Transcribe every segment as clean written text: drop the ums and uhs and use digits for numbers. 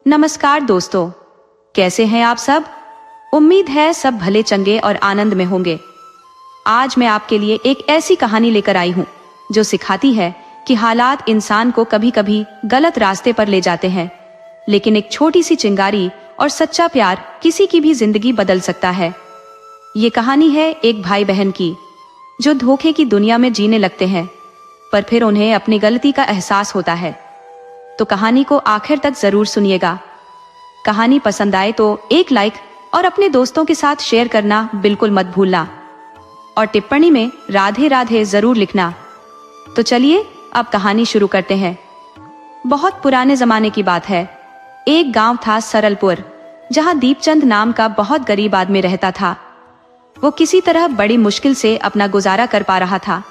नमस्कार दोस्तों, कैसे हैं आप सब। उम्मीद है सब भले चंगे और आनंद में होंगे। आज मैं आपके लिए एक ऐसी कहानी लेकर आई हूँ जो सिखाती है कि हालात इंसान को कभी कभी गलत रास्ते पर ले जाते हैं, लेकिन एक छोटी सी चिंगारी और सच्चा प्यार किसी की भी जिंदगी बदल सकता है। ये कहानी है एक भाई बहन की जो धोखे की दुनिया में जीने लगते हैं, पर फिर उन्हें अपनी गलती का एहसास होता है। तो कहानी को आखिर तक जरूर सुनिएगा। कहानी पसंद आए तो एक लाइक और अपने दोस्तों के साथ शेयर करना बिल्कुल मत भूलना, और टिप्पणी में राधे राधे जरूर लिखना। तो चलिए अब कहानी शुरू करते हैं। बहुत पुराने जमाने की बात है। एक गांव था सरलपुर, जहां दीपचंद नाम का बहुत गरीब आदमी रहता था। वो किसी तरह बड़ी मुश्किल से अपना गुजारा कर पा रहा था।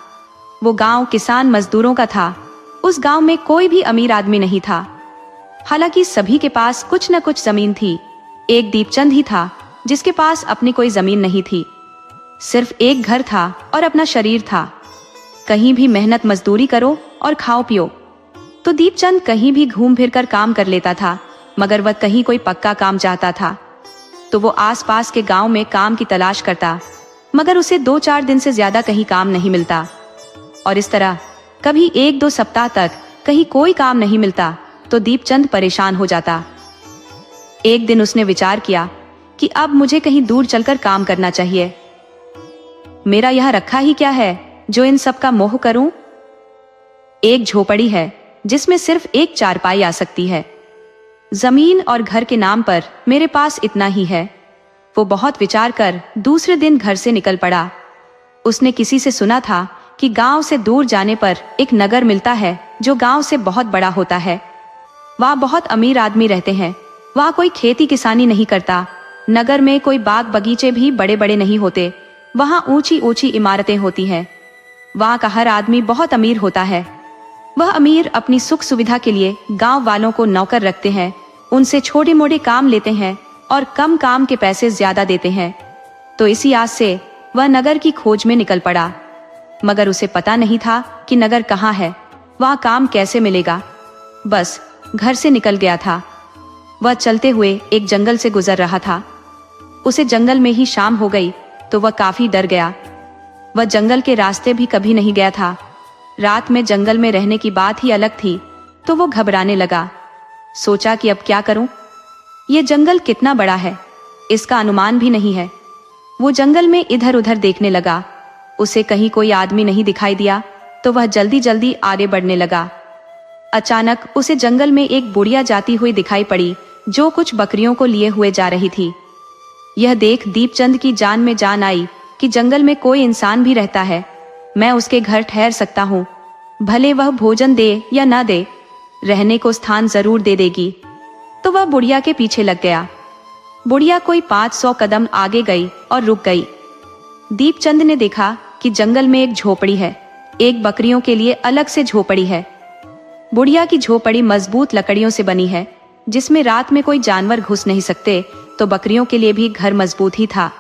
वो गांव किसान मजदूरों का था। उस गांव में कोई भी अमीर आदमी नहीं था, हालांकि सभी के पास कुछ न कुछ जमीन थी। एक दीपचंद ही था जिसके पास अपनी कोई जमीन नहीं थी। सिर्फ एक घर था और अपना शरीर था। कहीं भी मेहनत मजदूरी करो और खाओ पियो। तो दीपचंद कहीं भी घूम फिर कर काम कर लेता था, मगर वह कहीं कोई पक्का काम चाहता था तो वो आसपास के गांव में काम की तलाश करता, मगर उसे 2-4 दिन से ज्यादा कहीं काम नहीं मिलता। और इस तरह कभी 1-2 सप्ताह तक कहीं कोई काम नहीं मिलता तो दीपचंद परेशान हो जाता। एक दिन उसने विचार किया कि अब मुझे कहीं दूर चलकर काम करना चाहिए। मेरा यह रखा ही क्या है जो इन सब का मोह करूं। एक झोपड़ी है जिसमें सिर्फ एक चारपाई आ सकती है। जमीन और घर के नाम पर मेरे पास इतना ही है। वो बहुत विचार कर दूसरे दिन घर से निकल पड़ा। उसने किसी से सुना था कि गांव से दूर जाने पर एक नगर मिलता है जो गांव से बहुत बड़ा होता है। वहाँ बहुत अमीर आदमी रहते हैं। वहाँ कोई खेती किसानी नहीं करता। नगर में कोई बाग बगीचे भी बड़े बड़े नहीं होते। वहाँ ऊंची ऊंची इमारतें होती हैं। वहाँ का हर आदमी बहुत अमीर होता है। वह अमीर अपनी सुख सुविधा के लिए गांव वालों को नौकर रखते हैं, उनसे छोटे मोटे काम लेते हैं और कम काम के पैसे ज्यादा देते हैं। तो इसी आस से वह नगर की खोज में निकल पड़ा, मगर उसे पता नहीं था कि नगर कहाँ है, वहाँ काम कैसे मिलेगा। बस घर से निकल गया था। वह चलते हुए एक जंगल से गुजर रहा था। उसे जंगल में ही शाम हो गई तो वह काफी डर गया। वह जंगल के रास्ते भी कभी नहीं गया था। रात में जंगल में रहने की बात ही अलग थी, तो वो घबराने लगा। सोचा कि अब क्या करूं? ये जंगल कितना बड़ा है, इसका अनुमान भी नहीं है। वो जंगल में इधर उधर देखने लगा। उसे कहीं कोई आदमी नहीं दिखाई दिया तो वह जल्दी जल्दी आगे बढ़ने लगा। अचानक उसे जंगल में एक बुढ़िया जाती हुई दिखाई पड़ी जो कुछ बकरियों को लिए हुए जा रही थी। यह देख दीपचंद की जान में जान आई कि जंगल में कोई इंसान भी रहता है। मैं उसके घर ठहर सकता हूँ, भले वह भोजन दे या ना दे, रहने को स्थान जरूर दे देगी। तो वह बुढ़िया के पीछे लग गया। बुढ़िया कोई 500 कदम आगे गई और रुक गई। दीपचंद ने देखा कि जंगल में एक झोपड़ी है। एक बकरियों के लिए अलग से झोपड़ी है। बुढ़िया की झोपड़ी मजबूत लकड़ियों से बनी है, जिसमें रात में कोई जानवर घुस नहीं सकते, तो बकरियों के लिए भी घर मजबूत ही था।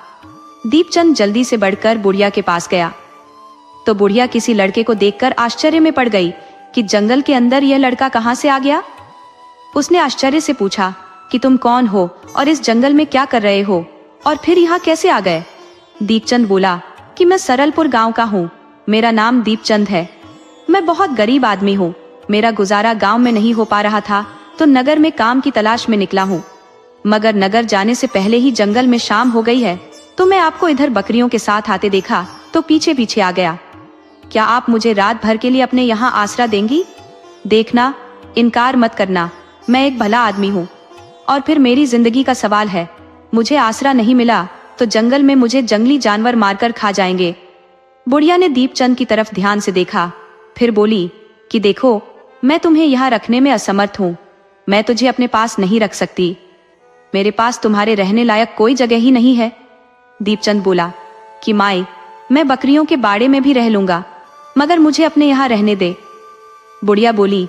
दीपचंद जल्दी से बढ़कर बुढ़िया के पास गया तो बुढ़िया किसी लड़के को देखकर आश्चर्य में पड़ गई कि जंगल के अंदर यह लड़का कहाँ से आ गया। उसने आश्चर्य से पूछा कि तुम कौन हो और इस जंगल में क्या कर रहे हो, और फिर यहाँ कैसे आ गए। दीपचंद बोला कि मैं सरलपुर गांव का हूँ। मेरा नाम दीपचंद है। मैं बहुत गरीब आदमी हूँ। मेरा गुजारा गांव में नहीं हो पा रहा था तो नगर में काम की तलाश में निकला हूँ, मगर नगर जाने से पहले ही जंगल में शाम हो गई है, तो मैं आपको इधर बकरियों के साथ आते देखा तो पीछे पीछे आ गया। क्या आप मुझे रात भर के लिए अपने यहाँ आसरा देंगी? देखना, इनकार मत करना, मैं एक भला आदमी हूँ। और फिर मेरी जिंदगी का सवाल है, मुझे आसरा नहीं मिला तो जंगल में मुझे जंगली जानवर मारकर खा जाएंगे। बुढ़िया ने दीपचंद की तरफ ध्यान से देखा, फिर बोली कि देखो, मैं तुम्हें यहाँ रखने में असमर्थ हूँ। मैं तुझे अपने पास नहीं रख सकती। मेरे पास तुम्हारे रहने लायक कोई जगह ही नहीं है। दीपचंद बोला कि माई, मैं बकरियों के बाड़े में भी रह लूंगा, मगर मुझे अपने यहाँ रहने दे। बुढ़िया बोली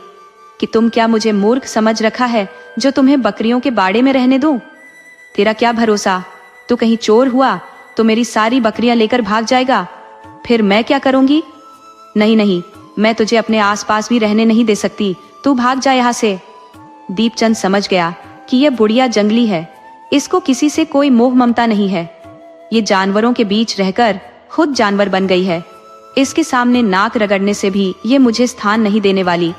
कि तुम क्या मुझे मूर्ख समझ रखा है जो तुम्हें बकरियों के बाड़े में रहने दूं? तेरा क्या भरोसा, तू कहीं चोर हुआ तो मेरी सारी बकरियां लेकर भाग जाएगा, फिर मैं क्या करूंगी? नहीं नहीं, मैं तुझे अपने आसपास भी रहने नहीं दे सकती, तू भाग जा यहाँ से। दीपचंद समझ गया कि यह बुढ़िया जंगली है, इसको किसी से कोई मोह ममता नहीं है। ये जानवरों के बीच रहकर खुद जानवर बन गई है। इसके सामने नाक रगड़ने से भी ये मुझे स्थान नहीं देने वाली।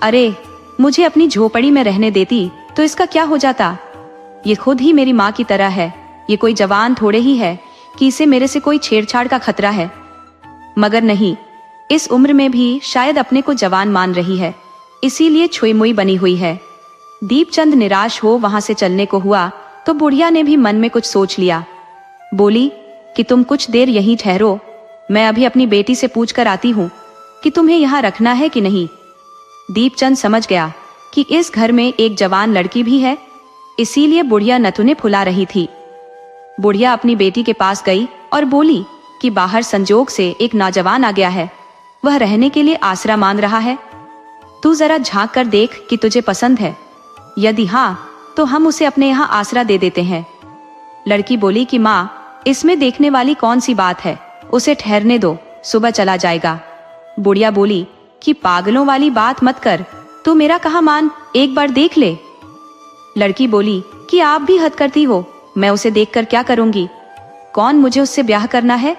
अरे, मुझे अपनी झोपड़ी में रहने देती तो इसका क्या हो जाता। ये खुद ही मेरी माँ की तरह है। ये कोई जवान थोड़े ही है कि इसे मेरे से कोई छेड़छाड़ का खतरा है। मगर नहीं, इस उम्र में भी शायद अपने को जवान मान रही है, इसीलिए छुई मुई बनी हुई है। दीपचंद निराश हो वहां से चलने को हुआ तो बुढ़िया ने भी मन में कुछ सोच लिया। बोली कि तुम कुछ देर यहीं ठहरो, मैं अभी अपनी बेटी से पूछ कर आती हूँ कि तुम्हें यहाँ रखना है कि नहीं। दीपचंद समझ गया कि इस घर में एक जवान लड़की भी है, इसीलिए बुढ़िया नथुने फुला रही थी। बुढ़िया अपनी बेटी के पास गई और बोली कि बाहर संजोग से एक नौजवान आ गया है, वह रहने के लिए आसरा मांग रहा है। तू जरा झांक कर देख कि तुझे पसंद है, यदि हाँ तो हम उसे अपने यहाँ आसरा दे देते हैं। लड़की बोली कि माँ, इसमें देखने वाली कौन सी बात है, उसे ठहरने दो, सुबह चला जाएगा। बुढ़िया बोली कि पागलों वाली बात मत कर, तू मेरा कहा मान, एक बार देख ले। लड़की बोली कि आप भी हद करती हो, मैं उसे देखकर क्या करूंगी, कौन मुझे उससे ब्याह करना है।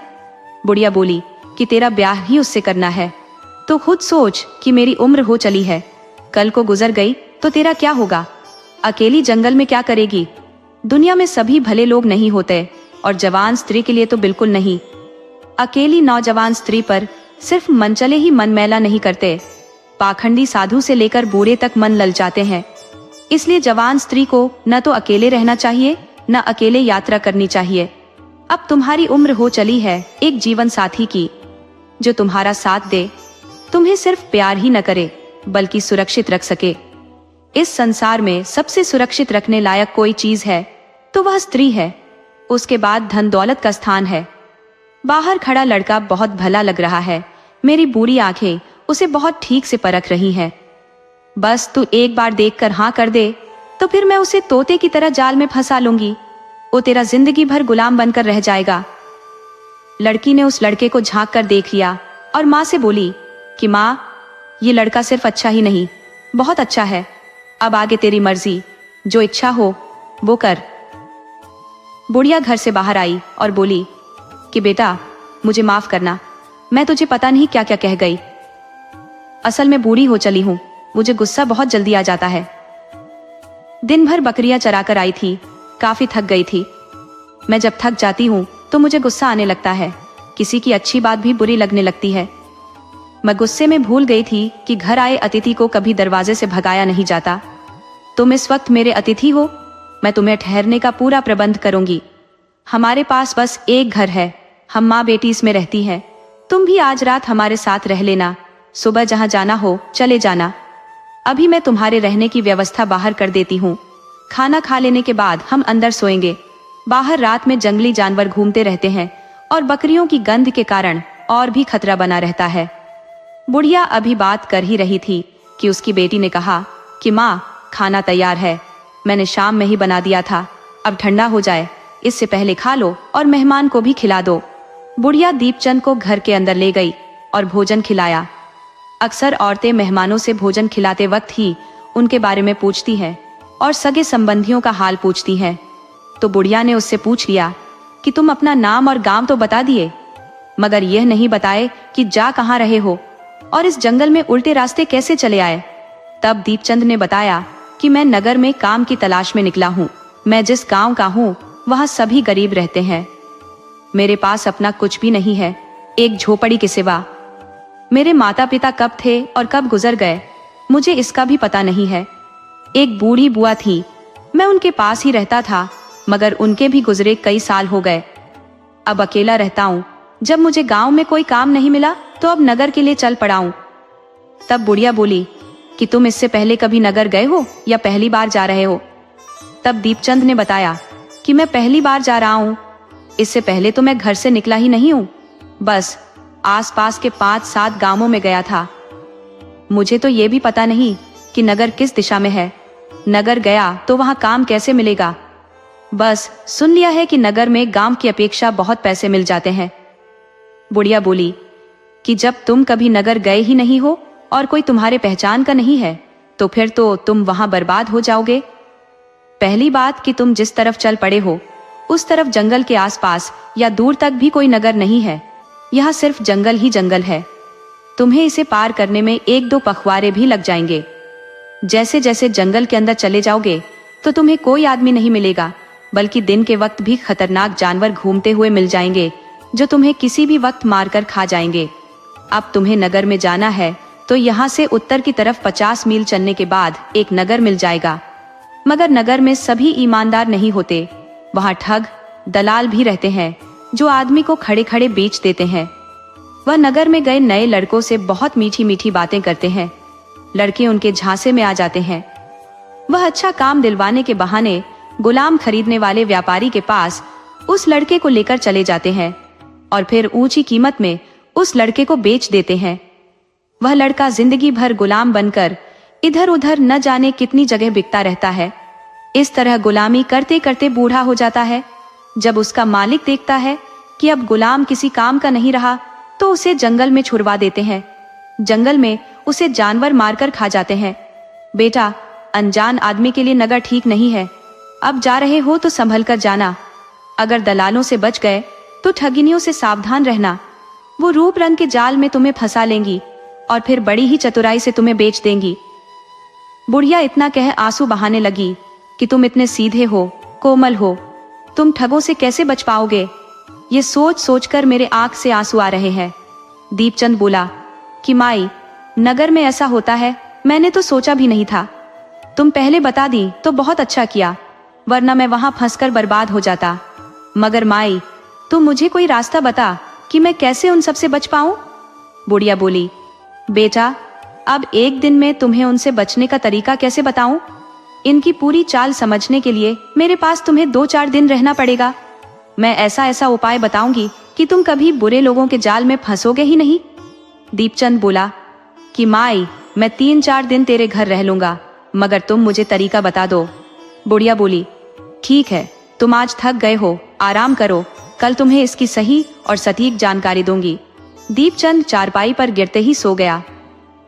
बुढ़िया बोली कि तेरा ब्याह ही उससे करना है, तो खुद सोच कि मेरी उम्र हो चली है, कल को गुजर गई तो तेरा क्या होगा। अकेली जंगल में क्या करेगी। दुनिया में सभी भले लोग नहीं होते, और जवान स्त्री के लिए तो बिल्कुल नहीं। अकेली नौजवान स्त्री पर सिर्फ मनचले ही मन मैला नहीं करते, पाखंडी साधु से लेकर बूढ़े तक मन ललचाते हैं। इसलिए जवान स्त्री को न तो अकेले रहना चाहिए, न अकेले यात्रा करनी चाहिए। अब तुम्हारी उम्र हो चली है एक जीवन साथी की, जो तुम्हारा साथ दे, तुम्हें सिर्फ प्यार ही न करे बल्कि सुरक्षित रख सके। इस संसार में सबसे सुरक्षित रखने लायक कोई चीज है तो वह स्त्री है, उसके बाद धन दौलत का स्थान है। बाहर खड़ा लड़का बहुत भला लग रहा है, मेरी बूढ़ी आंखें उसे बहुत ठीक से परख रही हैं। बस तू एक बार देखकर हाँ कर दे तो फिर मैं उसे तोते की तरह जाल में फंसा लूंगी, वो तेरा जिंदगी भर गुलाम बनकर रह जाएगा। लड़की ने उस लड़के को झांक कर देख लिया और माँ से बोली कि माँ, ये लड़का सिर्फ अच्छा ही नहीं, बहुत अच्छा है। अब आगे तेरी मर्जी, जो इच्छा हो वो कर। बुढ़िया घर से बाहर आई और बोली कि बेटा, मुझे माफ करना, मैं तुझे पता नहीं क्या क्या कह गई। असल में बूढ़ी हो चली हूँ, मुझे गुस्सा बहुत जल्दी आ जाता है। दिन भर बकरियां चराकर आई थी, काफी थक गई थी। मैं जब थक जाती हूँ तो मुझे गुस्सा आने लगता है, किसी की अच्छी बात भी बुरी लगने लगती है। मैं गुस्से में भूल गई थी कि घर आए अतिथि को कभी दरवाजे से भगाया नहीं जाता। तुम इस वक्त मेरे अतिथि हो, मैं तुम्हें ठहरने का पूरा प्रबंध करूंगी। हमारे पास बस एक घर है, हम माँ बेटी इसमें रहती हैं। तुम भी आज रात हमारे साथ रह लेना, सुबह जहाँ जाना हो चले जाना। अभी मैं तुम्हारे रहने की व्यवस्था बाहर कर देती हूँ। खाना खा लेने के बाद हम अंदर सोएंगे। बाहर रात में जंगली जानवर घूमते रहते हैं और बकरियों की गंध के कारण और भी खतरा बना रहता है। बुढ़िया अभी बात कर ही रही थी कि उसकी बेटी ने कहा कि माँ, खाना तैयार है, मैंने शाम में ही बना दिया था, अब ठंडा हो जाए, इससे पहले खा लो और मेहमान को भी खिला दो। बुढ़िया दीपचंद को घर के अंदर ले गई और भोजन खिलाया। अक्सर औरतें मेहमानों से भोजन खिलाते वक्त ही उनके बारे में पूछती हैं और सगे संबंधियों का हाल पूछती हैं। तो बुढ़िया ने उससे पूछ लिया कि तुम अपना नाम और गांव तो बता दिए, मगर यह नहीं बताए कि जा कहाँ रहे हो और इस जंगल में उल्टे रास्ते कैसे चले आए। तब दीपचंद ने बताया कि मैं नगर में काम की तलाश में निकला हूँ। मैं जिस गांव का हूँ वहाँ सभी गरीब रहते हैं। मेरे पास अपना कुछ भी नहीं है, एक झोपड़ी के सिवा। मेरे माता पिता कब थे और कब गुजर गए मुझे इसका भी पता नहीं है। एक बूढ़ी बुआ थी, मैं उनके पास ही रहता था, मगर उनके भी गुजरे कई साल हो गए। अब अकेला रहता हूँ। जब मुझे गांव में कोई काम नहीं मिला तो अब नगर के लिए चल पड़ा हूँ। तब बुढ़िया बोली कि तुम इससे पहले कभी नगर गए हो या पहली बार जा रहे हो। तब दीपचंद ने बताया कि मैं पहली बार जा रहा हूँ, इससे पहले तो मैं घर से निकला ही नहीं हूँ, बस आसपास के 5-7 गांवों में गया था। मुझे तो ये भी पता नहीं कि नगर किस दिशा में है। नगर गया तो वहाँ काम कैसे मिलेगा। बस सुन लिया है कि नगर में गांव की अपेक्षा बहुत पैसे मिल जाते हैं। बुढ़िया बोली कि जब तुम कभी नगर गए ही नहीं हो और कोई तुम्हारे पहचान का नहीं है तो फिर तो तुम वहां बर्बाद हो जाओगे। पहली बात कि तुम जिस तरफ चल पड़े हो उस तरफ जंगल के आसपास या दूर तक भी कोई नगर नहीं है। यहाँ सिर्फ जंगल ही जंगल है। तुम्हें इसे पार करने में 1-2 पखवाड़े भी लग जाएंगे। जैसे जैसे जंगल के अंदर चले जाओगे तो तुम्हें कोई आदमी नहीं मिलेगा, बल्कि दिन के वक्त भी खतरनाक जानवर घूमते हुए मिल जाएंगे जो तुम्हें किसी भी वक्त मारकर खा जाएंगे। अब तुम्हें नगर में जाना है तो यहाँ से उत्तर की तरफ 50 मील चलने के बाद एक नगर मिल जाएगा, मगर नगर में सभी ईमानदार नहीं होते। वहाँ ठग दलाल भी रहते हैं जो आदमी को खड़े खड़े बेच देते हैं। वह नगर में गए नए लड़कों से बहुत मीठी मीठी बातें करते हैं। लड़के उनके झांसे में आ जाते हैं। वह अच्छा काम दिलवाने के बहाने गुलाम खरीदने वाले व्यापारी के पास उस लड़के को लेकर चले जाते हैं और फिर ऊंची कीमत में उस लड़के को बेच देते हैं। वह लड़का जिंदगी भर गुलाम बनकर इधर उधर न जाने कितनी जगह बिकता रहता है। इस तरह गुलामी करते करते बूढ़ा हो जाता है। जब उसका मालिक देखता है कि अब गुलाम किसी काम का नहीं रहा तो उसे जंगल में छुड़वा देते हैं। जंगल में उसे जानवर मारकर खा जाते हैं। बेटा, अनजान आदमी के लिए नगर ठीक नहीं है। अब जा रहे हो तो संभल कर जाना। अगर दलालों से बच गए तो ठगिनियों से सावधान रहना। वो रूप रंग के जाल में तुम्हें फंसा लेंगी और फिर बड़ी ही चतुराई से तुम्हें बेच देंगी। बुढ़िया इतना कह आंसू बहाने लगी कि तुम इतने सीधे हो, कोमल हो, तुम ठगों से कैसे बच पाओगे? ये सोच सोचकर मेरे आंख से आंसू आ रहे हैं। दीपचंद बोला कि माई, नगर में ऐसा होता है, मैंने तो सोचा भी नहीं था। तुम पहले बता दी तो बहुत अच्छा किया, वरना मैं वहां फंसकर बर्बाद हो जाता। मगर माई, तुम मुझे कोई रास्ता बता कि मैं कैसे उन सब से बच पाऊं? बुढ़िया बोली, बेटा, अब एक दिन में तुम्हें उनसे बचने का तरीका कैसे बताऊं? इनकी पूरी चाल समझने के लिए मेरे पास तुम्हें 2-4 दिन रहना पड़ेगा। मैं ऐसा ऐसा उपाय बताऊंगी कि तुम कभी बुरे लोगों के जाल में फंसोगे ही नहीं। दीपचंद बोला कि माई, मैं 3-4 दिन तेरे घर रह लूंगा, मगर तुम मुझे तरीका बता दो। बुढ़िया बोली, ठीक है, तुम आज थक गए हो, आराम करो, कल तुम्हें इसकी सही और सटीक जानकारी दूंगी। दीपचंद चारपाई पर गिरते ही सो गया।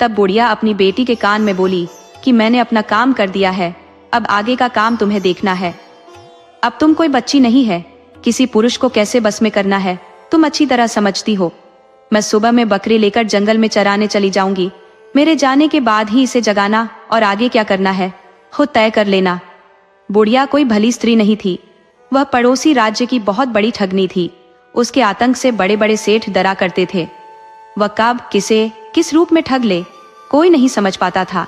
तब बुढ़िया अपनी बेटी के कान में बोली कि मैंने अपना काम कर दिया है, अब आगे का काम तुम्हें देखना है। अब तुम कोई बच्ची नहीं है, किसी पुरुष को कैसे बस में करना है तुम अच्छी तरह समझती हो। मैं सुबह में बकरी लेकर जंगल में चराने चली जाऊंगी। मेरे जाने के बाद ही इसे जगाना और आगे क्या करना है खुद तय कर लेना। बुढ़िया कोई भली स्त्री नहीं थी। वह पड़ोसी राज्य की बहुत बड़ी ठगनी थी। उसके आतंक से बड़े बड़े सेठ डरा करते थे। वह कब किसे किस रूप में ठग ले कोई नहीं समझ पाता था।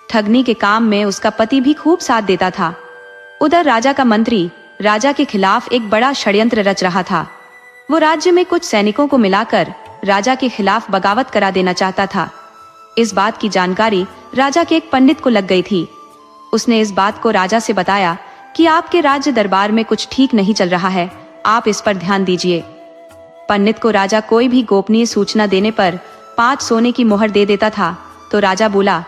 ठगनी के काम में उसका पति भी खूब साथ देता था। उधर राजा का मंत्री राजा के खिलाफ एक बड़ा षड्यंत्र रच रहा था। वो राज्य में कुछ सैनिकों को मिलाकर राजा के खिलाफ बगावत करा देना चाहता था। इस बात की जानकारी राजा के एक पंडित को लग गई थी। उसने इस बात को राजा से बताया कि आपके राज्य दरबार में कुछ ठीक नहीं चल रहा है, आप इस पर ध्यान दीजिए। पंडित को राजा कोई भी गोपनीय सूचना देने पर 5 सोने की मोहर दे देता था। तो राजा बोला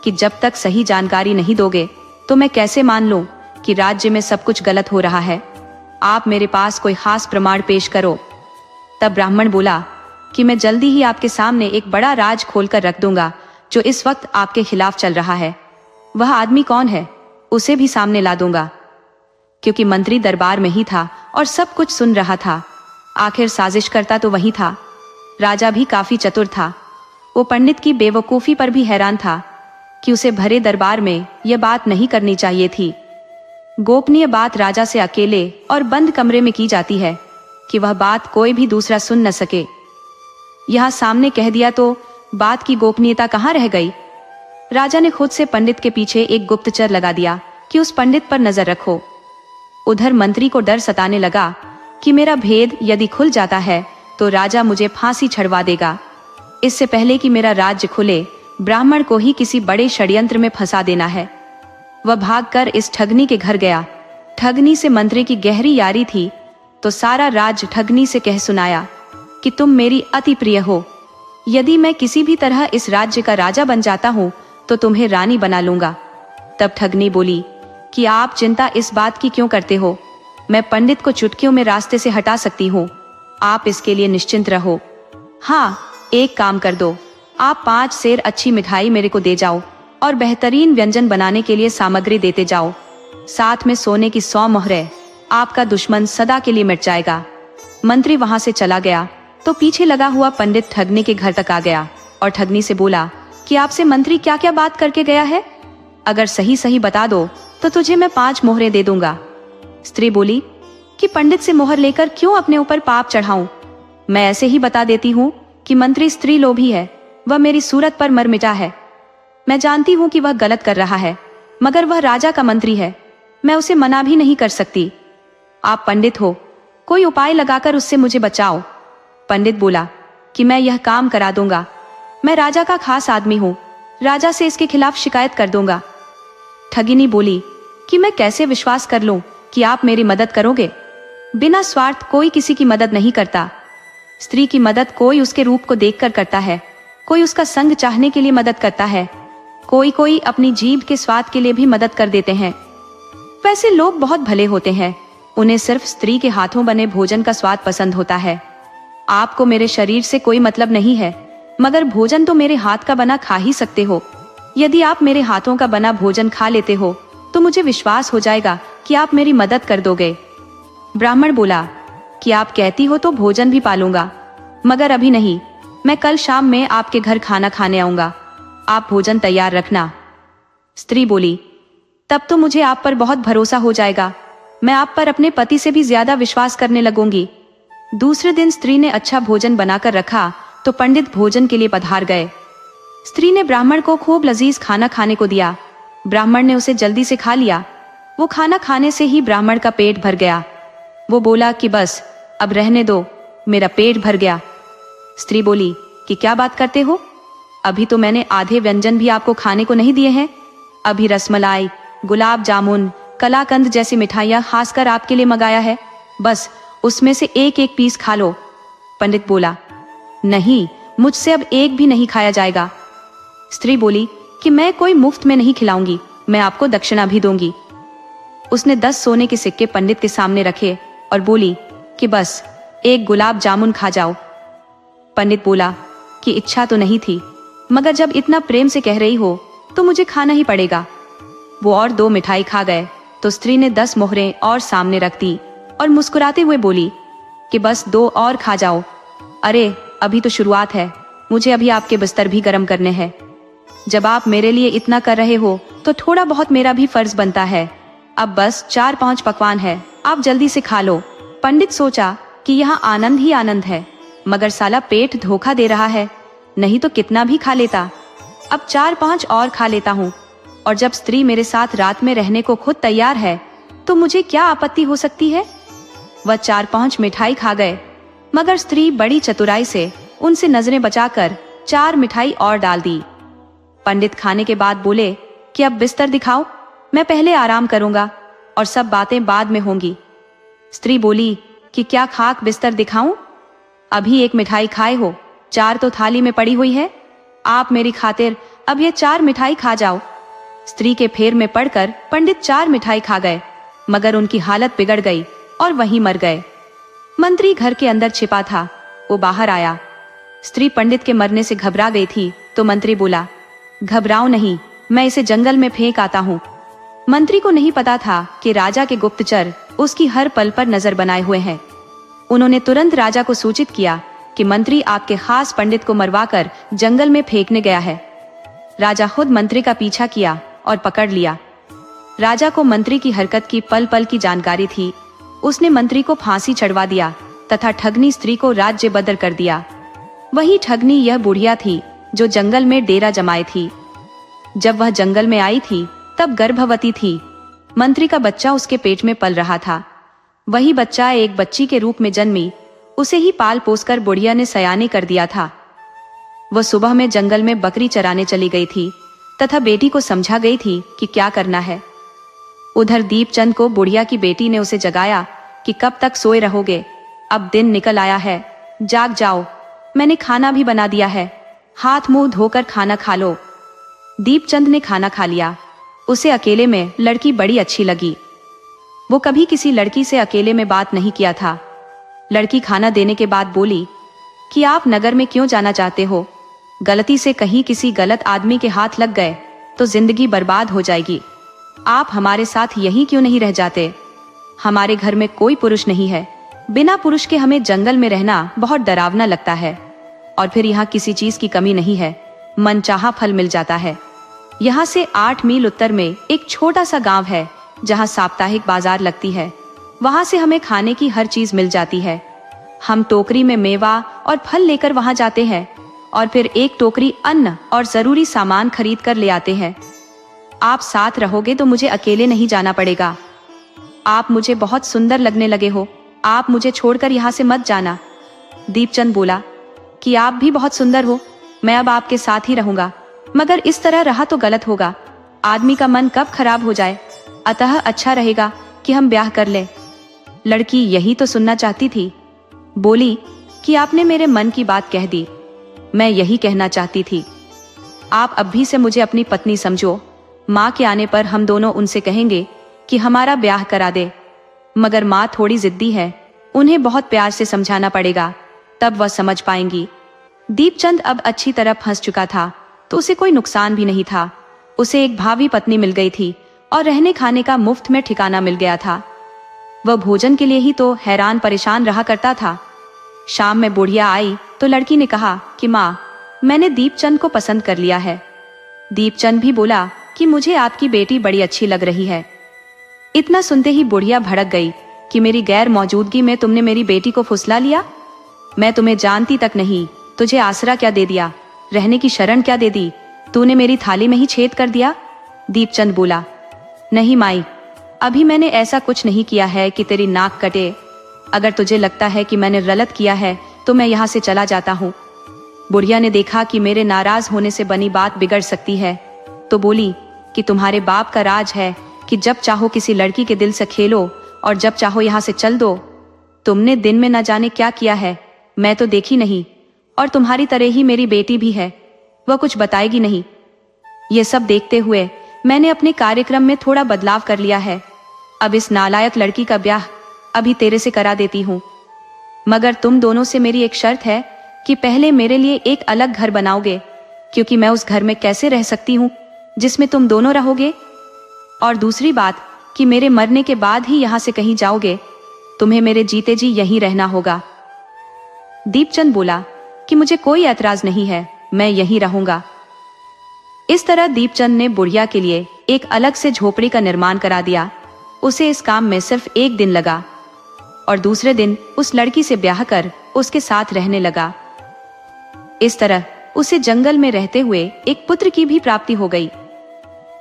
कि जब तक सही जानकारी नहीं दोगे तो मैं कैसे मान लूं कि राज्य में सब कुछ गलत हो रहा है। आप मेरे पास कोई खास प्रमाण पेश करो। तब ब्राह्मण बोला कि मैं जल्दी ही आपके सामने एक बड़ा राज खोलकर रख दूंगा जो इस वक्त आपके खिलाफ चल रहा है। वह आदमी कौन है उसे भी सामने ला दूंगा। क्योंकि मंत्री दरबार में ही था और सब कुछ सुन रहा था। आखिर साजिश करता तो वही था। राजा भी काफी चतुर था। वो पंडित की बेवकूफी पर भी हैरान था कि उसे भरे दरबार में यह बात नहीं करनी चाहिए थी। गोपनीय बात राजा से अकेले और बंद कमरे में की जाती है कि वह बात कोई भी दूसरा सुन न सके। यह सामने कह दिया तो बात की गोपनीयता कहाँ रह गई। राजा ने खुद से पंडित के पीछे एक गुप्तचर लगा दिया कि उस पंडित पर नजर रखो। उधर मंत्री को डर सताने लगा कि मेरा भेद यदि खुल जाता है तो राजा मुझे फांसी छड़वा देगा। इससे पहले कि मेरा राज्य खुले ब्राह्मण को ही किसी बड़े षड्यंत्र में फंसा देना है। वह भागकर इस ठगनी के घर गया। ठगनी से मंत्री की गहरी यारी थी तो सारा राज ठगनी से कह सुनाया कि तुम मेरी अति प्रिय हो। यदि मैं किसी भी तरह इस राज्य का राजा बन जाता हूँ तो तुम्हें रानी बना लूंगा। तब ठगनी बोली कि आप चिंता इस बात की क्यों करते हो, मैं पंडित को चुटकियों में रास्ते से हटा सकती हूँ, आप इसके लिए निश्चिंत रहो। हाँ, एक काम कर दो, आप 5 सेर अच्छी मिठाई मेरे को दे जाओ और बेहतरीन व्यंजन बनाने के लिए सामग्री देते जाओ। साथ में सोने की 100 मोहरें। आपका दुश्मन सदा के लिए मिट जाएगा। मंत्री वहां से चला गया तो पीछे लगा हुआ पंडित ठगनी के घर तक आ गया और ठगनी से बोला कि आपसे मंत्री क्या क्या बात करके गया है, अगर सही सही बता दो तो तुझे मैं 5 मोहरें दे दूंगा। स्त्री बोली कि पंडित से मोहर लेकर क्यों अपने ऊपर पाप चढ़ाऊं, मैं ऐसे ही बता देती हूँ कि मंत्री स्त्री लोभी है, वह मेरी सूरत पर मर मिटा है। मैं जानती हूँ कि वह गलत कर रहा है, मगर वह राजा का मंत्री है, मैं उसे मना भी नहीं कर सकती। आप पंडित हो, कोई उपाय लगाकर उससे मुझे बचाओ। पंडित बोला कि मैं यह काम करा दूंगा, मैं राजा का खास आदमी हूँ, राजा से इसके खिलाफ शिकायत कर दूंगा। ठगिनी बोली कि मैं कैसे विश्वास कर लूं कि आप मेरी मदद करोगे, बिना स्वार्थ कोई किसी की मदद नहीं करता। स्त्री की मदद कोई उसके रूप को देखकर करता है, कोई उसका संग चाहने के लिए मदद करता है, कोई अपनी जीभ के स्वाद के लिए भी मदद कर देते हैं। वैसे लोग बहुत भले होते हैं, उन्हें सिर्फ स्त्री के हाथों बने भोजन का स्वाद पसंद होता है। आपको मेरे शरीर से कोई मतलब नहीं है, मगर भोजन तो मेरे हाथ का बना खा ही सकते हो। यदि आप मेरे हाथों का बना भोजन खा लेते हो तो मुझे विश्वास हो जाएगा कि आप मेरी मदद कर दोगे। ब्राह्मण बोला कि आप कहती हो तो भोजन भी पालूंगा, मगर अभी नहीं, मैं कल शाम में आपके घर खाना खाने आऊंगा, आप भोजन तैयार रखना। स्त्री बोली तब तो मुझे आप पर बहुत भरोसा हो जाएगा, मैं आप पर अपने पति से भी ज्यादा विश्वास करने लगूंगी। दूसरे दिन स्त्री ने अच्छा भोजन बनाकर रखा तो पंडित भोजन के लिए पधार गए। स्त्री ने ब्राह्मण को खूब लजीज खाना खाने को दिया। ब्राह्मण ने उसे जल्दी से खा लिया। वो खाना खाने से ही ब्राह्मण का पेट भर गया। वो बोला कि बस अब रहने दो, मेरा पेट भर गया। स्त्री बोली कि क्या बात करते हो, अभी तो मैंने आधे व्यंजन भी आपको खाने को नहीं दिए हैं। अभी रसमलाई, गुलाब जामुन, कलाकंद जैसी मिठाइयाँ खासकर आपके लिए मंगाया है, बस उसमें से एक एक पीस खा लो। पंडित बोला नहीं, मुझसे अब एक भी नहीं खाया जाएगा। स्त्री बोली कि मैं कोई मुफ्त में नहीं खिलाऊंगी, मैं आपको दक्षिणा भी दूंगी। उसने 10 सोने के सिक्के पंडित के सामने रखे और बोली कि बस एक गुलाब जामुन खा जाओ। पंडित बोला कि इच्छा तो नहीं थी, मगर जब इतना प्रेम से कह रही हो तो मुझे खाना ही पड़ेगा। वो और 2 मिठाई खा गए तो स्त्री ने 10 मोहरें और सामने रख दी और मुस्कुराते हुए बोली कि बस 2 और खा जाओ। अरे अभी तो शुरुआत है, मुझे अभी आपके बिस्तर भी गर्म करने हैं। जब आप मेरे लिए इतना कर रहे हो तो थोड़ा बहुत मेरा भी फर्ज बनता है। अब बस 4-5 पकवान है, आप जल्दी से खा लो। पंडित सोचा कि यहाँ आनंद ही आनंद है, मगर साला पेट धोखा दे रहा है, नहीं तो कितना भी खा लेता। अब 4-5 और खा लेता हूँ, और जब स्त्री मेरे साथ रात में रहने को खुद तैयार है तो मुझे क्या आपत्ति हो सकती है। वह 4-5 मिठाई खा गए, मगर स्त्री बड़ी चतुराई से उनसे नजरें बचाकर 4 मिठाई और डाल दी। पंडित खाने के बाद बोले कि अब बिस्तर दिखाओ, मैं पहले आराम करूंगा और सब बातें बाद में होंगी। स्त्री बोली कि क्या खाक बिस्तर दिखाऊं, अभी एक मिठाई खाए हो, 4 तो थाली में पड़ी हुई है, आप मेरी खातिर अब ये 4 मिठाई खा जाओ। स्त्री के फेर में पड़कर पंडित 4 मिठाई खा गए, मगर उनकी हालत बिगड़ गई और वहीं मर गए। मंत्री घर के अंदर छिपा था, वो बाहर आया। स्त्री पंडित के मरने से घबरा गई थी तो मंत्री बोला घबराओ नहीं, मैं इसे जंगल में फेंक आता हूँ। मंत्री को नहीं पता था कि राजा के गुप्तचर उसकी हर पल पर नजर बनाए हुए हैं। उन्होंने तुरंत राजा को सूचित किया कि मंत्री आपके खास पंडित को मरवाकर जंगल में फेंकने गया है। राजा खुद मंत्री का पीछा किया और पकड़ लिया। राजा को मंत्री की हरकत की पल पल की जानकारी थी। उसने मंत्री को फांसी चढ़वा दिया तथा ठगनी स्त्री को राज्य बदर कर दिया। वही ठगनी यह बुढ़िया थी जो जंगल में डेरा जमाए थी। जब वह जंगल में आई थी तब गर्भवती थी। मंत्री का बच्चा उसके पेट में पल रहा था। वही बच्चा एक बच्ची के रूप में जन्मी, उसे ही पाल पोसकर बुढ़िया ने सयानी कर दिया था। वह सुबह में जंगल में बकरी चराने चली गई थी तथा बेटी को समझा गई थी कि क्या करना है। उधर दीपचंद को बुढ़िया की बेटी ने उसे जगाया कि कब तक सोए रहोगे, अब दिन निकल आया है, जाग जाओ, मैंने खाना भी बना दिया है, हाथ मुंह धोकर खाना खा लो। दीपचंद ने खाना खा लिया। उसे अकेले में लड़की बड़ी अच्छी लगी। वो कभी किसी लड़की से अकेले में बात नहीं किया था। लड़की खाना देने के बाद बोली कि आप नगर में क्यों जाना चाहते हो, गलती से कहीं किसी गलत आदमी के हाथ लग गए तो जिंदगी बर्बाद हो जाएगी। आप हमारे साथ यहीं क्यों नहीं रह जाते? हमारे घर में कोई पुरुष नहीं है। बिना पुरुष के हमें जंगल में रहना बहुत डरावना लगता है। और फिर यहाँ किसी चीज की कमी नहीं है, मनचाहा फल मिल जाता है। यहाँ से 8 मील उत्तर में एक छोटा सा गांव है जहाँ साप्ताहिक बाजार लगती है। वहाँ से हमें खाने की हर चीज मिल जाती है। हम टोकरी में मेवा और फल लेकर वहाँ जाते हैं और फिर एक टोकरी अन्न और जरूरी सामान खरीद कर ले आते हैं। आप साथ रहोगे तो मुझे अकेले नहीं जाना पड़ेगा। आप मुझे बहुत सुंदर लगने लगे हो, आप मुझे छोड़कर यहाँ से मत जाना। दीपचंद बोला कि आप भी बहुत सुंदर हो, मैं अब आपके साथ ही रहूंगा, मगर इस तरह रहा तो गलत होगा। आदमी का मन कब खराब हो जाए, अतः अच्छा रहेगा कि हम ब्याह कर लें। लड़की यही तो सुनना चाहती थी। बोली कि आपने मेरे मन की बात कह दी। मैं यही कहना चाहती थी। आप अब भी से मुझे अपनी पत्नी समझो। माँ के आने पर हम दोनों उनसे कहेंगे कि हमारा ब्याह करा दे, मगर माँ थोड़ी जिद्दी है, उन्हें बहुत प्यार से समझाना पड़ेगा, तब वह समझ पाएंगी। दीपचंद अब अच्छी तरह फंस चुका था, तो उसे कोई नुकसान भी नहीं था। उसे एक भावी पत्नी मिल गई थी और रहने खाने का मुफ्त में ठिकाना मिल गया था। वह भोजन के लिए ही तो हैरान परेशान रहा करता था। शाम में बुढ़िया आई तो लड़की ने कहा कि माँ, मैंने दीपचंद को पसंद कर लिया है। दीपचंद भी बोला कि मुझे आपकी बेटी बड़ी अच्छी लग रही है। इतना सुनते ही बुढ़िया भड़क गई कि मेरी गैर मौजूदगी में तुमने मेरी बेटी को फुसला लिया। मैं तुम्हें जानती तक नहीं, तुझे आसरा क्या दे दिया, रहने की शरण क्या दे दी, तूने मेरी थाली में ही छेद कर दिया। दीपचंद बोला, नहीं माई, अभी मैंने ऐसा कुछ नहीं किया है कि तेरी नाक कटे। अगर तुझे लगता है कि मैंने गलत किया है तो मैं यहाँ से चला जाता हूँ। बुढ़िया ने देखा कि मेरे नाराज होने से बनी बात बिगड़ सकती है, तो बोली कि तुम्हारे बाप का राज है कि जब चाहो किसी लड़की के दिल से खेलो और जब चाहो यहाँ से चल दो। तुमने दिन में न जाने क्या किया है, मैं तो देखी नहीं, और तुम्हारी तरह ही मेरी बेटी भी है, वह कुछ बताएगी नहीं। ये सब देखते हुए मैंने अपने कार्यक्रम में थोड़ा बदलाव कर लिया है। अब इस नालायक लड़की का ब्याह अभी तेरे से करा देती हूँ, मगर तुम दोनों से मेरी एक शर्त है कि पहले मेरे लिए एक अलग घर बनाओगे, क्योंकि मैं उस घर में कैसे रह सकती हूँ जिसमें तुम दोनों रहोगे। और दूसरी बात कि मेरे मरने के बाद ही यहाँ से कहीं जाओगे, तुम्हें मेरे जीते जी यहीं रहना होगा। दीपचंद बोला कि मुझे कोई ऐतराज नहीं है, मैं यहीं रहूंगा। इस तरह दीपचंद ने बुढ़िया के लिए एक अलग से झोपड़ी का निर्माण करा दिया। उसे इस काम में सिर्फ 1 दिन लगा और दूसरे दिन उस लड़की से ब्याह कर उसके साथ रहने लगा। इस तरह उसे जंगल में रहते हुए एक पुत्र की भी प्राप्ति हो गई।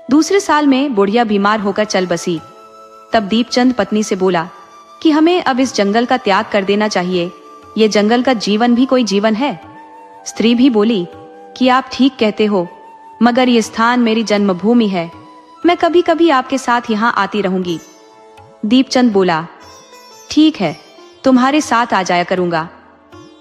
दूसरे साल में बुढ़िया बीमार होकर चल बसी। तब दीपचंद पत्नी से बोला कि हमें अब इस जंगल का त्याग कर देना चाहिए, ये जंगल का जीवन भी कोई जीवन है। स्त्री भी बोली कि आप ठीक कहते हो, मगर ये स्थान मेरी जन्मभूमि है, मैं कभी कभी आपके साथ यहाँ आती रहूंगी। दीपचंद बोला, ठीक है, तुम्हारे साथ आ जाया करूंगा।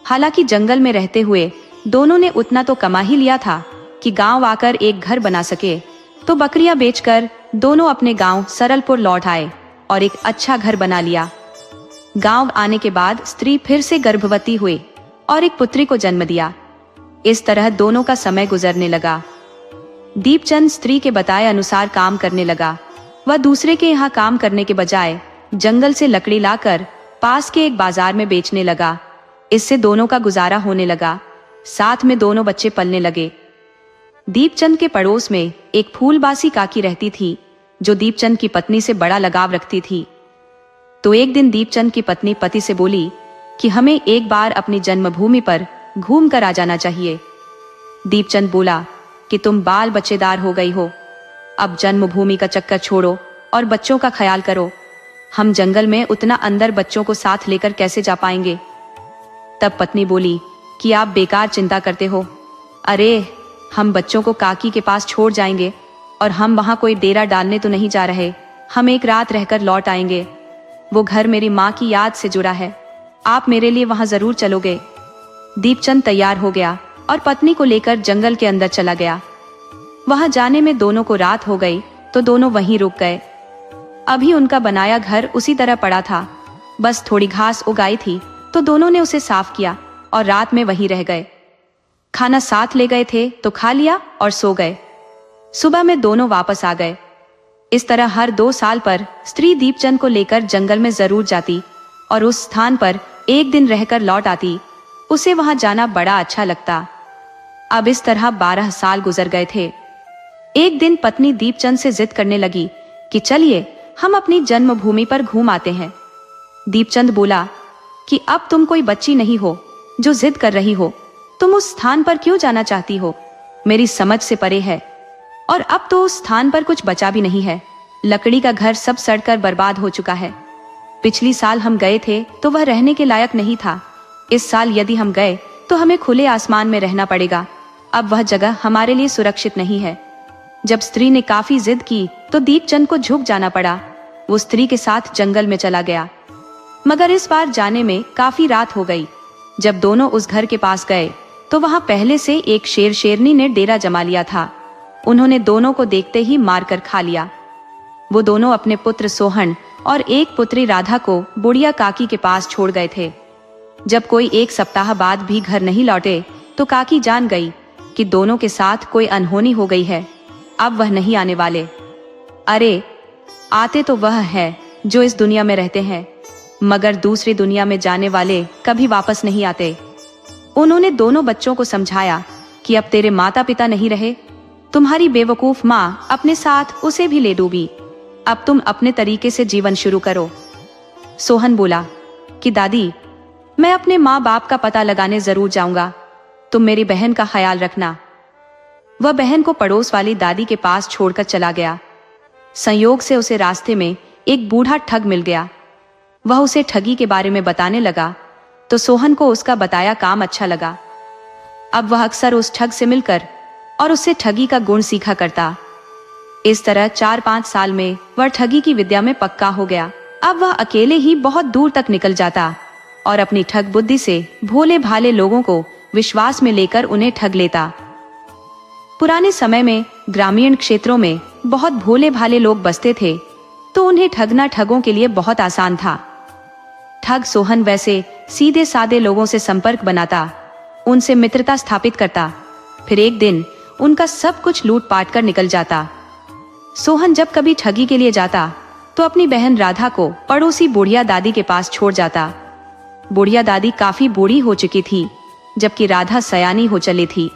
हालांकि जंगल में रहते हुए दोनों ने उतना तो कमा ही लिया था कि गांव आकर एक घर बना सके, तो बकरियां बेचकर दोनों अपने गांव सरलपुर लौट आए और एक अच्छा घर बना लिया। गांव आने के बाद स्त्री फिर से गर्भवती हुई और एक पुत्री को जन्म दिया। इस तरह दोनों का समय गुजरने लगा। दीपचंद स्त्री के बताए अनुसार काम करने लगा। वह दूसरे के यहाँ काम करने के बजाय जंगल से लकड़ी लाकर पास के एक बाजार में बेचने लगा। इससे दोनों का गुजारा होने लगा, साथ में दोनों बच्चे पलने लगे। दीपचंद के पड़ोस में एक फूलबासी काकी रहती थी, जो दीपचंद की पत्नी से बड़ा लगाव रखती थी। तो एक दिन दीपचंद की पत्नी पति से बोली कि हमें एक बार अपनी जन्मभूमि पर घूम कर आ जाना चाहिए। दीपचंद बोला कि तुम बाल बच्चेदार हो गई हो, अब जन्मभूमि का चक्कर छोड़ो और बच्चों का ख्याल करो। हम जंगल में उतना अंदर बच्चों को साथ लेकर कैसे जा पाएंगे। तब पत्नी बोली कि आप बेकार चिंता करते हो। अरे, हम बच्चों को काकी के पास छोड़ जाएंगे और हम वहां कोई डेरा डालने तो नहीं जा रहे, हम एक रात रहकर लौट आएंगे। वो घर मेरी माँ की याद से जुड़ा है, आप मेरे लिए वहां जरूर चलोगे। दीपचंद तैयार हो गया और पत्नी को लेकर जंगल के अंदर चला गया। वहां जाने में दोनों को रात हो गई तो दोनों वहीं रुक गए। अभी उनका बनाया घर उसी तरह पड़ा था, बस थोड़ी घास उगाई थी तो दोनों ने उसे साफ किया और रात में वहीं रह गए। खाना साथ ले गए थे तो खा लिया और सो गए। सुबह में दोनों वापस आ गए। इस तरह हर 2 साल पर स्त्री दीपचंद को लेकर जंगल में जरूर जाती और उस स्थान पर एक दिन रहकर लौट आती। उसे वहां जाना बड़ा अच्छा लगता। अब इस तरह 12 साल गुजर गए थे। एक दिन पत्नी दीपचंद से जिद करने लगी कि चलिए हम अपनी जन्मभूमि पर घूम आते हैं। दीपचंद बोला कि अब तुम कोई बच्ची नहीं हो जो जिद कर रही हो। तुम उस स्थान पर क्यों जाना चाहती हो, मेरी समझ से परे है। और अब तो उस स्थान पर कुछ बचा भी नहीं है। लकड़ी का घर सब सड़कर बर्बाद हो चुका है। पिछली साल हम गए थे तो वह रहने के लायक नहीं था। इस साल यदि हम गए तो हमें खुले आसमान में रहना पड़ेगा। अब वह जगह हमारे लिए सुरक्षित नहीं है। जब स्त्री ने काफी जिद की तो दीपचंद को झुक जाना पड़ा। वो स्त्री के साथ जंगल में चला गया, मगर इस बार जाने में काफी रात हो गई। जब दोनों उस घर के पास गए तो वहां पहले से एक शेर शेरनी ने डेरा जमा लिया था। उन्होंने दोनों को देखते ही मारकर खा लिया। वो दोनों अपने पुत्र सोहन और एक पुत्री राधा को बुढ़िया काकी के पास छोड़ गए थे। जब कोई 1 सप्ताह बाद भी घर नहीं लौटे तो काकी जान गई कि दोनों के साथ कोई अनहोनी हो गई है। अब वह नहीं आने वाले। अरे आते तो वह है जो इस दुनिया में रहते हैं, मगर दूसरी दुनिया में जाने वाले कभी वापस नहीं आते। उन्होंने दोनों बच्चों को समझाया कि अब तेरे माता पिता नहीं रहे, तुम्हारी बेवकूफ माँ अपने साथ उसे भी ले डूबी। अब तुम अपने तरीके से जीवन शुरू करो। सोहन बोला कि दादी, मैं अपने माँ बाप का पता लगाने जरूर जाऊंगा। तुम मेरी बहन का ख्याल रखना। वह बहन को पड़ोस वाली दादी के पास छोड़कर चला गया। संयोग से उसे रास्ते में एक बूढ़ा ठग मिल गया। वह उसे ठगी के बारे में बताने लगा तो सोहन को उसका बताया काम अच्छा लगा। अब वह अक्सर उस ठग से मिलकर और उससे ठगी का गुण सीखा करता। इस तरह 4-5 साल में वह ठगी की विद्या में पक्का हो गया। अब वह अकेले ही बहुत दूर तक निकल जाता और अपनी ठग बुद्धि से भोले भाले लोगों को विश्वास में लेकर उन्हें ठग लेता। पुराने समय में ग्रामीण क्षेत्रों में बहुत भोले भाले लोग बसते थे, तो उन्हें ठगना ठगों के लिए बहुत आसान था। ठग सोहन वैसे सीधे सादे लोगों से संपर्क बनाता, उनसे मित्रता स्थापित करता, फिर एक दिन उनका सब कुछ लूट पाट कर निकल जाता। सोहन जब कभी ठगी के लिए जाता तो अपनी बहन राधा को पड़ोसी बुढ़िया दादी के पास छोड़ जाता। बुढ़िया दादी काफी बूढ़ी हो चुकी थी, जबकि राधा सयानी हो चली थी।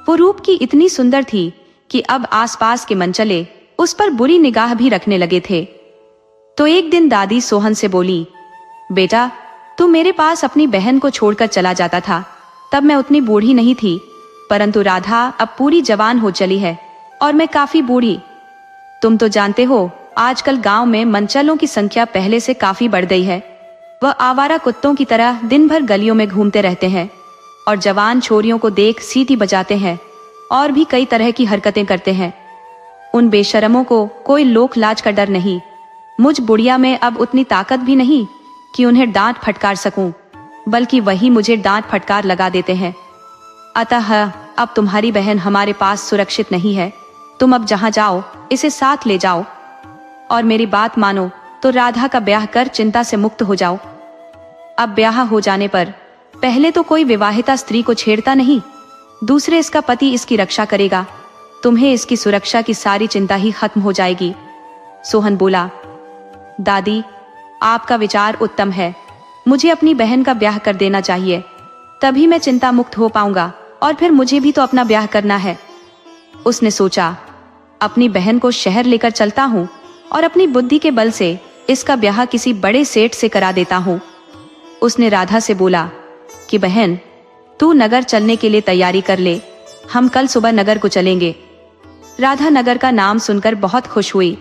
वो रूप की इतनी सुंदर थी कि अब आसपास के मनचले उस पर बुरी निगाह भी रखने लगे थे। तो एक दिन दादी सोहन से बोली, बेटा, तू मेरे पास अपनी बहन को छोड़कर चला जाता था, तब मैं उतनी बूढ़ी नहीं थी, परंतु राधा अब पूरी जवान हो चली है और मैं काफी बूढ़ी। तुम तो जानते हो आजकल गांव में मनचलों की संख्या पहले से काफी बढ़ गई है। वह आवारा कुत्तों की तरह दिन भर गलियों में घूमते रहते हैं और जवान छोरियों को देख सीटी बजाते हैं और भी कई तरह की हरकतें करते हैं। उन बेशरमों को कोई लोक लाज का डर नहीं। मुझ बुढ़िया में अब उतनी ताकत भी नहीं कि उन्हें डांट फटकार सकूं, बल्कि वही मुझे डांट फटकार लगा देते हैं। अतः अब तुम्हारी बहन हमारे पास सुरक्षित नहीं है। तुम अब जहां जाओ इसे साथ ले जाओ और मेरी बात मानो तो राधा का ब्याह कर चिंता से मुक्त हो जाओ। अब ब्याह हो जाने पर पहले तो कोई विवाहिता स्त्री को छेड़ता नहीं, दूसरे इसका पति इसकी रक्षा करेगा। तुम्हें इसकी सुरक्षा की सारी चिंता ही खत्म हो जाएगी। सोहन बोला, दादी, आपका विचार उत्तम है। मुझे अपनी बहन का ब्याह कर देना चाहिए, तभी मैं चिंता मुक्त हो पाऊंगा और फिर मुझे भी तो अपना ब्याह करना है। उसने सोचा, अपनी बहन को शहर लेकर चलता हूँ और अपनी बुद्धि के बल से इसका ब्याह किसी बड़े सेठ से करा देता हूँ। उसने राधा से बोला कि बहन, तू नगर चलने के लिए तैयारी कर ले, हम कल सुबह नगर को चलेंगे। राधा नगर का नाम सुनकर बहुत खुश हुई।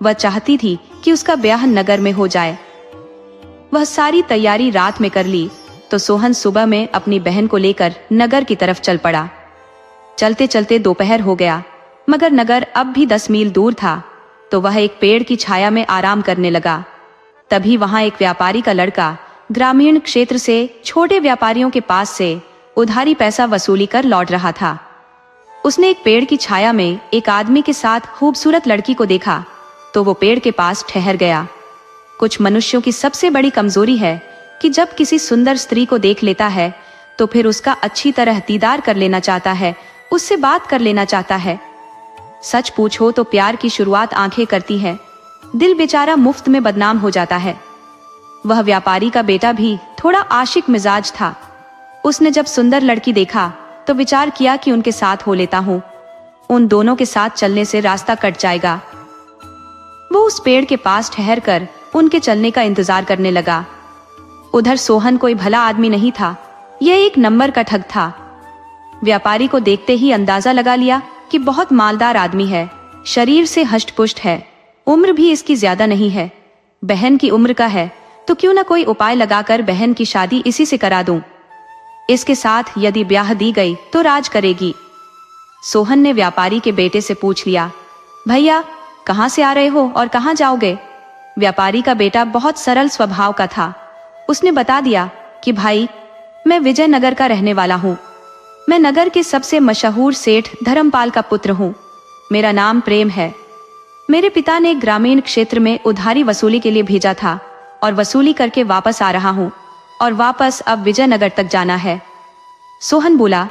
वह चाहती थी कि उसका ब्याह नगर में हो जाए। वह सारी तैयारी रात में कर ली तो सोहन सुबह में अपनी बहन को लेकर नगर की तरफ चल पड़ा। चलते चलते दोपहर हो गया, मगर नगर अब भी 10 मील दूर था, तो वह एक पेड़ की छाया में आराम करने लगा। तभी वहां एक व्यापारी का लड़का ग्रामीण क्षेत्र से छोटे व्यापारियों के पास से उधारी पैसा वसूली कर लौट रहा था। उसने एक पेड़ की छाया में एक आदमी के साथ खूबसूरत लड़की को देखा तो वो पेड़ के पास ठहर गया। कुछ मनुष्यों की सबसे बड़ी कमजोरी है कि जब किसी सुंदर स्त्री को देख लेता है तो फिर उसका अच्छी तरह दीदार कर लेना चाहता है, उससे बात कर लेना चाहता है। सच पूछो तो प्यार की शुरुआत आंखें करती है, दिल बेचारा मुफ्त में बदनाम हो जाता है। वह व्यापारी का बेटा भी थोड़ा आशिक मिजाज था। उसने जब सुंदर लड़की देखा तो विचार किया कि उनके साथ हो लेता हूँ, उन दोनों के साथ चलने से रास्ता कट जाएगा। वो उस पेड़ के पास ठहर कर उनके चलने का इंतजार करने लगा। उधर सोहन कोई भला आदमी नहीं था, यह एक नंबर का ठग था। व्यापारी को देखते ही अंदाजा लगा लिया कि बहुत मालदार आदमी है, शरीर से हष्ट-पुष्ट है, उम्र भी इसकी ज्यादा नहीं है, बहन की उम्र का है, तो क्यों ना कोई उपाय लगाकर बहन की शादी इसी से करा दूं। इसके साथ यदि ब्याह दी गई तो राज करेगी। सोहन ने व्यापारी के बेटे से पूछ लिया, भैया कहाँ से आ रहे हो और कहाँ जाओगे? व्यापारी का बेटा बहुत सरल स्वभाव का था। उसने बता दिया कि भाई, मैं विजयनगर का रहने वाला हूँ। मैं नगर के सबसे मशहूर सेठ धर्मपाल का पुत्र हूँ। मेरा नाम प्रेम है। मेरे पिता ने ग्रामीण क्षेत्र में उधारी वसूली के लिए भेजा था और वसूली करके वापस आ रहा हूँ और वापस अब विजयनगर तक जाना है। सोहन बोला,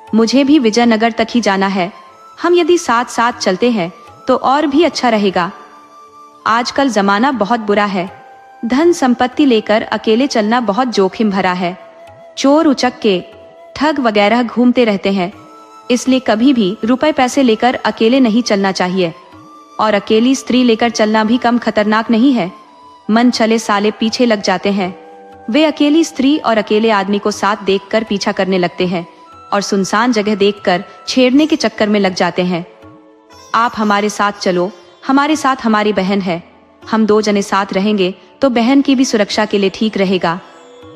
मुझे भी विजयनगर तक ही जाना है। हम यदि साथ साथ चलते हैं तो और भी अच्छा रहेगा। आजकल जमाना बहुत बुरा है, धन संपत्ति लेकर अकेले चलना बहुत जोखिम भरा है। चोर उचक्के ठग वगैरह घूमते रहते हैं, इसलिए कभी भी रुपए पैसे लेकर अकेले नहीं चलना चाहिए। और अकेली स्त्री लेकर चलना भी कम खतरनाक नहीं है। मन चले साले पीछे लग जाते हैं। वे अकेली स्त्री और अकेले आदमी को साथ देखकर पीछा करने लगते हैं और सुनसान जगह देखकर छेड़ने के चक्कर में लग जाते हैं। आप हमारे साथ चलो, हमारे साथ हमारी बहन है। हम 2 जने साथ रहेंगे तो बहन की भी सुरक्षा के लिए ठीक रहेगा।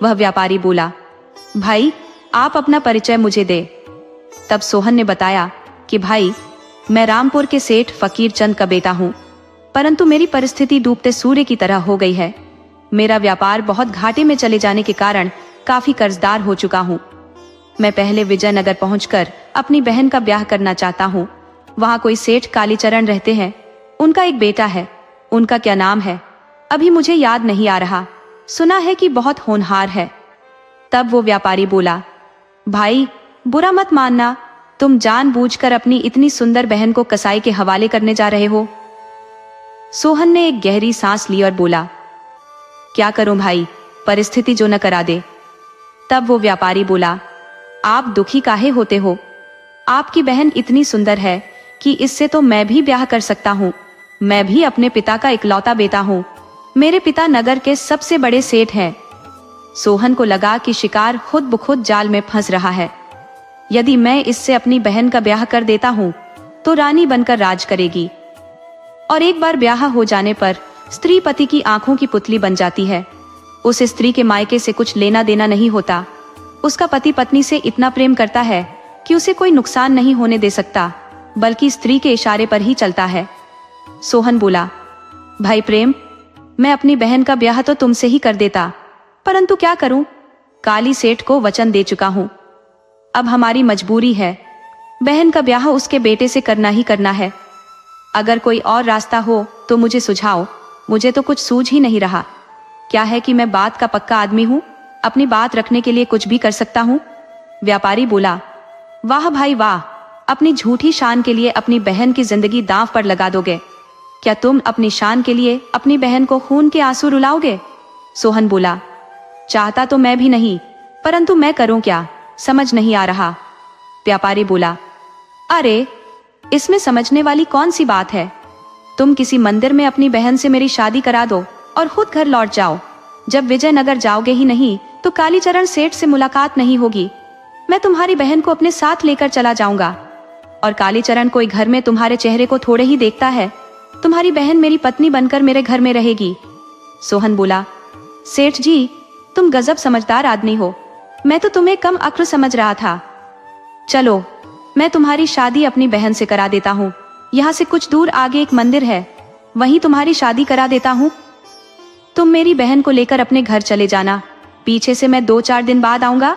वह व्यापारी बोला, भाई आप अपना परिचय मुझे दे। तब सोहन ने बताया कि भाई, मैं रामपुर के सेठ फकीर चंद का बेटा हूँ, परंतु मेरी परिस्थिति डूबते सूर्य की तरह हो गई है। मेरा व्यापार बहुत घाटे में चले जाने के कारण काफी कर्जदार हो चुका हूँ। मैं पहले विजयनगर पहुंचकर अपनी बहन का ब्याह करना चाहता हूँ। वहाँ कोई सेठ कालीचरण रहते हैं, उनका एक बेटा है, उनका क्या नाम है अभी मुझे याद नहीं आ रहा। सुना है कि बहुत होनहार है। तब वो व्यापारी बोला, भाई बुरा मत मानना, तुम जानबूझकर अपनी इतनी सुंदर बहन को कसाई के हवाले करने जा रहे हो। सोहन ने एक गहरी सांस ली और बोला, क्या करूं भाई, परिस्थिति जो न करा दे। तब वो व्यापारी बोला, आप दुखी काहे होते हो? आपकी बहन इतनी सुंदर है कि इससे तो मैं भी ब्याह कर सकता हूँ। मैं भी अपने पिता का इकलौता बेटा हूँ। मेरे पिता नगर के सबसे बड़े सेठ हैं। सोहन को लगा कि शिकार खुद ब खुद जाल में फंस रहा है। यदि मैं इससे अपनी बहन का ब्याह कर देता हूँ तो रानी बनकर राज करेगी, और एक बार ब्याह हो जाने पर स्त्री पति की आंखों की पुतली बन जाती है। उस स्त्री के मायके से कुछ लेना देना नहीं होता। उसका पति पत्नी से इतना प्रेम करता है कि उसे कोई नुकसान नहीं होने दे सकता, बल्कि स्त्री के इशारे पर ही चलता है। सोहन बोला, भाई प्रेम, मैं अपनी बहन का ब्याह तो तुमसे ही कर देता, परंतु क्या करूं, काली सेठ को वचन दे चुका हूं। अब हमारी मजबूरी है, बहन का ब्याह उसके बेटे से करना ही करना है। अगर कोई और रास्ता हो तो मुझे सुझाओ, मुझे तो कुछ सूझ ही नहीं रहा। क्या है कि मैं बात का पक्का आदमी हूँ, अपनी बात रखने के लिए कुछ भी कर सकता हूँ। व्यापारी बोला, वाह भाई वाह, अपनी झूठी शान के लिए अपनी बहन की जिंदगी दांव पर लगा दोगे। क्या तुम अपनी शान के लिए अपनी बहन को खून के आंसू रुलाओगे? सोहन बोला, चाहता तो मैं भी नहीं, परंतु मैं करूं क्या, समझ नहीं आ रहा। व्यापारी बोला, अरे इसमें समझने वाली कौन सी बात है। तुम किसी मंदिर में अपनी बहन से मेरी शादी करा दो और खुद घर लौट जाओ। जब विजयनगर जाओगे ही नहीं तो कालीचरण सेठ से मुलाकात नहीं होगी। मैं तुम्हारी बहन को अपने साथ लेकर चला जाऊंगा, और कालीचरण कोई घर में तुम्हारे चेहरे को थोड़े ही देखता है। तुम्हारी बहन मेरी पत्नी बनकर मेरे घर में रहेगी। सोहन बोला, सेठ जी, तुम गजब समझदार आदमी हो, मैं तो तुम्हें कम अक्ल समझ रहा था। चलो, मैं तुम्हारी शादी अपनी बहन से करा देता हूँ। यहाँ से कुछ दूर आगे एक मंदिर है, वहीं तुम्हारी शादी करा देता हूँ। तुम मेरी बहन को लेकर अपने घर चले जाना, पीछे से मैं 2-4 दिन बाद आऊंगा।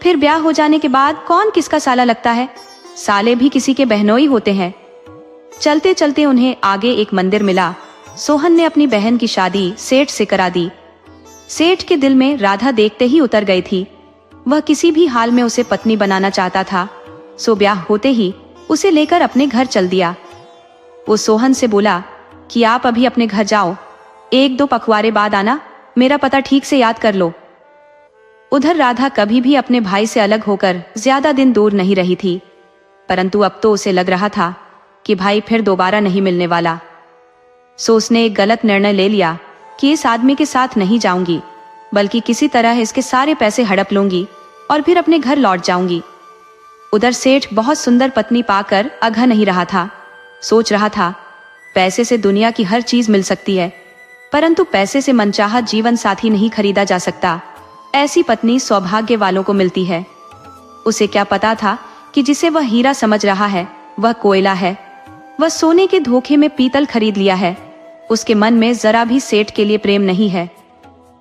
फिर ब्याह हो जाने के बाद कौन किसका साला लगता है, साले भी किसी के बहनोई होते हैं। चलते चलते उन्हें आगे एक मंदिर मिला। सोहन ने अपनी बहन की शादी सेठ से करा दी। सेठ के दिल में राधा देखते ही उतर गई थी। वह किसी भी हाल में उसे पत्नी बनाना चाहता था। सो ब्याह होते ही उसे लेकर अपने घर चल दिया। वो सोहन से बोला कि आप अभी अपने घर जाओ, 1-2 पखवाड़े बाद आना, मेरा पता ठीक से याद कर लो। उधर राधा कभी भी अपने भाई से अलग होकर ज्यादा दिन दूर नहीं रही थी, परंतु अब तो उसे लग रहा था कि भाई फिर दोबारा नहीं मिलने वाला। सो उसने एक गलत निर्णय ले लिया कि इस आदमी के साथ नहीं जाऊंगी, बल्कि किसी तरह इसके सारे पैसे हड़प लूंगी और फिर अपने घर लौट जाऊंगी। उधर सेठ बहुत सुंदर पत्नी पाकर अघा नहीं रहा था। सोच रहा था, पैसे से दुनिया की हर चीज मिल सकती है, परंतु पैसे से मनचाहा जीवन साथी नहीं खरीदा जा सकता। ऐसी पत्नी सौभाग्य वालों को मिलती है। उसे क्या पता था कि जिसे वह हीरा समझ रहा है वह कोयला है। वह सोने के धोखे में पीतल खरीद लिया है। उसके मन में जरा भी सेठ के लिए प्रेम नहीं है।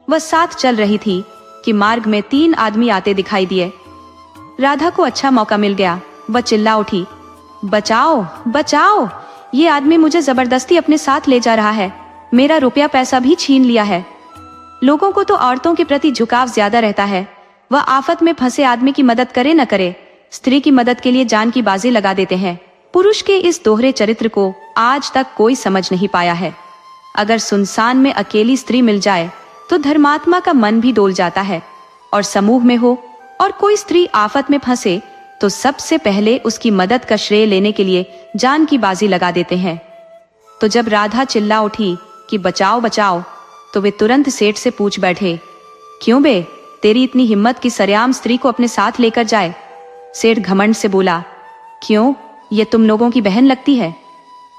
वह साथ चल रही थी कि मार्ग में 3 आदमी आते दिखाई दिए। राधा को अच्छा मौका मिल गया। वह चिल्ला उठी, बचाओ बचाओ, ये आदमी मुझे जबरदस्ती अपने साथ ले जा रहा है, मेरा रुपया पैसा भी छीन लिया है। लोगों को तो औरतों के प्रति झुकाव ज्यादा रहता है। वह आफत में फंसे आदमी की मदद करे न करे, स्त्री की मदद के लिए जान की बाजी लगा देते हैं। पुरुष के इस दोहरे चरित्र को आज तक कोई समझ नहीं पाया है। अगर सुनसान में अकेली स्त्री मिल जाए तो धर्मात्मा का मन भी डोल जाता है, और समूह में हो और कोई स्त्री आफत में फंसे तो सबसे पहले उसकी मदद का श्रेय लेने के लिए जान की बाजी लगा देते हैं। तो जब राधा चिल्ला उठी कि बचाओ बचाओ, तो वे तुरंत सेठ से पूछ बैठे, क्यों बे, तेरी इतनी हिम्मत कि सरेआम स्त्री को अपने साथ लेकर जाए? सेठ घमंड से बोला, क्यों, ये तुम लोगों की बहन लगती है?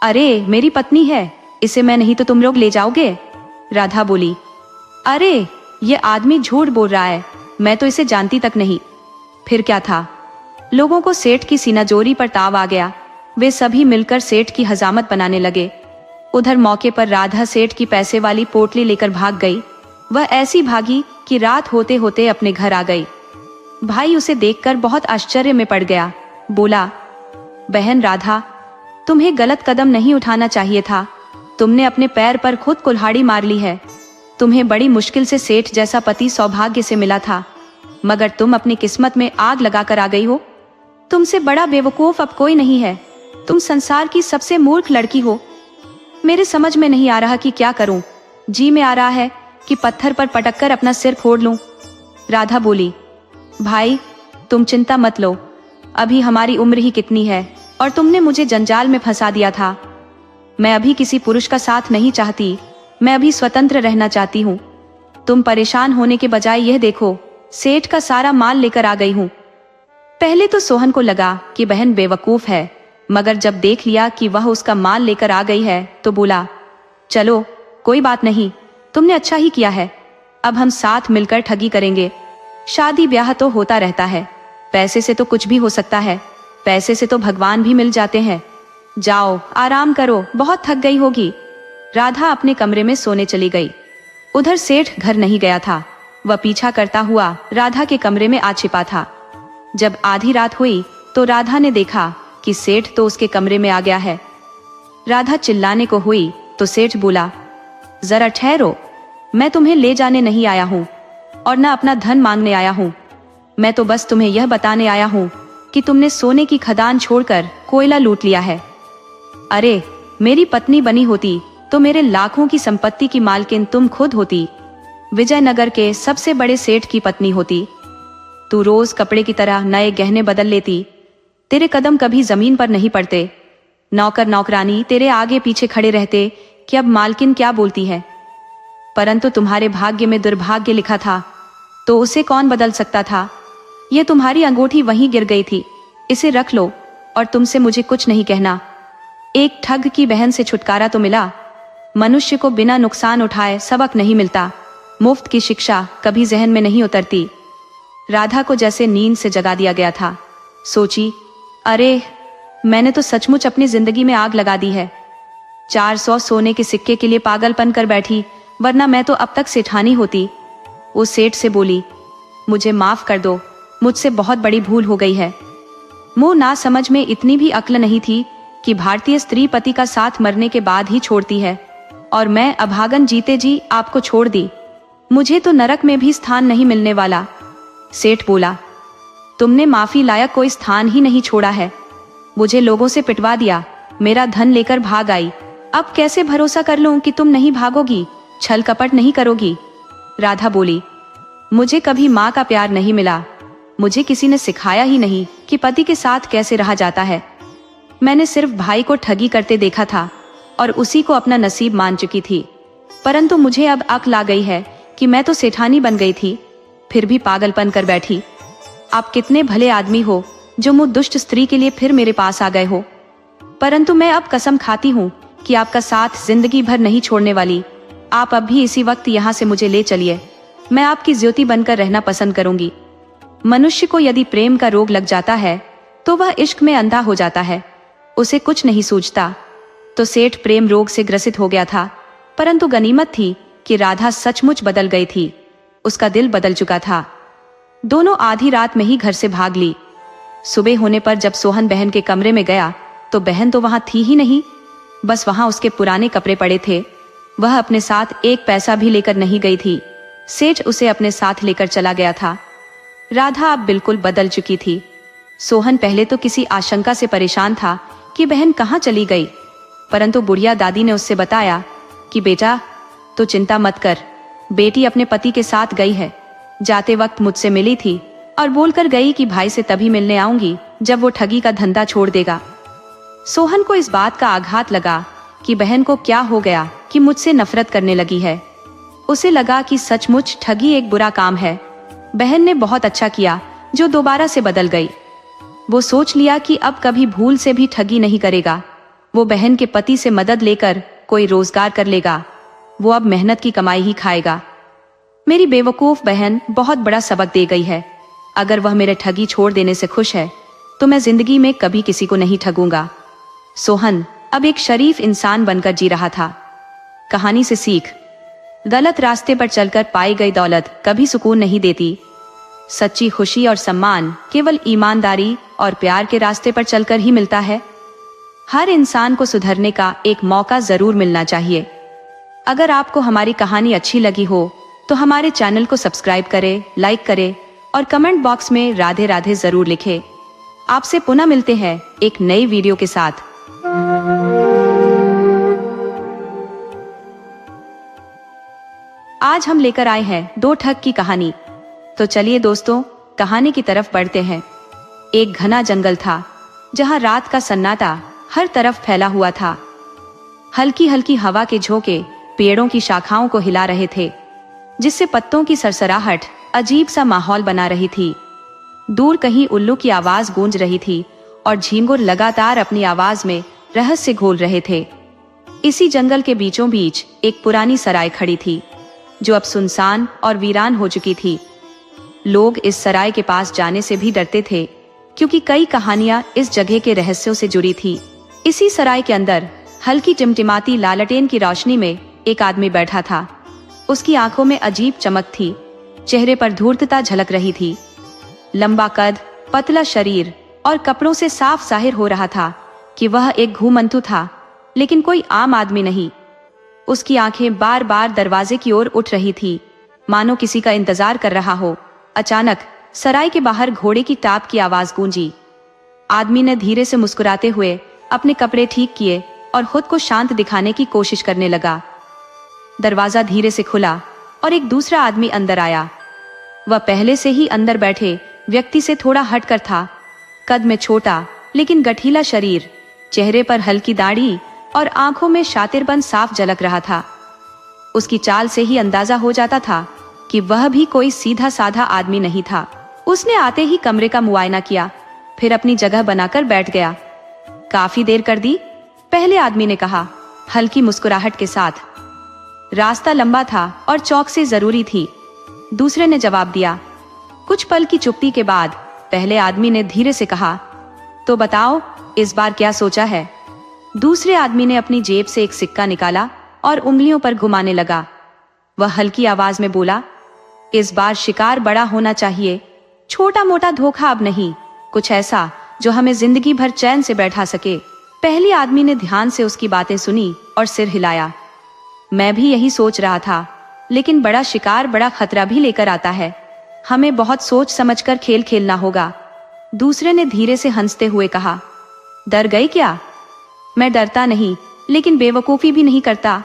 अरे मेरी पत्नी है, इसे मैं नहीं तो तुम लोग ले जाओगे? राधा बोली, अरे ये आदमी झूठ बोल रहा है, मैं तो इसे जानती तक नहीं। फिर क्या था, लोगों को सेठ की सीनाजोरी पर ताव आ गया। वे सभी मिलकर सेठ की हजामत बनाने लगे। उधर मौके पर राधा सेठ की पैसे वाली पोटली लेकर भाग गई। वह ऐसी भागी कि रात होते होते अपने घर आ गई। भाई उसे देखकर बहुत आश्चर्य में पड़ गया। बोला, बहन राधा, तुम्हें गलत कदम नहीं उठाना चाहिए था। तुमने अपने पैर पर खुद कुल्हाड़ी मार ली है। तुम्हें बड़ी मुश्किल से सेठ जैसा पति सौभाग्य से मिला था, मगर तुम अपनी किस्मत में आग लगाकर आ गई हो। तुमसे बड़ा बेवकूफ अब कोई नहीं है। तुम संसार की सबसे मूर्ख लड़की हो। मेरे समझ में नहीं आ रहा कि क्या करूं। जी में आ रहा है कि पत्थर पर पटककर अपना सिर फोड़ लूं। राधा बोली, भाई तुम चिंता मत लो, अभी हमारी उम्र ही कितनी है, और तुमने मुझे जंजाल में फंसा दिया था। मैं अभी किसी पुरुष का साथ नहीं चाहती, मैं अभी स्वतंत्र रहना चाहती हूँ। तुम परेशान होने के बजाय यह देखो, सेठ का सारा माल लेकर आ गई हूँ। पहले तो सोहन को लगा कि बहन बेवकूफ है, मगर जब देख लिया कि वह उसका माल लेकर आ गई है तो बोला, चलो कोई बात नहीं, तुमने अच्छा ही किया है। अब हम साथ मिलकर ठगी करेंगे। शादी ब्याह तो होता रहता है, पैसे से तो कुछ भी हो सकता है, पैसे से तो भगवान भी मिल जाते हैं। जाओ आराम करो, बहुत थक गई होगी। राधा अपने कमरे में सोने चली गई। उधर सेठ घर नहीं गया था। वह पीछा करता हुआ राधा के कमरे में आ छिपा था। जब आधी रात हुई तो राधा ने देखा कि सेठ तो उसके कमरे में आ गया है। राधा चिल्लाने को हुई तो सेठ बोला, जरा ठहरो, मैं तुम्हें ले जाने नहीं आया हूँ और न अपना धन मांगने आया हूँ। मैं तो बस तुम्हें यह बताने आया हूँ कि तुमने सोने की खदान छोड़कर कोयला लूट लिया है। अरे मेरी पत्नी बनी होती तो मेरे लाखों की संपत्ति की मालकिन तुम खुद होती। विजयनगर के सबसे बड़े सेठ की पत्नी होती। तू रोज कपड़े की तरह नए गहने बदल लेती। तेरे कदम कभी जमीन पर नहीं पड़ते। नौकर नौकरानी तेरे आगे पीछे खड़े रहते कि अब मालकिन क्या बोलती है। परंतु तुम्हारे भाग्य में दुर्भाग्य लिखा था, तो उसे कौन बदल सकता था। यह तुम्हारी अंगूठी वहीं गिर गई थी, इसे रख लो और तुमसे मुझे कुछ नहीं कहना। एक ठग की बहन से छुटकारा तो मिला। मनुष्य को बिना नुकसान उठाए सबक नहीं मिलता। मुफ्त की शिक्षा कभी जहन में नहीं उतरती। राधा को जैसे नींद से जगा दिया गया था। सोची, अरे मैंने तो सचमुच अपनी जिंदगी में आग लगा दी है। 400 सोने के सिक्के के लिए पागलपन कर बैठी, वरना मैं तो अब तक सेठानी होती। वो सेठ से बोली, मुझे माफ कर दो, मुझसे बहुत बड़ी भूल हो गई है। मुंह ना समझ में इतनी भी अक्ल नहीं थी कि भारतीय स्त्री पति का साथ मरने के बाद ही छोड़ती है, और मैं अभागन जीते जी आपको छोड़ दी। मुझे तो नरक में भी स्थान नहीं मिलने वाला। सेठ बोला, तुमने माफी लायक कोई स्थान ही नहीं छोड़ा है। मुझे लोगों से पिटवा दिया, मेरा धन लेकर भाग आई। अब कैसे भरोसा कर लूं कि तुम नहीं भागोगी, छल कपट नहीं करोगी? राधा बोली, मुझे कभी माँ का प्यार नहीं मिला। मुझे किसी ने सिखाया ही नहीं कि पति के साथ कैसे रहा जाता है। मैंने सिर्फ भाई को ठगी करते देखा था और उसी को अपना नसीब मान चुकी थी। परंतु मुझे अब अक्ल आ गई है कि मैं तो सेठानी बन गई थी, फिर भी पागलपन कर बैठी। आप कितने भले आदमी हो जो मुझ दुष्ट स्त्री के लिए फिर मेरे पास आ गए हो। परंतु मैं अब कसम खाती हूँ कि आपका साथ जिंदगी भर नहीं छोड़ने वाली। आप अब भी इसी वक्त यहाँ से मुझे ले चलिए। मैं आपकी ज्योति बनकर रहना पसंद करूंगी। मनुष्य को यदि प्रेम का रोग लग जाता है तो वह इश्क में अंधा हो जाता है, उसे कुछ नहीं सूझता। तो सेठ प्रेम रोग से ग्रसित हो गया था, परंतु गनीमत थी कि राधा सचमुच बदल गई थी। उसका दिल बदल चुका था। दोनों आधी रात में ही घर से भाग ली। सुबह होने पर जब सोहन बहन के कमरे में गया तो बहन तो वहां थी ही नहीं, बस वहां उसके पुराने कपड़े पड़े थे। वह अपने साथ एक पैसा भी लेकर नहीं गई थी। सेठ उसे अपने साथ लेकर चला गया था। राधा अब बिल्कुल बदल चुकी थी। सोहन पहले तो किसी आशंका से परेशान था कि बहन कहाँ चली गई, परंतु बुढ़िया दादी ने उससे बताया कि बेटा तो चिंता मत कर, बेटी अपने पति के साथ गई है। जाते वक्त मुझसे मिली थी और बोलकर गई कि भाई से तभी मिलने आऊंगी जब वो ठगी का धंधा छोड़ देगा। सोहन को इस बात का आघात लगा कि बहन को क्या हो गया कि मुझसे नफरत करने लगी है। उसे लगा कि सचमुच ठगी एक बुरा काम है। बहन ने बहुत अच्छा किया जो दोबारा से बदल गई। वो सोच लिया कि अब कभी भूल से भी ठगी नहीं करेगा। वो बहन के पति से मदद लेकर कोई रोजगार कर लेगा। वो अब मेहनत की कमाई ही खाएगा। मेरी बेवकूफ बहन बहुत बड़ा सबक दे गई है। अगर वह मेरे ठगी छोड़ देने से खुश है तो मैं जिंदगी में कभी किसी को नहीं ठगूंगा। सोहन अब एक शरीफ इंसान बनकर जी रहा था। कहानी से सीख, गलत रास्ते पर चलकर पाई गई दौलत कभी सुकून नहीं देती। सच्ची खुशी और सम्मान केवल ईमानदारी और प्यार के रास्ते पर चलकर ही मिलता है। हर इंसान को सुधरने का एक मौका जरूर मिलना चाहिए। अगर आपको हमारी कहानी अच्छी लगी हो तो हमारे चैनल को सब्सक्राइब करें, लाइक करें और कमेंट बॉक्स में राधे राधे जरूर लिखें। आपसे पुनः मिलते हैं एक नई वीडियो के साथ। आज हम लेकर आए हैं दो ठग की कहानी। तो चलिए दोस्तों, कहानी की तरफ बढ़ते हैं। एक घना जंगल था जहां रात का सन्नाटा हर तरफ फैला हुआ था। हल्की हल्की हवा के झोंके पेड़ों की शाखाओं को हिला रहे थे, जिससे पत्तों की सरसराहट अजीब सा माहौल बना रही थी। दूर कहीं उल्लू की आवाज गूंज रही थी और झींगुर लगातार अपनी आवाज में रहस्य घोल रहे थे। इसी जंगल के बीचों बीच एक पुरानी सराय खड़ी थी जो अब सुनसान और वीरान हो चुकी थी। लोग इस सराय के पास जाने से भी डरते थे क्योंकि कई कहानियां इस जगह के रहस्यों से जुड़ी थी। इसी सराय के अंदर हल्की टिमटिमाती लालटेन की रोशनी में एक आदमी बैठा था। उसकी आंखों में अजीब चमक थी, चेहरे पर धूर्तता झलक रही थी। लंबा कद, पतला शरीर और कपड़ों से साफ जाहिर हो रहा था कि वह एक घूमंतु था, लेकिन कोई आम आदमी नहीं। उसकी आंखें बार बार दरवाजे की ओर उठ रही थी, मानो किसी का इंतजार कर रहा हो। अचानक सराय के बाहर घोड़े की टाप की आवाज गूंजी। आदमी ने धीरे से मुस्कुराते हुए अपने कपड़े ठीक किए और खुद को शांत दिखाने की कोशिश करने लगा। दरवाजा धीरे से खुला और एक दूसरा आदमी अंदर आया। वह पहले से ही अंदर बैठे व्यक्ति से थोड़ा हटकर था। कद में छोटा लेकिन गठीला शरीर, चेहरे पर हल्की दाढ़ी और आंखों में शातिरपन साफ झलक रहा था। उसकी चाल से ही अंदाजा हो जाता था कि वह भी कोई सीधा साधा आदमी नहीं था। उसने आते ही कमरे का मुआयना किया, फिर अपनी जगह बनाकर बैठ गया। काफी देर कर दी, पहले आदमी ने कहा, हल्की मुस्कुराहट के साथ। रास्ता लंबा था और चौकसी जरूरी थी, दूसरे ने जवाब दिया। कुछ पल की चुप्पी के बाद पहले आदमी ने धीरे से कहा, तो बताओ इस बार क्या सोचा है? दूसरे आदमी ने अपनी जेब से एक सिक्का निकाला और उंगलियों पर घुमाने लगा। वह हल्की आवाज में बोला, इस बार शिकार बड़ा होना चाहिए, छोटा मोटा धोखा अब नहीं, कुछ ऐसा जो हमें जिंदगी भर चैन से बैठा सके। पहले आदमी ने ध्यान से उसकी बातें सुनी और सिर हिलाया। मैं भी यही सोच रहा था, लेकिन बड़ा शिकार बड़ा खतरा भी लेकर आता है, हमें बहुत सोच समझकर खेल खेलना होगा। दूसरे ने धीरे से हंसते हुए कहा, डर गई क्या? मैं डरता नहीं, लेकिन बेवकूफ़ी भी नहीं करता,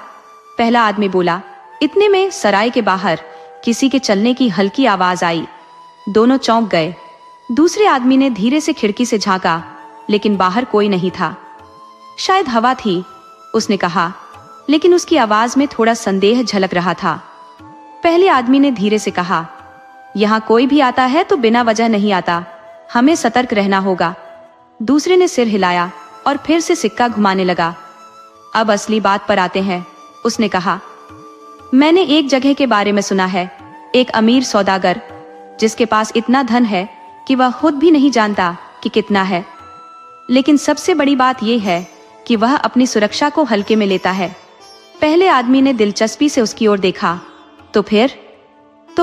पहला आदमी बोला। इतने में सराय के बाहर किसी के चलने की हल्की आवाज आई। दोनों चौंक गए। दूसरे आदमी ने धीरे से खिड़की से झांका, लेकिन बाहर कोई नहीं था। शायद हवा थी, उसने कहा, लेकिन उसकी आवाज में थोड़ा संदेह झलक रहा था। पहले आदमी ने धीरे से कहा, यहाँ कोई भी आता है तो बिना वजह नहीं आता, हमें सतर्क रहना होगा। दूसरे ने सिर हिलाया और फिर से सिक्का घुमाने लगा। अब असली बात पर आते हैं, उसने कहा। मैंने एक जगह के बारे में सुना है, एक अमीर सौदागर जिसके पास इतना धन है कि वह खुद भी नहीं जानता कि कितना है। लेकिन सबसे बड़ी बात यह है कि वह अपनी सुरक्षा को हल्के में लेता है। पहले आदमी ने दिलचस्पी से उसकी ओर देखा। तो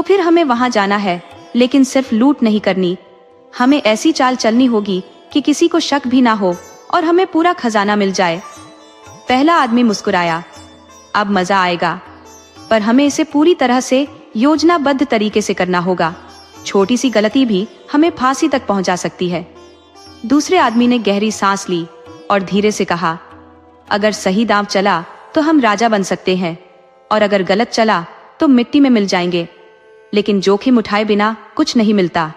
फिर हमें वहां जाना है, लेकिन सिर्फ लूट नहीं करनी। हमें ऐसी चाल चलनी होगी कि किसी को शक भी ना हो और हमें पूरा खजाना मिल जाए। पहला आदमी मुस्कुराया। अब मजा आएगा, पर हमें इसे पूरी तरह से योजनाबद्ध तरीके से करना होगा। छोटी सी गलती भी हमें फांसी तक पहुंचा सकती है। दूसरे आदमी ने गहरी सांस ली और धीरे से कहा, अगर सही दांव चला तो हम राजा बन सकते हैं, और अगर गलत चला तो मिट्टी में मिल जाएंगे। लेकिन जोखिम उठाए बिना कुछ नहीं मिलता।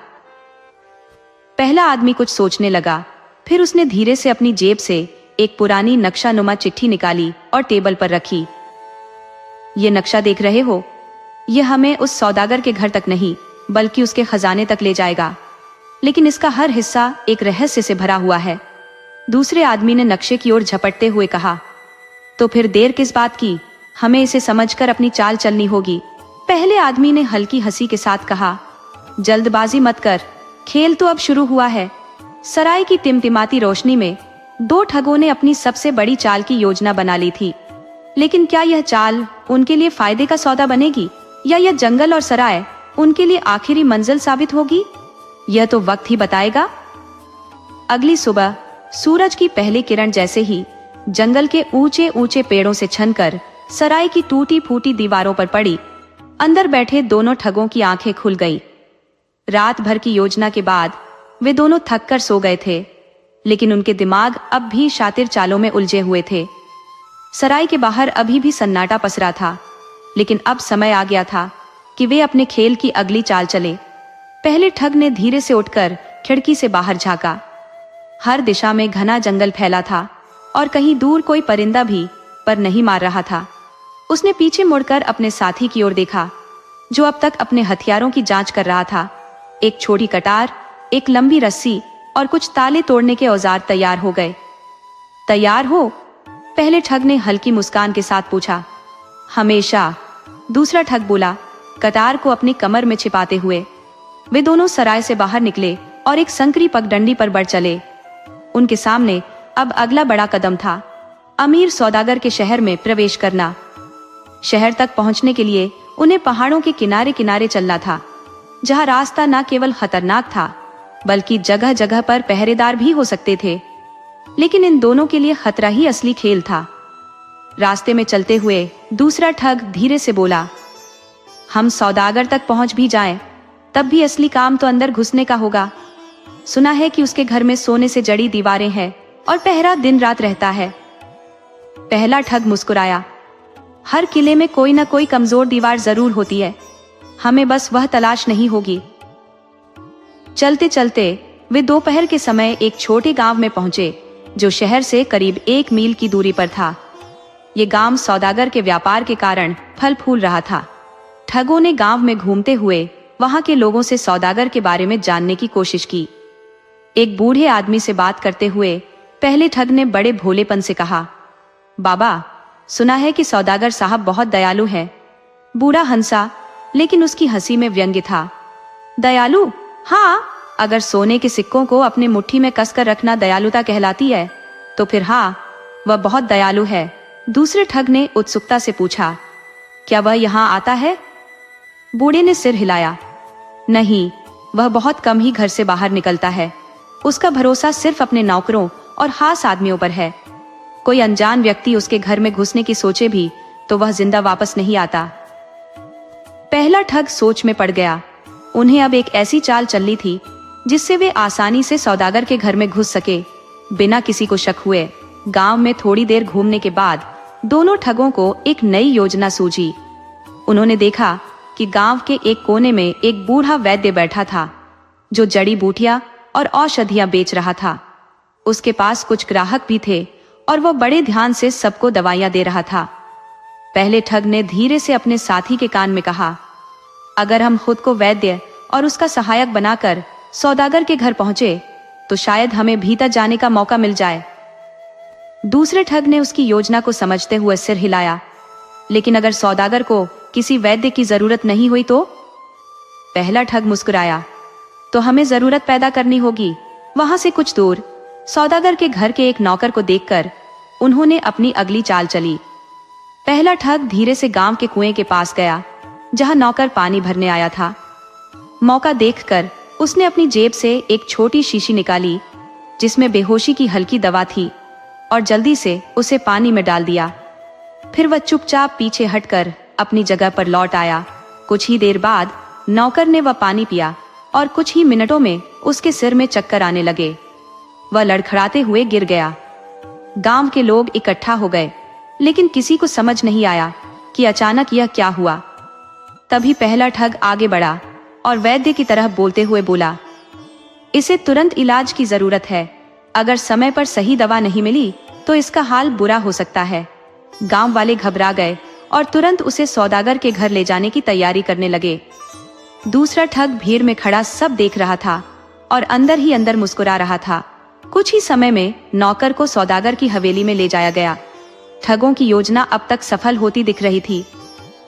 पहला आदमी कुछ सोचने लगा, फिर उसने धीरे से अपनी जेब से एक पुरानी नक्शा-नुमा चिट्ठी निकाली और टेबल पर रखी। ये नक्शा देख रहे हो? यह हमें उस सौदागर के घर तक नहीं, बल्कि उसके खजाने तक ले जाएगा। लेकिन इसका हर हिस्सा एक रहस्य से भरा हुआ है। दूसरे आदमी ने नक्शे की ओर झपटते हुए कहा, तो फिर देर किस बात की? हमें इसे समझकर अपनी चाल चलनी होगी। पहले आदमी ने हल्की हंसी के साथ कहा, जल्दबाजी मत कर, खेल तो अब शुरू हुआ है। सराय की टिमटिमाती रोशनी में दो ठगों ने अपनी सबसे बड़ी चाल की योजना बना ली थी। लेकिन क्या यह चाल उनके लिए फायदे का सौदा बनेगी, या यह जंगल और सराय उनके लिए आखिरी मंजिल साबित होगी? यह तो वक्त ही बताएगा। अगली सुबह सूरज की पहली किरण जैसे ही जंगल के ऊंचे ऊंचे पेड़ों से छनकर सराय की टूटी फूटी दीवारों पर पड़ी, अंदर बैठे दोनों ठगों की आंखें खुल गई। रात भर की योजना के बाद वे दोनों थक कर सो गए थे, लेकिन उनके दिमाग अब भी शातिर चालों में उलझे हुए थे। सराय के बाहर अभी भी सन्नाटा पसरा था, लेकिन अब समय आ गया था कि वे अपने खेल की अगली चाल चले। पहले ठग ने धीरे से उठकर खिड़की से बाहर झांका। हर दिशा में घना जंगल फैला था और कहीं दूर कोई परिंदा भी पर नहीं मार रहा था। उसने पीछे मुड़कर अपने साथी की ओर देखा, जो अब तक अपने हथियारों की जांच कर रहा था। एक छोटी कटार, एक लंबी रस्सी और कुछ ताले तोड़ने के औजार तैयार हो गए। तैयार हो? पहले ठग ने हल्की मुस्कान के साथ पूछा। हमेशा, दूसरा ठग बोला, कटार को अपनी कमर में छिपाते हुए। वे दोनों सराय से बाहर निकले और एक संकरी पगडंडी पर बढ़ चले। उनके सामने अब अगला बड़ा कदम था, अमीर सौदागर के शहर में प्रवेश करना। शहर तक पहुंचने के लिए उन्हें पहाड़ों के किनारे किनारे चलना था, जहां रास्ता न केवल खतरनाक था, बल्कि जगह जगह पर पहरेदार भी हो सकते थे। लेकिन इन दोनों के लिए खतरा ही असली खेल था। रास्ते में चलते हुए दूसरा ठग धीरे से बोला, हम सौदागर तक पहुंच भी जाएं, तब भी असली काम तो अंदर घुसने का होगा। सुना है कि उसके घर में सोने से जड़ी दीवारें हैं और पहरा दिन रात रहता है। पहला ठग मुस्कुराया, हर किले में कोई ना कोई कमजोर दीवार जरूर होती है, हमें बस वह तलाश नहीं होगी। चलते चलते वे दोपहर के समय एक छोटे गांव में पहुंचे, जो शहर से करीब 1 मील की दूरी पर था। ये गांव सौदागर के व्यापार के कारण फल फूल रहा था। ठगों ने गांव में घूमते हुए वहां के लोगों से सौदागर के बारे में जानने की कोशिश की। एक बूढ़े आदमी से बात करते हुए पहले ठग ने बड़े भोलेपन से कहा, बाबा, सुना है कि सौदागर साहब बहुत दयालु हैं। बूढ़ा हंसा, लेकिन उसकी हंसी में व्यंग्य था। दयालु? हाँ, अगर सोने के सिक्कों को अपनी मुट्ठी में कसकर रखना दयालुता कहलाती है, तो फिर हाँ, वह बहुत दयालु है। दूसरे ठग ने उत्सुकता से पूछा, क्या वह यहाँ आता है? बूढ़े ने सिर हिलाया। नहीं, वह बहुत कम ही घर से बाहर निकलता है। उसका भरोसा सिर्फ अपने नौकरों और खास आदमियों पर है। कोई अनजान व्यक्ति उसके घर में घुसने की सोचे भी तो वह जिंदा वापस नहीं आता। पहला ठग सोच में पड़ गया। उन्हें अब एक ऐसी चाल चलनी थी जिससे वे आसानी से सौदागर के घर में घुस सके, बिना किसी को शक हुए। गांव में थोड़ी देर घूमने के बाद दोनों ठगों को एक नई योजना सूझी। उन्होंने देखा कि गांव के एक कोने में एक बूढ़ा वैद्य बैठा था जो जड़ी बूटियां और औषधियां बेच रहा था। उसके पास कुछ ग्राहक भी थे और वह बड़े ध्यान से सबको दवाइयां दे रहा था। पहले ठग ने धीरे से अपने साथी के कान में कहा, अगर हम खुद को वैद्य और उसका सहायक बनाकर सौदागर के घर पहुंचे तो शायद हमें भीतर जाने का मौका मिल जाए। दूसरे ठग ने उसकी योजना को समझते हुए सिर हिलाया, लेकिन अगर सौदागर को किसी वैद्य की जरूरत नहीं हुई तो? पहला ठग मुस्कुराया, तो हमें जरूरत पैदा करनी होगी। वहां से कुछ दूर सौदागर के घर के एक नौकर को देखकर उन्होंने अपनी अगली चाल चली। पहला ठग धीरे से गांव के कुएं के पास गया जहां नौकर पानी भरने आया था। मौका देखकर उसने अपनी जेब से एक छोटी शीशी निकाली जिसमें बेहोशी की हल्की दवा थी और जल्दी से उसे पानी में डाल दिया। फिर वह चुपचाप पीछे हटकर अपनी जगह पर लौट आया। कुछ ही देर बाद नौकर ने वह पानी पिया और कुछ ही मिनटों में उसके सिर में चक्कर आने लगे। वह लड़खड़ाते हुए गिर गया। गांव के लोग इकट्ठा हो गए, लेकिन किसी को समझ नहीं आया कि अचानक यह क्या हुआ। तभी पहला ठग आगे बढ़ा और वैद्य की तरह बोलते हुए बोला, इसे तुरंत इलाज की जरूरत है। अगर समय पर सही दवा नहीं मिली तो इसका हाल बुरा हो सकता है। गांव वाले घबरा गए और तुरंत उसे सौदागर के घर ले जाने की तैयारी करने लगे। दूसरा ठग भीड़ में खड़ा सब देख रहा था और अंदर ही अंदर मुस्कुरा रहा था। कुछ ही समय में नौकर को सौदागर की हवेली में ले जाया गया। ठगों की योजना अब तक सफल होती दिख रही थी।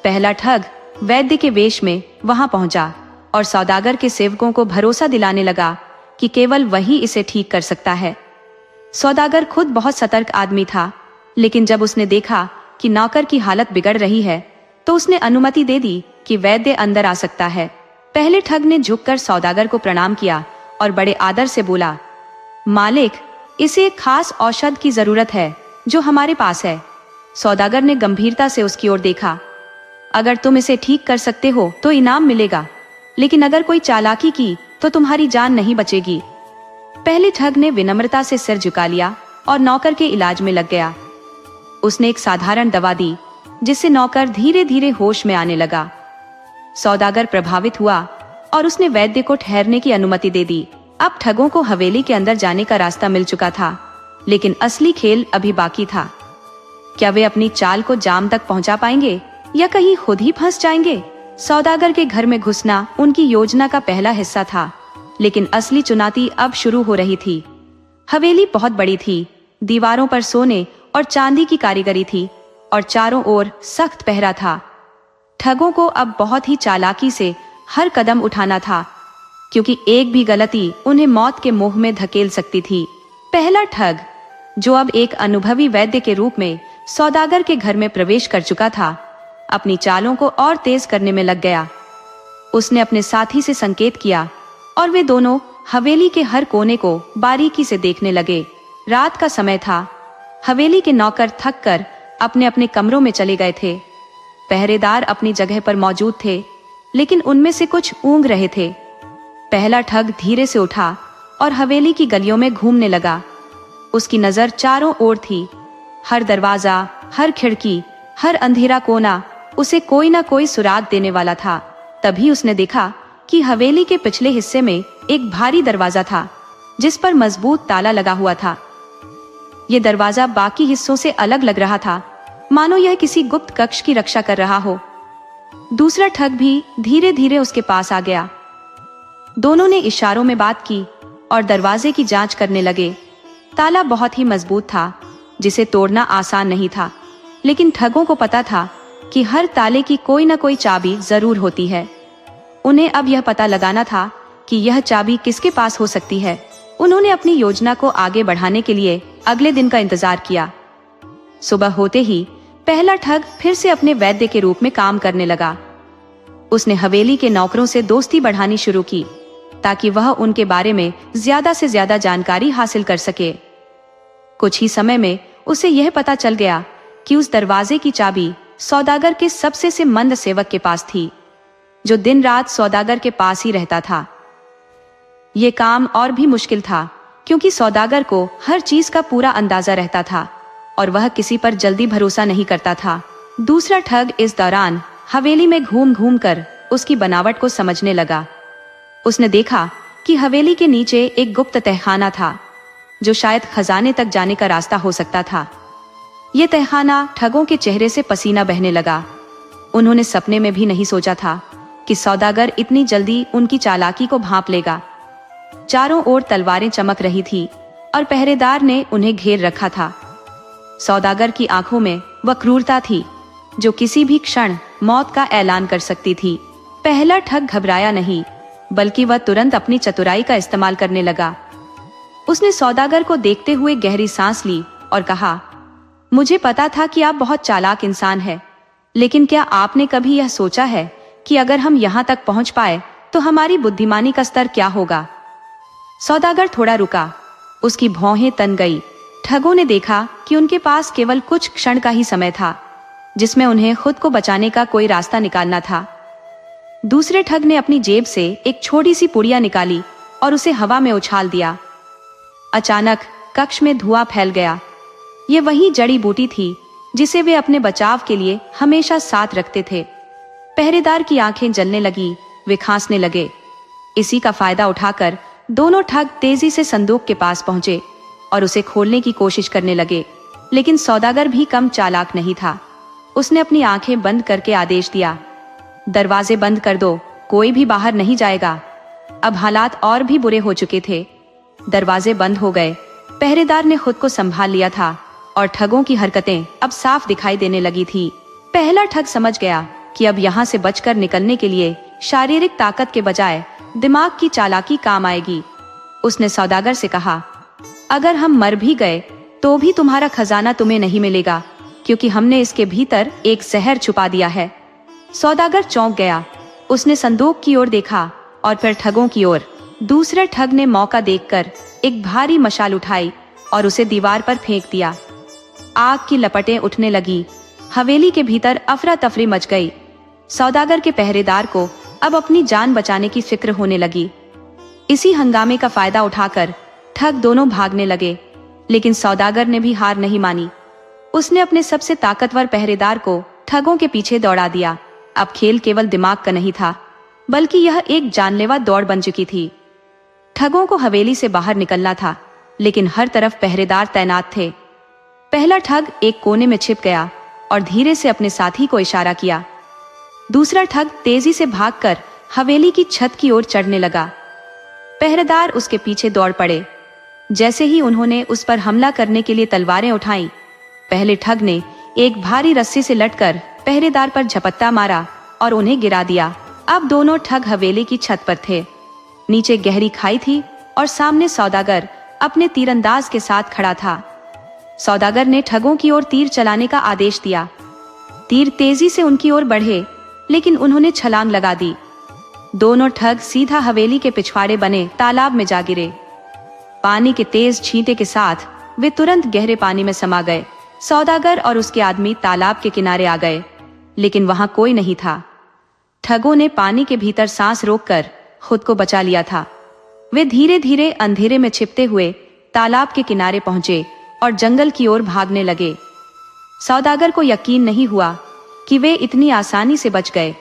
पहला ठग वैद्य के वेश में वहां पहुंचा और सौदागर के सेवकों को भरोसा दिलाने लगा कि केवल वही इसे ठीक कर सकता है। सौदागर खुद बहुत सतर्क आदमी था, लेकिन जब उसने देखा कि नौकर की हालत बिगड़ रही है तो उसने अनुमति दे दी कि वैद्य अंदर आ सकता है। पहले ठग ने झुककर सौदागर को प्रणाम किया और बड़े आदर से बोला, मालिक, इसे एक खास औषध की जरूरत है जो हमारे पास है। सौदागर ने गंभीरता से उसकी ओर देखा, अगर तुम इसे ठीक कर सकते हो तो इनाम मिलेगा, लेकिन अगर कोई चालाकी की तो तुम्हारी जान नहीं बचेगी। पहले ठग ने विनम्रता से सिर झुका लिया और नौकर के इलाज में लग गया। उसने एक साधारण दवा दी जिससे नौकर धीरे धीरे होश में आने लगा। सौदागर प्रभावित हुआ और उसने वैद्य को ठहरने की अनुमति दे दी। अब ठगों को हवेली के अंदर जाने का रास्ता मिल चुका था, लेकिन असली खेल अभी बाकी था। क्या वे अपनी चाल को जाम तक पहुंचा पाएंगे या कहीं खुद ही फंस जाएंगे? सौदागर के घर में घुसना उनकी योजना का पहला हिस्सा था, लेकिन असली चुनौती अब शुरू हो रही थी। हवेली बहुत बड़ी थी, दीवारों पर सोने और चांदी की कारीगरी थी और चारों ओर सख्त पहरा था। ठगों को अब बहुत ही चालाकी से हर कदम उठाना था, क्योंकि एक भी गलती उन्हें मौत के मुंह में धकेल सकती थी। पहला ठग, जो अब एक अनुभवी वैद्य के रूप में सौदागर के घर में प्रवेश कर चुका था, अपनी चालों को और तेज करने में लग गया। उसने अपने साथी से संकेत किया और वे दोनों हवेली के हर कोने को बारीकी से देखने लगे। रात का समय था। हवेली के नौकर थक कर अपने अपने कमरों में चले गए थे। पहरेदार अपनी जगह पर मौजूद थे, लेकिन उनमें से कुछ ऊँघ रहे थे। पहला ठग धीरे से उठा और हवेली की गलियों में घूमने लगा। उसकी नजर चारों ओर थी। हर दरवाजा, हर खिड़की, हर अंधेरा कोना उसे कोई ना कोई सुराग देने वाला था। तभी उसने देखा कि हवेली के पिछले हिस्से में एक भारी दरवाजा था जिस पर मजबूत ताला लगा हुआ था। यह दरवाजा बाकी हिस्सों से अलग लग रहा था, मानो यह किसी गुप्त कक्ष की रक्षा कर रहा हो। दूसरा ठग भी धीरे धीरे उसके पास आ गया। दोनों ने इशारों में बात की और दरवाजे की जांच करने लगे। ताला बहुत ही मजबूत था, जिसे तोड़ना आसान नहीं था, लेकिन ठगों को पता था कि हर ताले की कोई ना कोई चाबी जरूर होती है। उन्हें अब यह पता लगाना था कि यह चाबी किसके पास हो सकती है। उन्होंने अपनी योजना को आगे बढ़ाने के लिए अगले दिन का इंतजार किया। सुबह होते ही पहला ठग फिर से अपने वैद्य के रूप में काम करने लगा। उसने हवेली के नौकरों से दोस्ती बढ़ानी शुरू की ताकि वह उनके बारे में ज्यादा से ज्यादा जानकारी हासिल कर सके। कुछ ही समय में उसे यह पता चल गया कि उस दरवाजे की चाबी सौदागर के सबसे से मंद सेवक के पास थी, जो दिन रात सौदागर के पास ही रहता था। ये काम और भी मुश्किल था, क्योंकि सौदागर को हर चीज का पूरा अंदाजा रहता था और वह किसी पर जल्दी भरोसा नहीं करता था। दूसरा ठग इस दौरान हवेली में घूम घूम कर उसकी बनावट को समझने लगा। उसने देखा कि हवेली के नीचे एक गुप्त तहखाना था जो शायद खजाने तक जाने का रास्ता हो सकता था। यह तहखाना ठगों के चेहरे से पसीना बहने लगा। उन्होंने सपने में भी नहीं सोचा था कि सौदागर इतनी जल्दी उनकी चालाकी को भांप लेगा। चारों ओर तलवारें चमक रही थी और पहरेदार ने उन्हें घेर रखा था। सौदागर की आंखों में वह क्रूरता थी जो किसी भी क्षण मौत का ऐलान कर सकती थी। पहला ठग घबराया नहीं, बल्कि वह तुरंत अपनी चतुराई का इस्तेमाल करने लगा। उसने सौदागर को देखते हुए गहरी सांस ली और कहा, मुझे पता था कि आप बहुत चालाक इंसान हैं, लेकिन क्या आपने कभी यह सोचा है कि अगर हम यहाँ तक पहुँच पाए तो हमारी बुद्धिमानी का स्तर क्या होगा? सौदागर थोड़ा रुका, उसकी भौहें तन गई। ठगों ने देखा कि उनके पास केवल कुछ क्षण का ही समय था जिसमें उन्हें खुद को बचाने का कोई रास्ता निकालना था। दूसरे ठग ने अपनी जेब से एक छोटी सी पुड़िया निकाली और उसे हवा में उछाल दिया। अचानक कक्ष में धुआं फैल गया। ये वही जड़ी बूटी थी जिसे वे अपने बचाव के लिए हमेशा साथ रखते थे। पहरेदार की आंखें जलने लगी, वे खांसने लगे। इसी का फायदा उठाकर दोनों ठग तेजी से संदूक के पास पहुंचे और उसे खोलने की कोशिश करने लगे, लेकिन सौदागर भी कम चालाक नहीं था। उसने अपनी आंखें बंद करके आदेश दिया, दरवाजे बंद कर दो, कोई भी बाहर नहीं जाएगा। अब हालात और भी बुरे हो चुके थे। दरवाजे बंद हो गए। पहरेदार ने खुद को संभाल लिया था और ठगों की हरकतें अब साफ दिखाई देने लगी थी। पहला ठग समझ गया कि अब यहाँ से बचकर निकलने के लिए शारीरिक ताकत के बजाय दिमाग की चालाकी काम आएगी। उसने सौदागर से कहा, अगर हम मर भी गए तो भी तुम्हारा खजाना तुम्हें नहीं मिलेगा, क्योंकि हमने इसके भीतर एक जहर छुपा दिया है। सौदागर चौंक गया। उसने संदूक की ओर देखा और फिर ठगों की ओर। दूसरे ठग ने मौका देखकर एक भारी मशाल उठाई और उसे दीवार पर फेंक दिया। आग की लपटें उठने लगी। हवेली के भीतर अफरा तफरी मच गई। सौदागर के पहरेदार को अब अपनी जान बचाने की फिक्र होने लगी। इसी हंगामे का फायदा उठाकर ठग दोनों भागने लगे, लेकिन सौदागर ने भी हार नहीं मानी। उसने अपने सबसे ताकतवर पहरेदार को ठगों के पीछे दौड़ा दिया। अब खेल केवल दिमाग का नहीं था, बल्कि यह एक जानलेवा दौड़ बन चुकी थी। ठगों को हवेली से बाहर निकलना था, लेकिन हर तरफ पहरेदार तैनात थे। पहला ठग एक कोने में छिप गया और धीरे से अपने साथी को इशारा किया। दूसरा ठग तेजी से भागकर हवेली की छत की ओर चढ़ने लगा। पहरेदार उसके पीछे दौड़ पड़े। जैसे ही उन्होंने उस पर हमला करने के लिए तलवारें उठाई, पहले ठग ने एक भारी रस्सी से लटकर पहरेदार पर झपट्टा मारा और उन्हें गिरा दिया। अब दोनों ठग हवेली की छत पर थे। नीचे गहरी खाई थी और सामने सौदागर अपने तीरंदाज के साथ खड़ा था। सौदागर ने ठगों की ओर तीर चलाने का आदेश दिया। तीर तेजी से उनकी ओर बढ़े, लेकिन उन्होंने छलांग लगा दी। दोनों ठग सीधा हवेली के पिछवाड़े बने तालाब में जा गिरे। पानी के तेज छींटे के साथ वे तुरंत गहरे पानी में समा गए। सौदागर और उसके आदमी तालाब के किनारे आ गए, लेकिन वहां कोई नहीं था। ठगों ने पानी के भीतर सांस रोककर खुद को बचा लिया था। वे धीरे धीरे अंधेरे में छिपते हुए तालाब के किनारे पहुंचे और जंगल की ओर भागने लगे। सौदागर को यकीन नहीं हुआ कि वे इतनी आसानी से बच गए,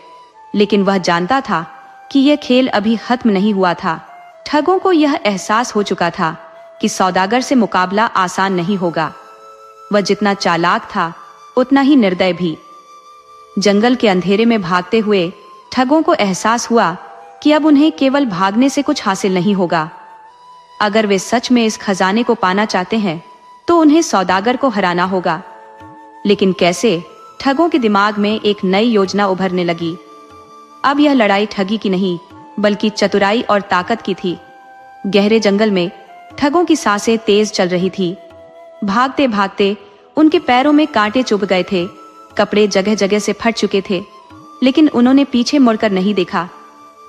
लेकिन वह जानता था कि यह खेल अभी खत्म नहीं हुआ था। ठगों को यह एहसास हो चुका था कि सौदागर से मुकाबला आसान नहीं होगा। वह जितना चालाक था, उतना ही निर्दय भी। जंगल के अंधेरे में भागते हुए ठगों को एहसास हुआ कि अब उन्हें केवल भागने से कुछ हासिल नहीं होगा। अगर वे सच में इस खजाने को पाना चाहते हैं तो उन्हें सौदागर को हराना होगा। लेकिन कैसे? ठगों के दिमाग में एक नई योजना उभरने लगी। अब यह लड़ाई ठगी की नहीं, बल्कि चतुराई और ताकत की थी। गहरे जंगल में ठगों की सांसें तेज चल रही थी। भागते भागते उनके पैरों में कांटे चुभ गए थे। कपड़े जगह जगह से फट चुके थे, लेकिन उन्होंने पीछे मुड़कर नहीं देखा।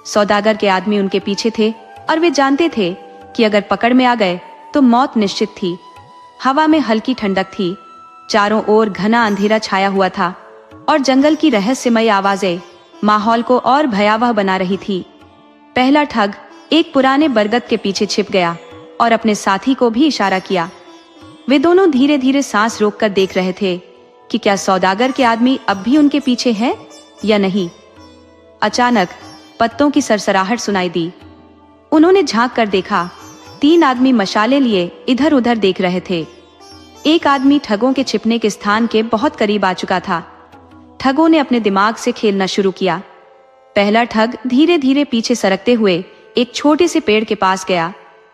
सौदागर के आदमी उनके पीछे थे और वे जानते थे कि अगर पकड़ में आ गए तो मौत निश्चित थी। हवा में हल्की ठंडक थी। चारों ओर घना अंधेरा छाया हुआ था और जंगल की रहस्यमयी आवाजें माहौल को और भयावह बना रही थी। पहला ठग एक पुराने बरगद के पीछे छिप गया। और अपने साथी को भी इशारा किया। वे दोनों धीरे धीरे सांस रोककर देख रहे थे कि क्या सौदागर के आदमी अब भी उनके पीछे है या नहीं। अचानक पत्तों की सरसराहट सुनाई दी। उन्होंने झांक कर देखा, 3 आदमी मशाले लिए इधर उधर देख रहे थे। एक आदमी ठगों के छिपने के स्थान के बहुत करीब आ चुका था। ठगों ने अपने दिमाग से खेलना शुरू किया। पहला ठग धीरे धीरे पीछे सरकते हुए एक छोटे से पेड़ के पास गया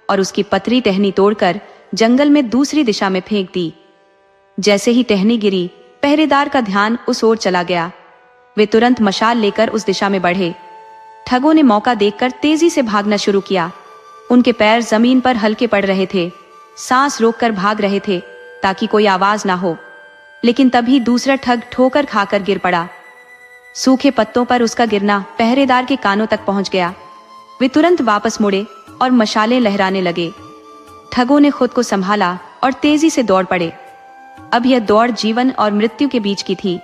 और उसकी पतली टहनी तोड़कर जंगल में दूसरी दिशा में फेंक दी। जैसे ही टहनी गिरी, पहरेदार का ध्यान उस ओर चला गया। वे तुरंत मशाल लेकर उस दिशा में बढ़े। ठगों ने मौका देखकर तेजी से भागना शुरू किया। उनके पैर जमीन पर हल्के पड़ रहे थे, सांस रोककर भाग रहे थे ताकि कोई आवाज ना हो। लेकिन तभी दूसरा ठग ठोकर खाकर गिर पड़ा। सूखे पत्तों पर उसका गिरना पहरेदार के कानों तक पहुंच गया। वे तुरंत वापस मुड़े और मशालें लहराने लगे। ठगों ने खुद को संभाला और तेजी से दौड़ पड़े। अब यह दौड़ जीवन और मृत्यु के बीच की थी।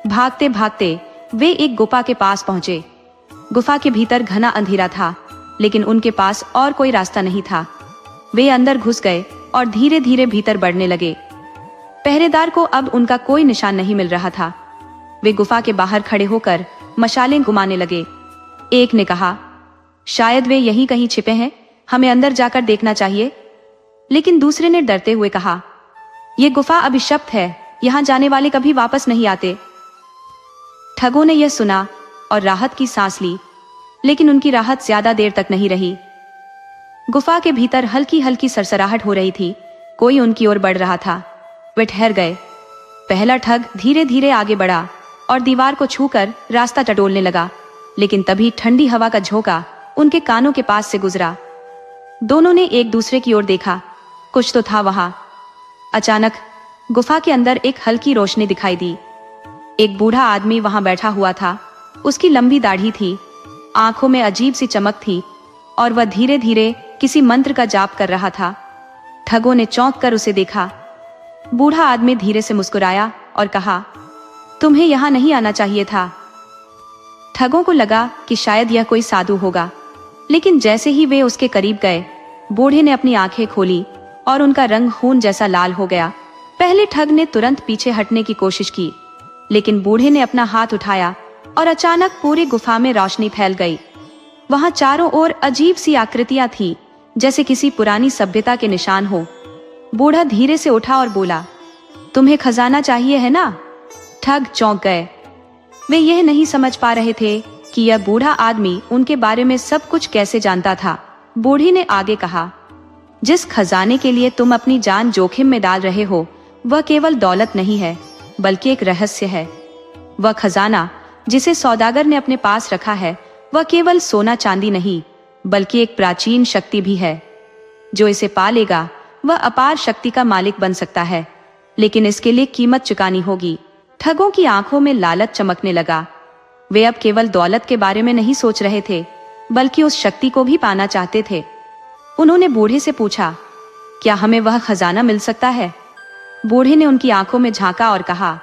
भागते भागते वे एक गुफा के पास पहुंचे। गुफा के भीतर घना अंधेरा था, लेकिन उनके पास और कोई रास्ता नहीं था। वे अंदर घुस गए और धीरे धीरे भीतर बढ़ने लगे। पहरेदार को अब उनका कोई निशान नहीं मिल रहा था। वे गुफा के बाहर खड़े होकर मशालें घुमाने लगे। एक ने कहा, शायद वे यहीं कहीं छिपे हैं, हमें अंदर जाकर देखना चाहिए। लेकिन दूसरे ने डरते हुए कहा, यह गुफा अभिशप्त है, यहां जाने वाले कभी वापस नहीं आते। ठगों ने यह सुना और राहत की सांस ली, लेकिन उनकी राहत ज्यादा देर तक नहीं रही। गुफा के भीतर हल्की हल्की सरसराहट हो रही थी। कोई उनकी ओर बढ़ रहा था। वे ठहर गए। पहला ठग धीरे धीरे आगे बढ़ा और दीवार को छूकर रास्ता टटोलने लगा, लेकिन तभी ठंडी हवा का झोंका उनके कानों के पास से गुजरा। दोनों ने एक दूसरे की ओर देखा। कुछ तो था वहां। अचानक गुफा के अंदर एक हल्की रोशनी दिखाई दी। एक बूढ़ा आदमी वहां बैठा हुआ था। उसकी लंबी दाढ़ी थी, आंखों में अजीब सी चमक थी और वह धीरे धीरे किसी मंत्र का जाप कर रहा था। ठगों ने चौंक कर उसे देखा। बूढ़ा आदमी धीरे से मुस्कुराया और कहा, तुम्हें यहां नहीं आना चाहिए था। ठगों को लगा कि शायद यह कोई साधु होगा, लेकिन जैसे ही वे उसके करीब गए, बूढ़े ने अपनी आंखें खोली और उनका रंग खून जैसा लाल हो गया। पहले ठग ने तुरंत पीछे हटने की कोशिश की, लेकिन बूढ़े ने अपना हाथ उठाया और अचानक पूरी गुफा में रोशनी फैल गई। वहां चारों ओर अजीब सी आकृतियां थी, जैसे किसी पुरानी सभ्यता के निशान हो। बूढ़ा धीरे से उठा और बोला, तुम्हें खजाना चाहिए है ना? ठग चौंक गए। वे यह नहीं समझ पा रहे थे कि यह बूढ़ा आदमी उनके बारे में सब कुछ कैसे जानता था। बूढ़ी ने आगे कहा, जिस खजाने के लिए तुम अपनी जान जोखिम में डाल रहे हो, वह केवल दौलत नहीं है, बल्कि एक रहस्य है। वह खजाना जिसे सौदागर ने अपने पास रखा है, वह केवल सोना चांदी नहीं, बल्कि एक प्राचीन शक्ति भी है। जो इसे पा लेगा वह अपार शक्ति का मालिक बन सकता है, लेकिन इसके लिए कीमत चुकानी होगी। ठगों की आंखों में लालच चमकने लगा। वे अब केवल दौलत के बारे में नहीं सोच रहे थे, बल्कि उस शक्ति को भी पाना चाहते थे। उन्होंने बूढ़े से पूछा, क्या हमें वह खजाना मिल सकता है? बूढ़े ने उनकी आंखों में झांका और कहा,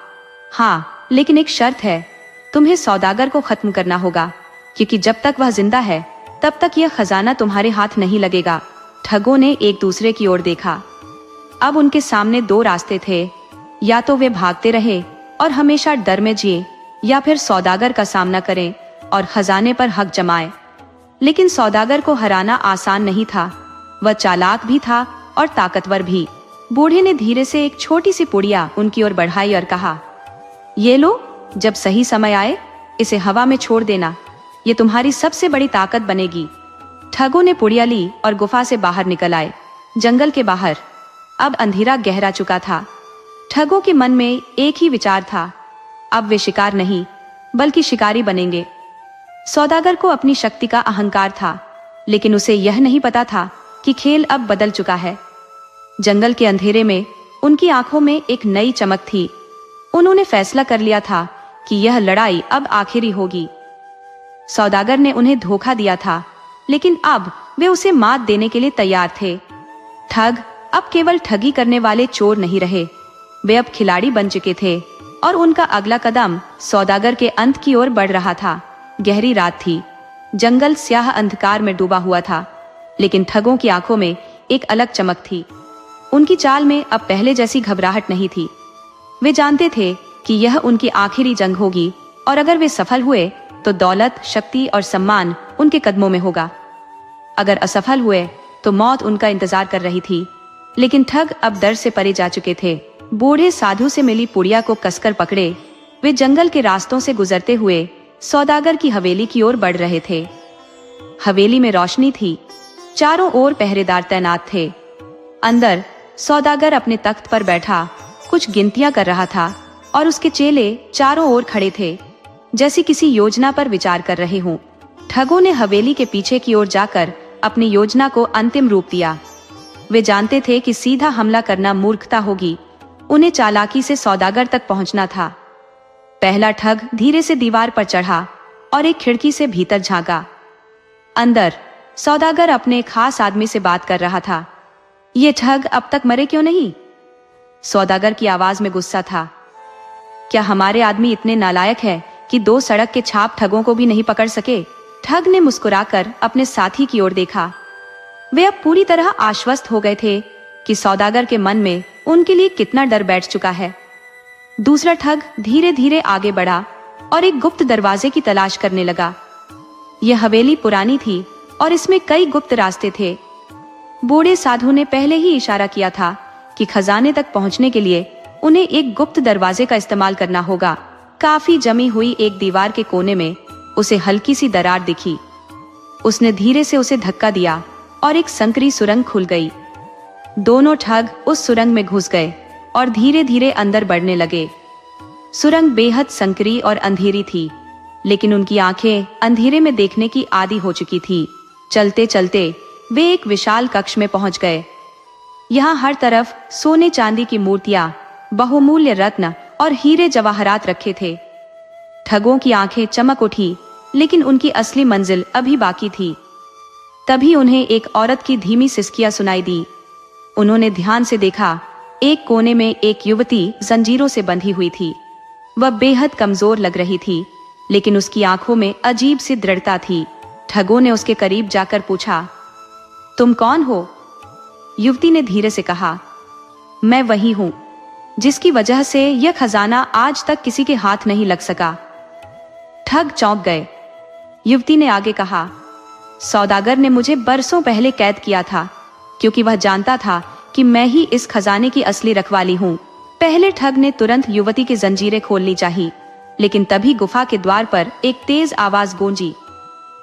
हाँ, लेकिन एक शर्त है, तुम्हें सौदागर को खत्म करना होगा, क्योंकि जब तक वह जिंदा है तब तक यह खजाना तुम्हारे हाथ नहीं लगेगा। ठगों ने एक दूसरे की ओर देखा। अब उनके सामने 2 रास्ते थे, या तो वे भागते रहे और हमेशा डर में जिए, या फिर सौदागर का सामना करें और खजाने पर हक जमाए। लेकिन सौदागर को हराना आसान नहीं था। वह चालाक भी था और ताकतवर भी। बूढ़े ने धीरे से एक छोटी सी पुड़िया उनकी ओर बढ़ाई और कहा, ये लो, जब सही समय आए इसे हवा में छोड़ देना, ये तुम्हारी सबसे बड़ी ताकत बनेगी। ठगों ने पुड़िया ली और गुफा से बाहर निकल आए। जंगल के बाहर अब अंधेरा गहरा चुका था। ठगों के मन में एक ही विचार था, अब वे शिकार नहीं बल्कि शिकारी बनेंगे। सौदागर को अपनी शक्ति का अहंकार था, लेकिन उसे यह नहीं पता था कि खेल अब बदल चुका है। जंगल के अंधेरे में उनकी आंखों में एक नई चमक थी। उन्होंने फैसला कर लिया था कि यह लड़ाई अब आखिरी होगी। सौदागर ने उन्हें धोखा दिया था, लेकिन अब वे उसे मात देने के लिए तैयार थे। ठग अब केवल ठगी करने वाले चोर नहीं रहे, वे अब खिलाड़ी बन चुके थे और उनका अगला कदम सौदागर के अंत की ओर बढ़ रहा था। गहरी रात थी, जंगल स्याह अंधकार में डूबा हुआ था, लेकिन ठगों की आंखों में एक अलग चमक थी। उनकी चाल में अब पहले जैसी घबराहट नहीं थी। वे जानते थे कि यह उनकी आखिरी जंग होगी और अगर वे सफल हुए तो दौलत, शक्ति और सम्मान उनके कदमों में होगा। अगर असफल हुए तो मौत उनका इंतजार कर रही थी। लेकिन ठग अब डर से परे जा चुके थे। बूढ़े साधु से मिली पुड़िया को कसकर पकड़े वे जंगल के रास्तों से गुजरते हुए सौदागर की हवेली की ओर बढ़ रहे थे। हवेली में रोशनी थी, चारों ओर पहरेदार तैनात थे। अंदर सौदागर अपने तख्त पर बैठा कुछ गिनतियां कर रहा था और उसके चेले चारों ओर खड़े थे, जैसे किसी योजना पर विचार कर रहे हों। ठगों ने हवेली के पीछे की ओर जाकर अपनी योजना को अंतिम रूप दिया। वे जानते थे कि सीधा हमला करना मूर्खता होगी, उन्हें चालाकी से सौदागर तक पहुंचना था। पहला ठग धीरे से दीवार पर चढ़ा और एक खिड़की से भीतर झांका। अंदर सौदागर अपने खास आदमी से बात कर रहा था। ये ठग अब तक मरे क्यों नहीं? सौदागर की आवाज में गुस्सा था। क्या हमारे आदमी इतने नालायक है कि 2 सड़क के छाप ठगों को भी नहीं पकड़ सके? ठग ने मुस्कुराकर अपने साथी की ओर देखा। वे अब पूरी तरह आश्वस्त हो गए थे कि सौदागर के मन में उनके लिए कितना डर बैठ चुका है। दूसरा ठग धीरे धीरे आगे बढ़ा और एक गुप्त दरवाजे की तलाश करने लगा। यह हवेली पुरानी थी और इसमें कई गुप्त रास्ते थे। बूढ़े साधु ने पहले ही इशारा किया था कि खजाने तक पहुंचने के लिए उन्हें एक गुप्त दरवाजे का इस्तेमाल करना होगा। काफी जमी हुई एक दीवार के कोने में उसे हल्की सी दरार दिखी। उसने धीरे से उसे धक्का दिया और एक संकरी सुरंग खुल गई। दोनों ठग उस सुरंग में घुस गए और धीरे धीरे अंदर बढ़ने लगे। सुरंग बेहद संकरी और अंधेरी थी, लेकिन उनकी आंखें अंधेरे में देखने की आदी हो चुकी थी। चलते चलते वे एक विशाल कक्ष में पहुंच गए। यहाँ हर तरफ सोने चांदी की मूर्तियां, बहुमूल्य रत्न और हीरे जवाहरात रखे थे। ठगों की आंखें चमक उठी, लेकिन उनकी असली मंजिल अभी बाकी थी। तभी उन्हें एक औरत की धीमी सिसकियां सुनाई दी। उन्होंने ध्यान से देखा। एक कोने में एक युवती जंजीरों से बंधी हुई थी। वह बेहद कमजोर लग रही थी, लेकिन उसकी आंखों में अजीब सी दृढ़ता थी। ठगों ने उसके करीब जाकर पूछा, तुम कौन हो? युवती ने धीरे से कहा, मैं वही हूं जिसकी वजह से यह खजाना आज तक किसी के हाथ नहीं लग सका। ठग चौंक गए। युवती ने आगे कहा, सौदागर ने मुझे बरसों पहले कैद किया था, क्योंकि वह जानता था कि मैं ही इस खजाने की असली रखवाली हूं। पहले ठग ने तुरंत युवती की जंजीरें खोलनी चाहिए, लेकिन तभी गुफा के द्वार पर एक तेज आवाज गूंजी,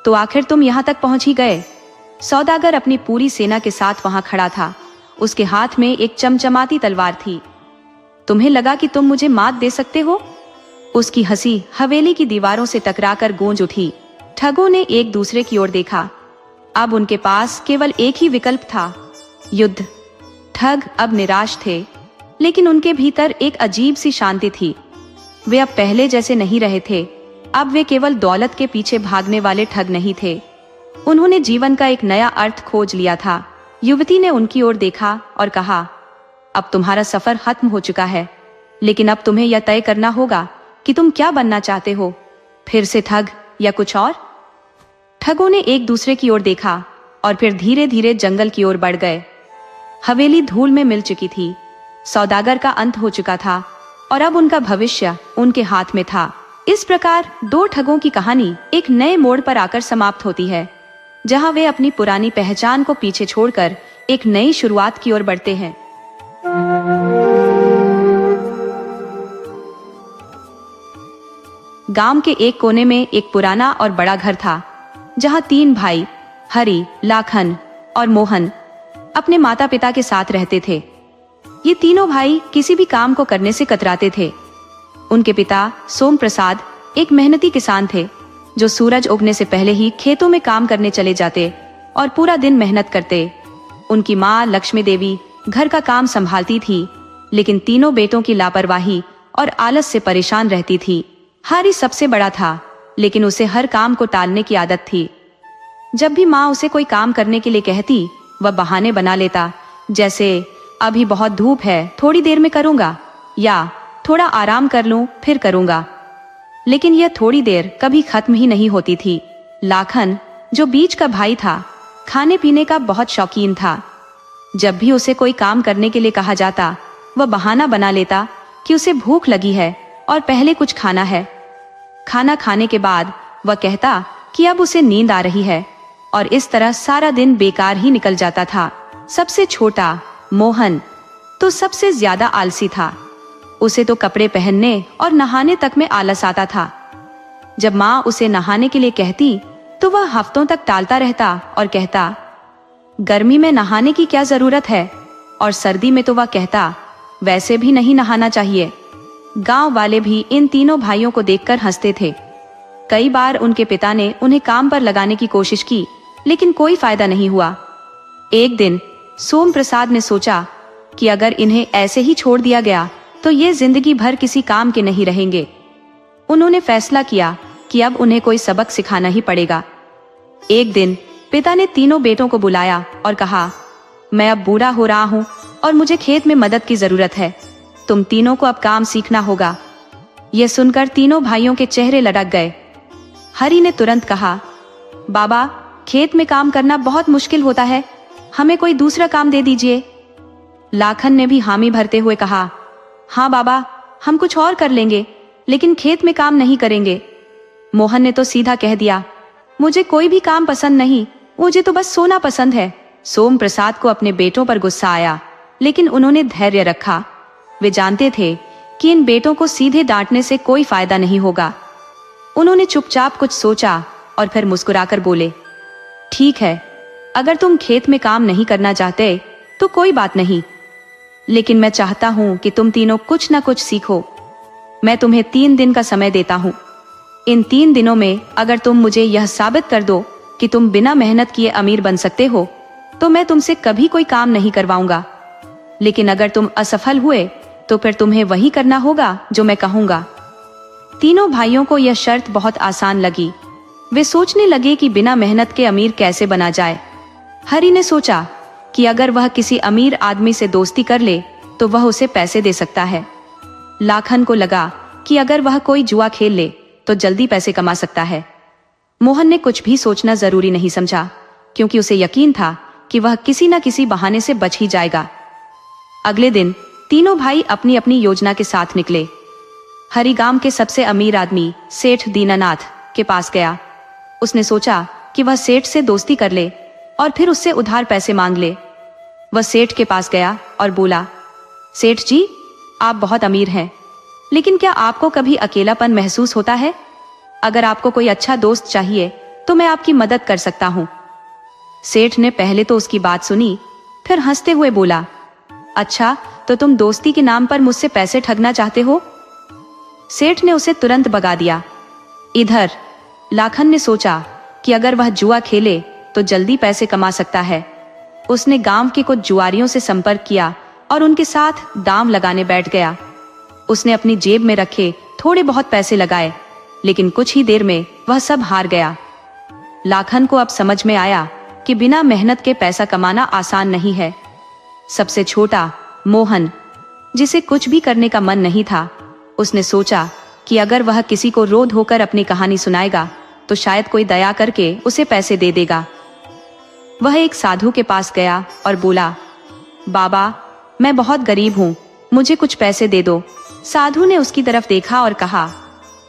तो आखिर तुम यहाँ तक पहुंच ही गए। सौदागर अपनी पूरी सेना के साथ वहां खड़ा था। उसके हाथ में एक चमचमाती तलवार थी। तुम्हें लगा कि तुम मुझे मात दे सकते हो? उसकी हंसी हवेली की दीवारों से टकराकर गूंज उठी। ठगों ने एक दूसरे की ओर देखा। अब उनके पास केवल एक ही विकल्प था, युद्ध। ठग अब निराश थे, लेकिन उनके भीतर एक अजीब सी शांति थी। वे अब पहले जैसे नहीं रहे थे। अब वे केवल दौलत के पीछे भागने वाले ठग नहीं थे। उन्होंने जीवन का एक नया अर्थ खोज लिया था। युवती ने उनकी ओर देखा और कहा, अब तुम्हारा सफर खत्म हो चुका है, लेकिन अब तुम्हें यह तय करना होगा कि तुम क्या बनना चाहते हो, फिर से ठग या कुछ और? ठगों ने एक दूसरे की ओर देखा और फिर धीरे धीरे जंगल की ओर बढ़ गए। हवेली धूल में मिल चुकी थी। सौदागर का अंत हो चुका था और अब उनका भविष्य उनके हाथ में था। इस प्रकार 2 ठगों की कहानी एक नए मोड़ पर आकर समाप्त होती है, जहां वे अपनी पुरानी पहचान को पीछे छोड़कर एक नई शुरुआत की ओर बढ़ते हैं। गांव के एक कोने में एक पुराना और बड़ा घर था, जहां 3 भाई हरि, लाखन और मोहन अपने माता पिता के साथ रहते थे। ये तीनों भाई किसी भी काम को करने से कतराते थे। उनके पिता सोम प्रसाद एक मेहनती किसान थे, जो सूरज उगने से पहले ही खेतों में काम करने चले जाते और पूरा दिन मेहनत करते। उनकी माँ लक्ष्मी देवी घर का काम संभालती थी, लेकिन तीनों बेटों की लापरवाही और आलस से परेशान रहती थी। हरि सबसे बड़ा था, लेकिन उसे हर काम को टालने की आदत थी। जब भी माँ उसे कोई काम करने के लिए कहती, वह बहाने बना लेता, जैसे अभी बहुत धूप है, थोड़ी देर में करूंगा, या थोड़ा आराम कर लूं, फिर करूंगा। लेकिन यह थोड़ी देर कभी खत्म ही नहीं होती थी। लाखन, जो बीच का भाई था, खाने पीने का बहुत शौकीन था। जब भी उसे कोई काम करने के लिए कहा जाता, वह बहाना बना लेता कि उसे भूख लगी है और पहले कुछ खाना है। खाना खाने के बाद वह कहता कि अब उसे नींद आ रही है, और इस तरह सारा दिन बेकार ही निकल जाता था। सबसे छोटा मोहन तो सबसे ज्यादा आलसी था। उसे तो कपड़े पहनने और नहाने तक में आलस आता था। जब माँ उसे नहाने के लिए कहती तो वह हफ्तों तक टालता रहता और कहता, गर्मी में नहाने की क्या जरूरत है, और सर्दी में तो वह कहता, वैसे भी नहीं नहाना चाहिए। गांव वाले भी इन तीनों भाइयों को देखकर हंसते थे। कई बार उनके पिता ने उन्हें काम पर लगाने की कोशिश की, लेकिन कोई फायदा नहीं हुआ। एक दिन सोम प्रसाद ने सोचा कि अगर इन्हें ऐसे ही छोड़ दिया गया तो ये जिंदगी भर किसी काम के नहीं रहेंगे। उन्होंने फैसला किया कि अब उन्हें कोई सबक सिखाना ही पड़ेगा। एक दिन पिता ने तीनों बेटों को बुलाया और कहा, मैं अब बूढ़ा हो रहा हूँ और मुझे खेत में मदद की जरूरत है। तुम तीनों को अब काम सीखना होगा। यह सुनकर तीनों भाइयों के चेहरे लटक गए। हरि ने तुरंत कहा, बाबा, खेत में काम करना बहुत मुश्किल होता है, हमें कोई दूसरा काम दे दीजिए। लाखन ने भी हामी भरते हुए कहा, हाँ बाबा, हम कुछ और कर लेंगे, लेकिन खेत में काम नहीं करेंगे। मोहन ने तो सीधा कह दिया, मुझे कोई भी काम पसंद नहीं, मुझे तो बस सोना पसंद है। सोम प्रसाद को अपने बेटों पर गुस्सा आया, लेकिन उन्होंने धैर्य रखा। वे जानते थे कि इन बेटों को सीधे डांटने से कोई फायदा नहीं होगा। उन्होंने चुपचाप कुछ सोचा और फिर मुस्कुराकर बोले, ठीक है, अगर तुम खेत में काम नहीं करना चाहते तो कोई बात नहीं, लेकिन मैं चाहता हूं कि तुम तीनों कुछ ना कुछ सीखो। मैं तुम्हें 3 दिन का समय देता हूं। इन 3 दिनों में अगर तुम मुझे यह साबित कर दो कि तुम बिना मेहनत किए अमीर बन सकते हो, तो मैं तुमसे कभी कोई काम नहीं करवाऊंगा। लेकिन अगर तुम असफल हुए तो फिर तुम्हें वही करना होगा जो मैं कहूंगा। तीनों भाइयों को यह शर्त बहुत आसान लगी। वे सोचने लगे कि बिना मेहनत के अमीर कैसे बना जाए। हरि ने सोचा कि अगर वह किसी अमीर आदमी से दोस्ती कर ले तो वह उसे पैसे दे सकता है। लाखन को लगा कि अगर वह कोई जुआ खेल ले तो जल्दी पैसे कमा सकता है। मोहन ने कुछ भी सोचना जरूरी नहीं समझा, क्योंकि उसे यकीन था कि वह किसी न किसी बहाने से बच ही जाएगा। अगले दिन तीनों भाई अपनी अपनी योजना के साथ निकले। हरि गांव के सबसे अमीर आदमी सेठ दीनानाथ के पास गया। उसने सोचा कि वह सेठ से दोस्ती कर ले और फिर उससे उधार पैसे मांग ले। वह सेठ के पास गया और बोला, सेठ जी, आप बहुत अमीर हैं, लेकिन क्या आपको कभी अकेलापन महसूस होता है? अगर आपको कोई अच्छा दोस्त चाहिए तो मैं आपकी मदद कर सकता हूँ। सेठ ने पहले तो उसकी बात सुनी, फिर हंसते हुए बोला, अच्छा, तो तुम दोस्ती के नाम पर मुझसे पैसे ठगना चाहते हो? सेठ ने उसे तुरंत भगा दिया। इधर लाखन ने सोचा कि अगर वह जुआ खेले तो जल्दी पैसे कमा सकता है। उसने गांव के कुछ जुआरियों से संपर्क किया और उनके साथ दांव लगाने बैठ गया। उसने अपनी जेब में रखे थोड़े बहुत पैसे लगाए, लेकिन कुछ ही देर में वह सब हार गया। लाखन को अब समझ में आया कि बिना मेहनत के पैसा कमाना आसान नहीं है। सबसे छोटा मोहन, जिसे कुछ भी करने का मन नहीं था, उसने सोचा कि अगर वह किसी को रो धोकर अपनी कहानी सुनाएगा तो शायद कोई दया करके उसे पैसे दे देगा। वह एक साधु के पास गया और बोला, बाबा, मैं बहुत गरीब हूँ, मुझे कुछ पैसे दे दो। साधु ने उसकी तरफ देखा और कहा,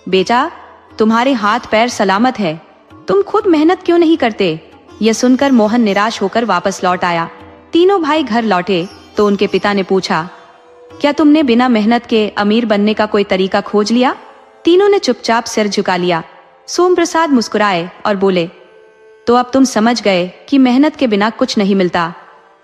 बेटा, तुम्हारे हाथ पैर सलामत है, तुम खुद मेहनत क्यों नहीं करते? यह सुनकर मोहन निराश होकर वापस लौट आया। तीनों भाई घर लौटे तो उनके पिता ने पूछा, क्या तुमने बिना मेहनत के अमीर बनने का कोई तरीका खोज लिया? तीनों ने चुपचाप सिर झुका लिया। सोम प्रसाद मुस्कुराए और बोले, तो अब तुम समझ गए कि मेहनत के बिना कुछ नहीं मिलता।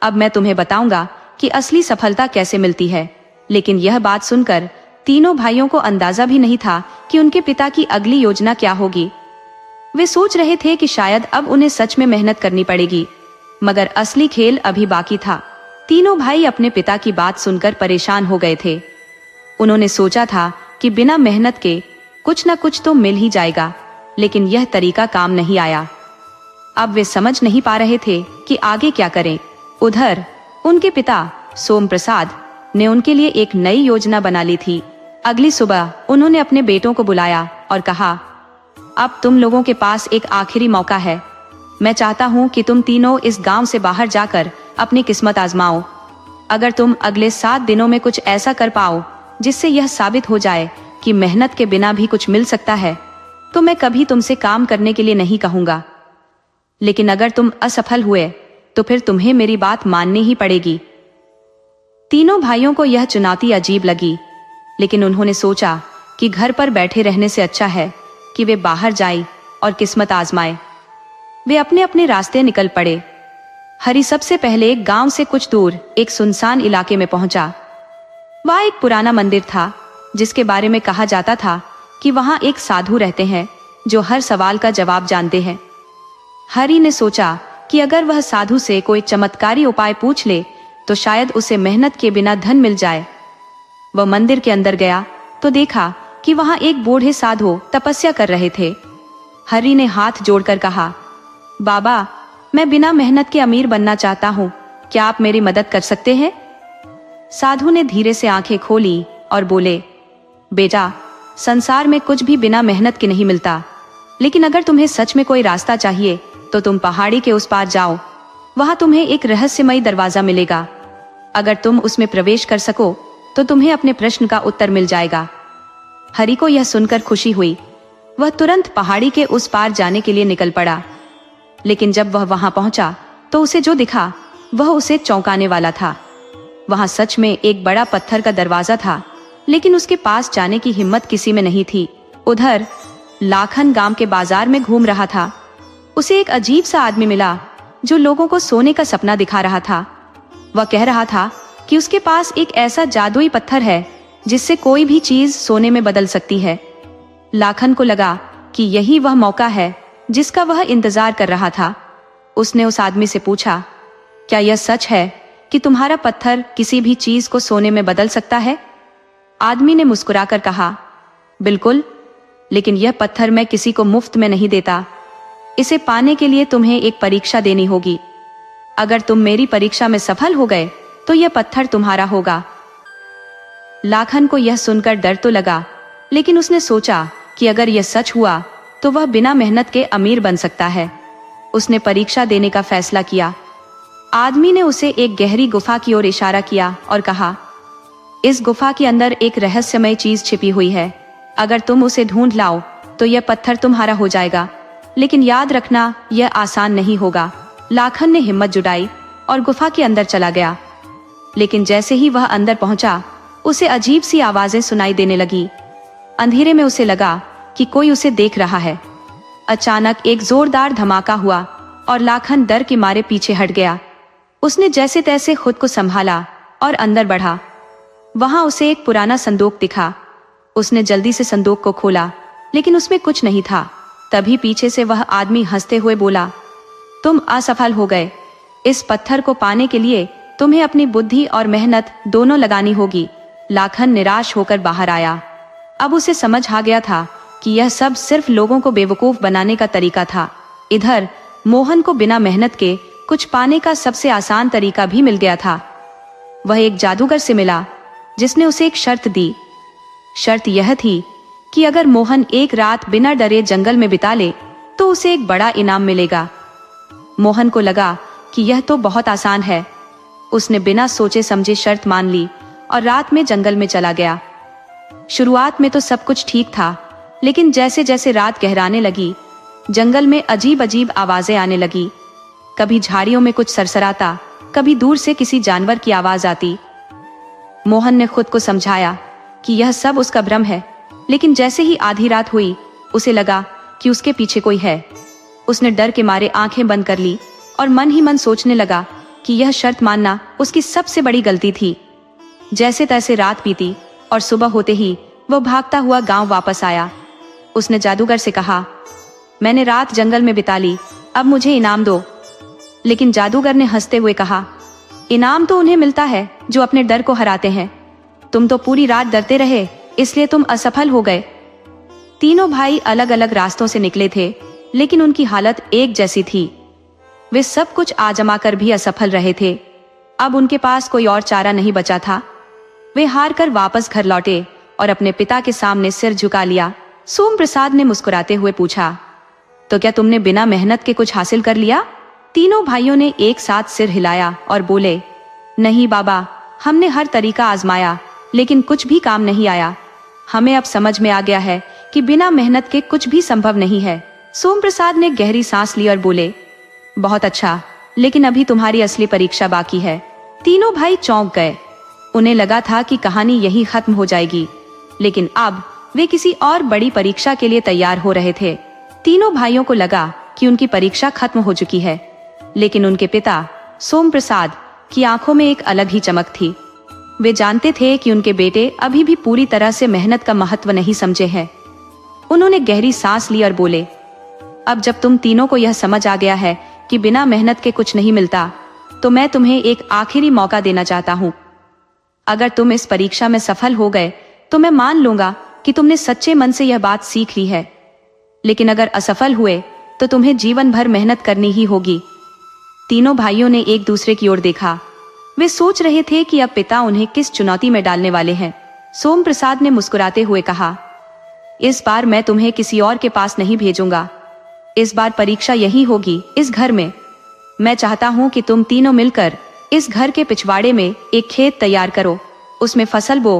अब मैं तुम्हें बताऊंगा कि असली सफलता कैसे मिलती है। लेकिन यह बात सुनकर तीनों भाइयों को अंदाजा भी नहीं था कि उनके पिता की अगली योजना क्या होगी। वे सोच रहे थे कि शायद अब उन्हें सच में मेहनत करनी पड़ेगी, मगर असली खेल अभी बाकी था। तीनों भाई अपने पिता की बात सुनकर परेशान हो गए थे। उन्होंने सोचा था कि बिना मेहनत के कुछ न कुछ तो मिल ही जाएगा, लेकिन यह तरीका काम नहीं आया। अब वे समझ नहीं पा रहे थे कि आगे क्या करें। उधर उनके पिता सोम प्रसाद ने उनके लिए एक नई योजना बना ली थी। अगली सुबह उन्होंने अपने बेटों को बुलाया और कहा, अब तुम लोगों के पास एक आखिरी मौका है। मैं चाहता हूँ कि तुम तीनों इस गांव से बाहर जाकर अपनी किस्मत आजमाओ। अगर तुम अगले 7 दिनों में कुछ ऐसा कर पाओ जिससे यह साबित हो जाए कि मेहनत के बिना भी कुछ मिल सकता है, तो मैं कभी तुमसे काम करने के लिए नहीं कहूंगा। लेकिन अगर तुम असफल हुए तो फिर तुम्हें मेरी बात माननी ही पड़ेगी। तीनों भाइयों को यह चुनौती अजीब लगी, लेकिन उन्होंने सोचा कि घर पर बैठे रहने से अच्छा है कि वे बाहर जाएं और किस्मत आजमाएं। वे अपने अपने रास्ते निकल पड़े। हरी सबसे पहले एक गांव से कुछ दूर एक सुनसान इलाके में पहुंचा। वहां एक पुराना मंदिर था जिसके बारे में कहा जाता था कि वहां एक साधु रहते हैं जो हर सवाल का जवाब जानते हैं। हरी ने सोचा कि अगर वह साधु से कोई चमत्कारी उपाय पूछ ले तो शायद उसे मेहनत के बिना धन मिल जाए। वह मंदिर के अंदर गया तो देखा कि वहां एक बूढ़े साधु तपस्या कर रहे थे। हरी ने हाथ जोड़कर कहा, बाबा, मैं बिना मेहनत के अमीर बनना चाहता हूँ, क्या आप मेरी मदद कर सकते हैं? साधु ने धीरे से आंखें खोली और बोले, बेटा, संसार में कुछ भी बिना मेहनत के नहीं मिलता, लेकिन अगर तुम्हें सच में कोई रास्ता चाहिए तो तुम पहाड़ी के उस पार जाओ। वहां तुम्हें एक रहस्यमयी दरवाजा मिलेगा। अगर तुम उसमें प्रवेश कर सको तो तुम्हें अपने प्रश्न का उत्तर मिल जाएगा। हरि को यह सुनकर खुशी हुई। वह तुरंत पहाड़ी के उस पार जाने के लिए निकल पड़ा। लेकिन जब वह वहां पहुंचा तो उसे जो दिखा वह उसे चौंकाने वाला था। वहां सच में एक बड़ा पत्थर का दरवाजा था, लेकिन उसके पास जाने की हिम्मत किसी में नहीं थी। उधर लाखन गांव के बाजार में घूम रहा था। उसे एक अजीब सा आदमी मिला जो लोगों को सोने का सपना दिखा रहा था। वह कह रहा था कि उसके पास एक ऐसा जादुई पत्थर है जिससे कोई भी चीज सोने में बदल सकती है। लाखन को लगा कि यही वह मौका है जिसका वह इंतजार कर रहा था। उसने उस आदमी से पूछा, क्या यह सच है कि तुम्हारा पत्थर किसी भी चीज को सोने में बदल सकता है? आदमी ने मुस्कुराकर कहा, बिल्कुल, लेकिन यह पत्थर मैं किसी को मुफ्त में नहीं देता। इसे पाने के लिए तुम्हें एक परीक्षा देनी होगी। अगर तुम मेरी परीक्षा में सफल हो गए तो यह पत्थर तुम्हारा होगा। लाखन को यह सुनकर डर तो लगा, लेकिन उसने सोचा कि अगर यह सच हुआ तो वह बिना मेहनत के अमीर बन सकता है। उसने परीक्षा देने का फैसला किया। आदमी ने उसे एक गहरी गुफा की ओर इशारा किया और कहा, इस गुफा के अंदर एक रहस्यमय चीज छिपी हुई है। अगर तुम उसे ढूंढ लाओ तो यह पत्थर तुम्हारा हो जाएगा, लेकिन याद रखना यह आसान नहीं होगा। लाखन ने हिम्मत जुटाई और गुफा के अंदर चला गया। लेकिन जैसे ही वह अंदर पहुंचा, उसे अजीब सी आवाजें सुनाई देने लगी। अंधेरे में उसे लगा कि कोई उसे देख रहा है। अचानक एक जोरदार धमाका हुआ और लाखन डर के मारे पीछे हट गया। उसने जैसे तैसे खुद को संभाला और अंदर बढ़ा। वहां उसे एक पुराना संदूक दिखा। उसने जल्दी से संदूक को खोला, लेकिन उसमें कुछ नहीं था। तभी पीछे से वह आदमी हंसते हुए बोला, तुम असफल हो गए। इस पत्थर को पाने के लिए तुम्हें अपनी बुद्धि और मेहनत दोनों लगानी होगी। लाखन निराश होकर बाहर आया। अब उसे समझ आ गया था कि यह सब सिर्फ लोगों को बेवकूफ बनाने का तरीका था। इधर मोहन को बिना मेहनत के कुछ पाने का सबसे आसान तरीका भी मिल गया था। वह एक जादूगर से मिला जिसने उसे एक शर्त दी। शर्त यह थी कि अगर मोहन एक रात बिना डरे जंगल में बिता ले तो उसे एक बड़ा इनाम मिलेगा। मोहन को लगा कि यह तो बहुत आसान है। उसने बिना सोचे समझे शर्त मान ली और रात में जंगल में चला गया। शुरुआत में तो सब कुछ ठीक था, लेकिन जैसे जैसे रात गहराने लगी, जंगल में अजीब अजीब आवाजें आने लगी। कभी झाड़ियों में कुछ सरसराता, कभी दूर से किसी जानवर की आवाज आती। मोहन ने खुद को समझाया कि यह सब उसका भ्रम है, लेकिन जैसे ही आधी रात हुई, उसे लगा कि उसके पीछे कोई है। उसने डर के मारे आंखें बंद कर ली और मन ही मन सोचने लगा कि यह शर्त मानना उसकी सबसे बड़ी गलती थी। जैसे तैसे रात बीती और सुबह होते ही वह भागता हुआ गांव वापस आया। उसने जादूगर से कहा, मैंने रात जंगल में बिता ली, अब मुझे इनाम दो। लेकिन जादूगर ने हंसते हुए कहा, इनाम तो उन्हें मिलता है जो अपने डर को हराते हैं। तुम तो पूरी रात डरते रहे, इसलिए तुम असफल हो गए। तीनों भाई अलग अलग रास्तों से निकले थे, लेकिन उनकी हालत एक जैसी थी। वे सब कुछ आजमा कर भी असफल रहे थे। अब उनके पास कोई और चारा नहीं बचा था। वे हार कर वापस घर लौटे और अपने पिता के सामने सिर झुका लिया। सोम प्रसाद ने मुस्कुराते हुए पूछा, तो क्या तुमने बिना मेहनत के कुछ हासिल कर लिया? तीनों भाइयों ने एक साथ सिर हिलाया और बोले, नहीं बाबा, हमने हर तरीका आजमाया लेकिन कुछ भी काम नहीं आया। हमें अब समझ में आ गया है कि बिना मेहनत के कुछ भी संभव नहीं है। सोम प्रसाद ने गहरी सांस ली और बोले, बहुत अच्छा, लेकिन अभी तुम्हारी असली परीक्षा बाकी है। तीनों भाई चौंक गए। उन्हें लगा था कि कहानी यही खत्म हो जाएगी, लेकिन अब वे किसी और बड़ी परीक्षा के लिए तैयार हो रहे थे। तीनों भाइयों को लगा कि उनकी परीक्षा खत्म हो चुकी है, लेकिन उनके पिता सोम प्रसाद की आंखों में एक अलग ही चमक थी। वे जानते थे कि उनके बेटे अभी भी पूरी तरह से मेहनत का महत्व नहीं समझे हैं। उन्होंने गहरी सांस ली और बोले, अब जब तुम तीनों को यह समझ आ गया है कि बिना मेहनत के कुछ नहीं मिलता, तो मैं तुम्हें एक आखिरी मौका देना चाहता हूँ। अगर तुम इस परीक्षा में सफल हो गए तो मैं मान लूंगा कि तुमने सच्चे मन से यह बात सीख ली है, लेकिन अगर असफल हुए तो तुम्हें जीवन भर मेहनत करनी ही होगी। तीनों भाइयों ने एक दूसरे की ओर देखा। वे सोच रहे थे कि अब पिता उन्हें किस चुनौती में डालने वाले हैं। सोम प्रसाद ने मुस्कुराते हुए कहा, इस बार मैं तुम्हें किसी और के पास नहीं भेजूंगा। इस बार परीक्षा यही होगी, इस घर में। मैं चाहता हूँ कि तुम तीनों मिलकर इस घर के पिछवाड़े में एक खेत तैयार करो, उसमें फसल बो,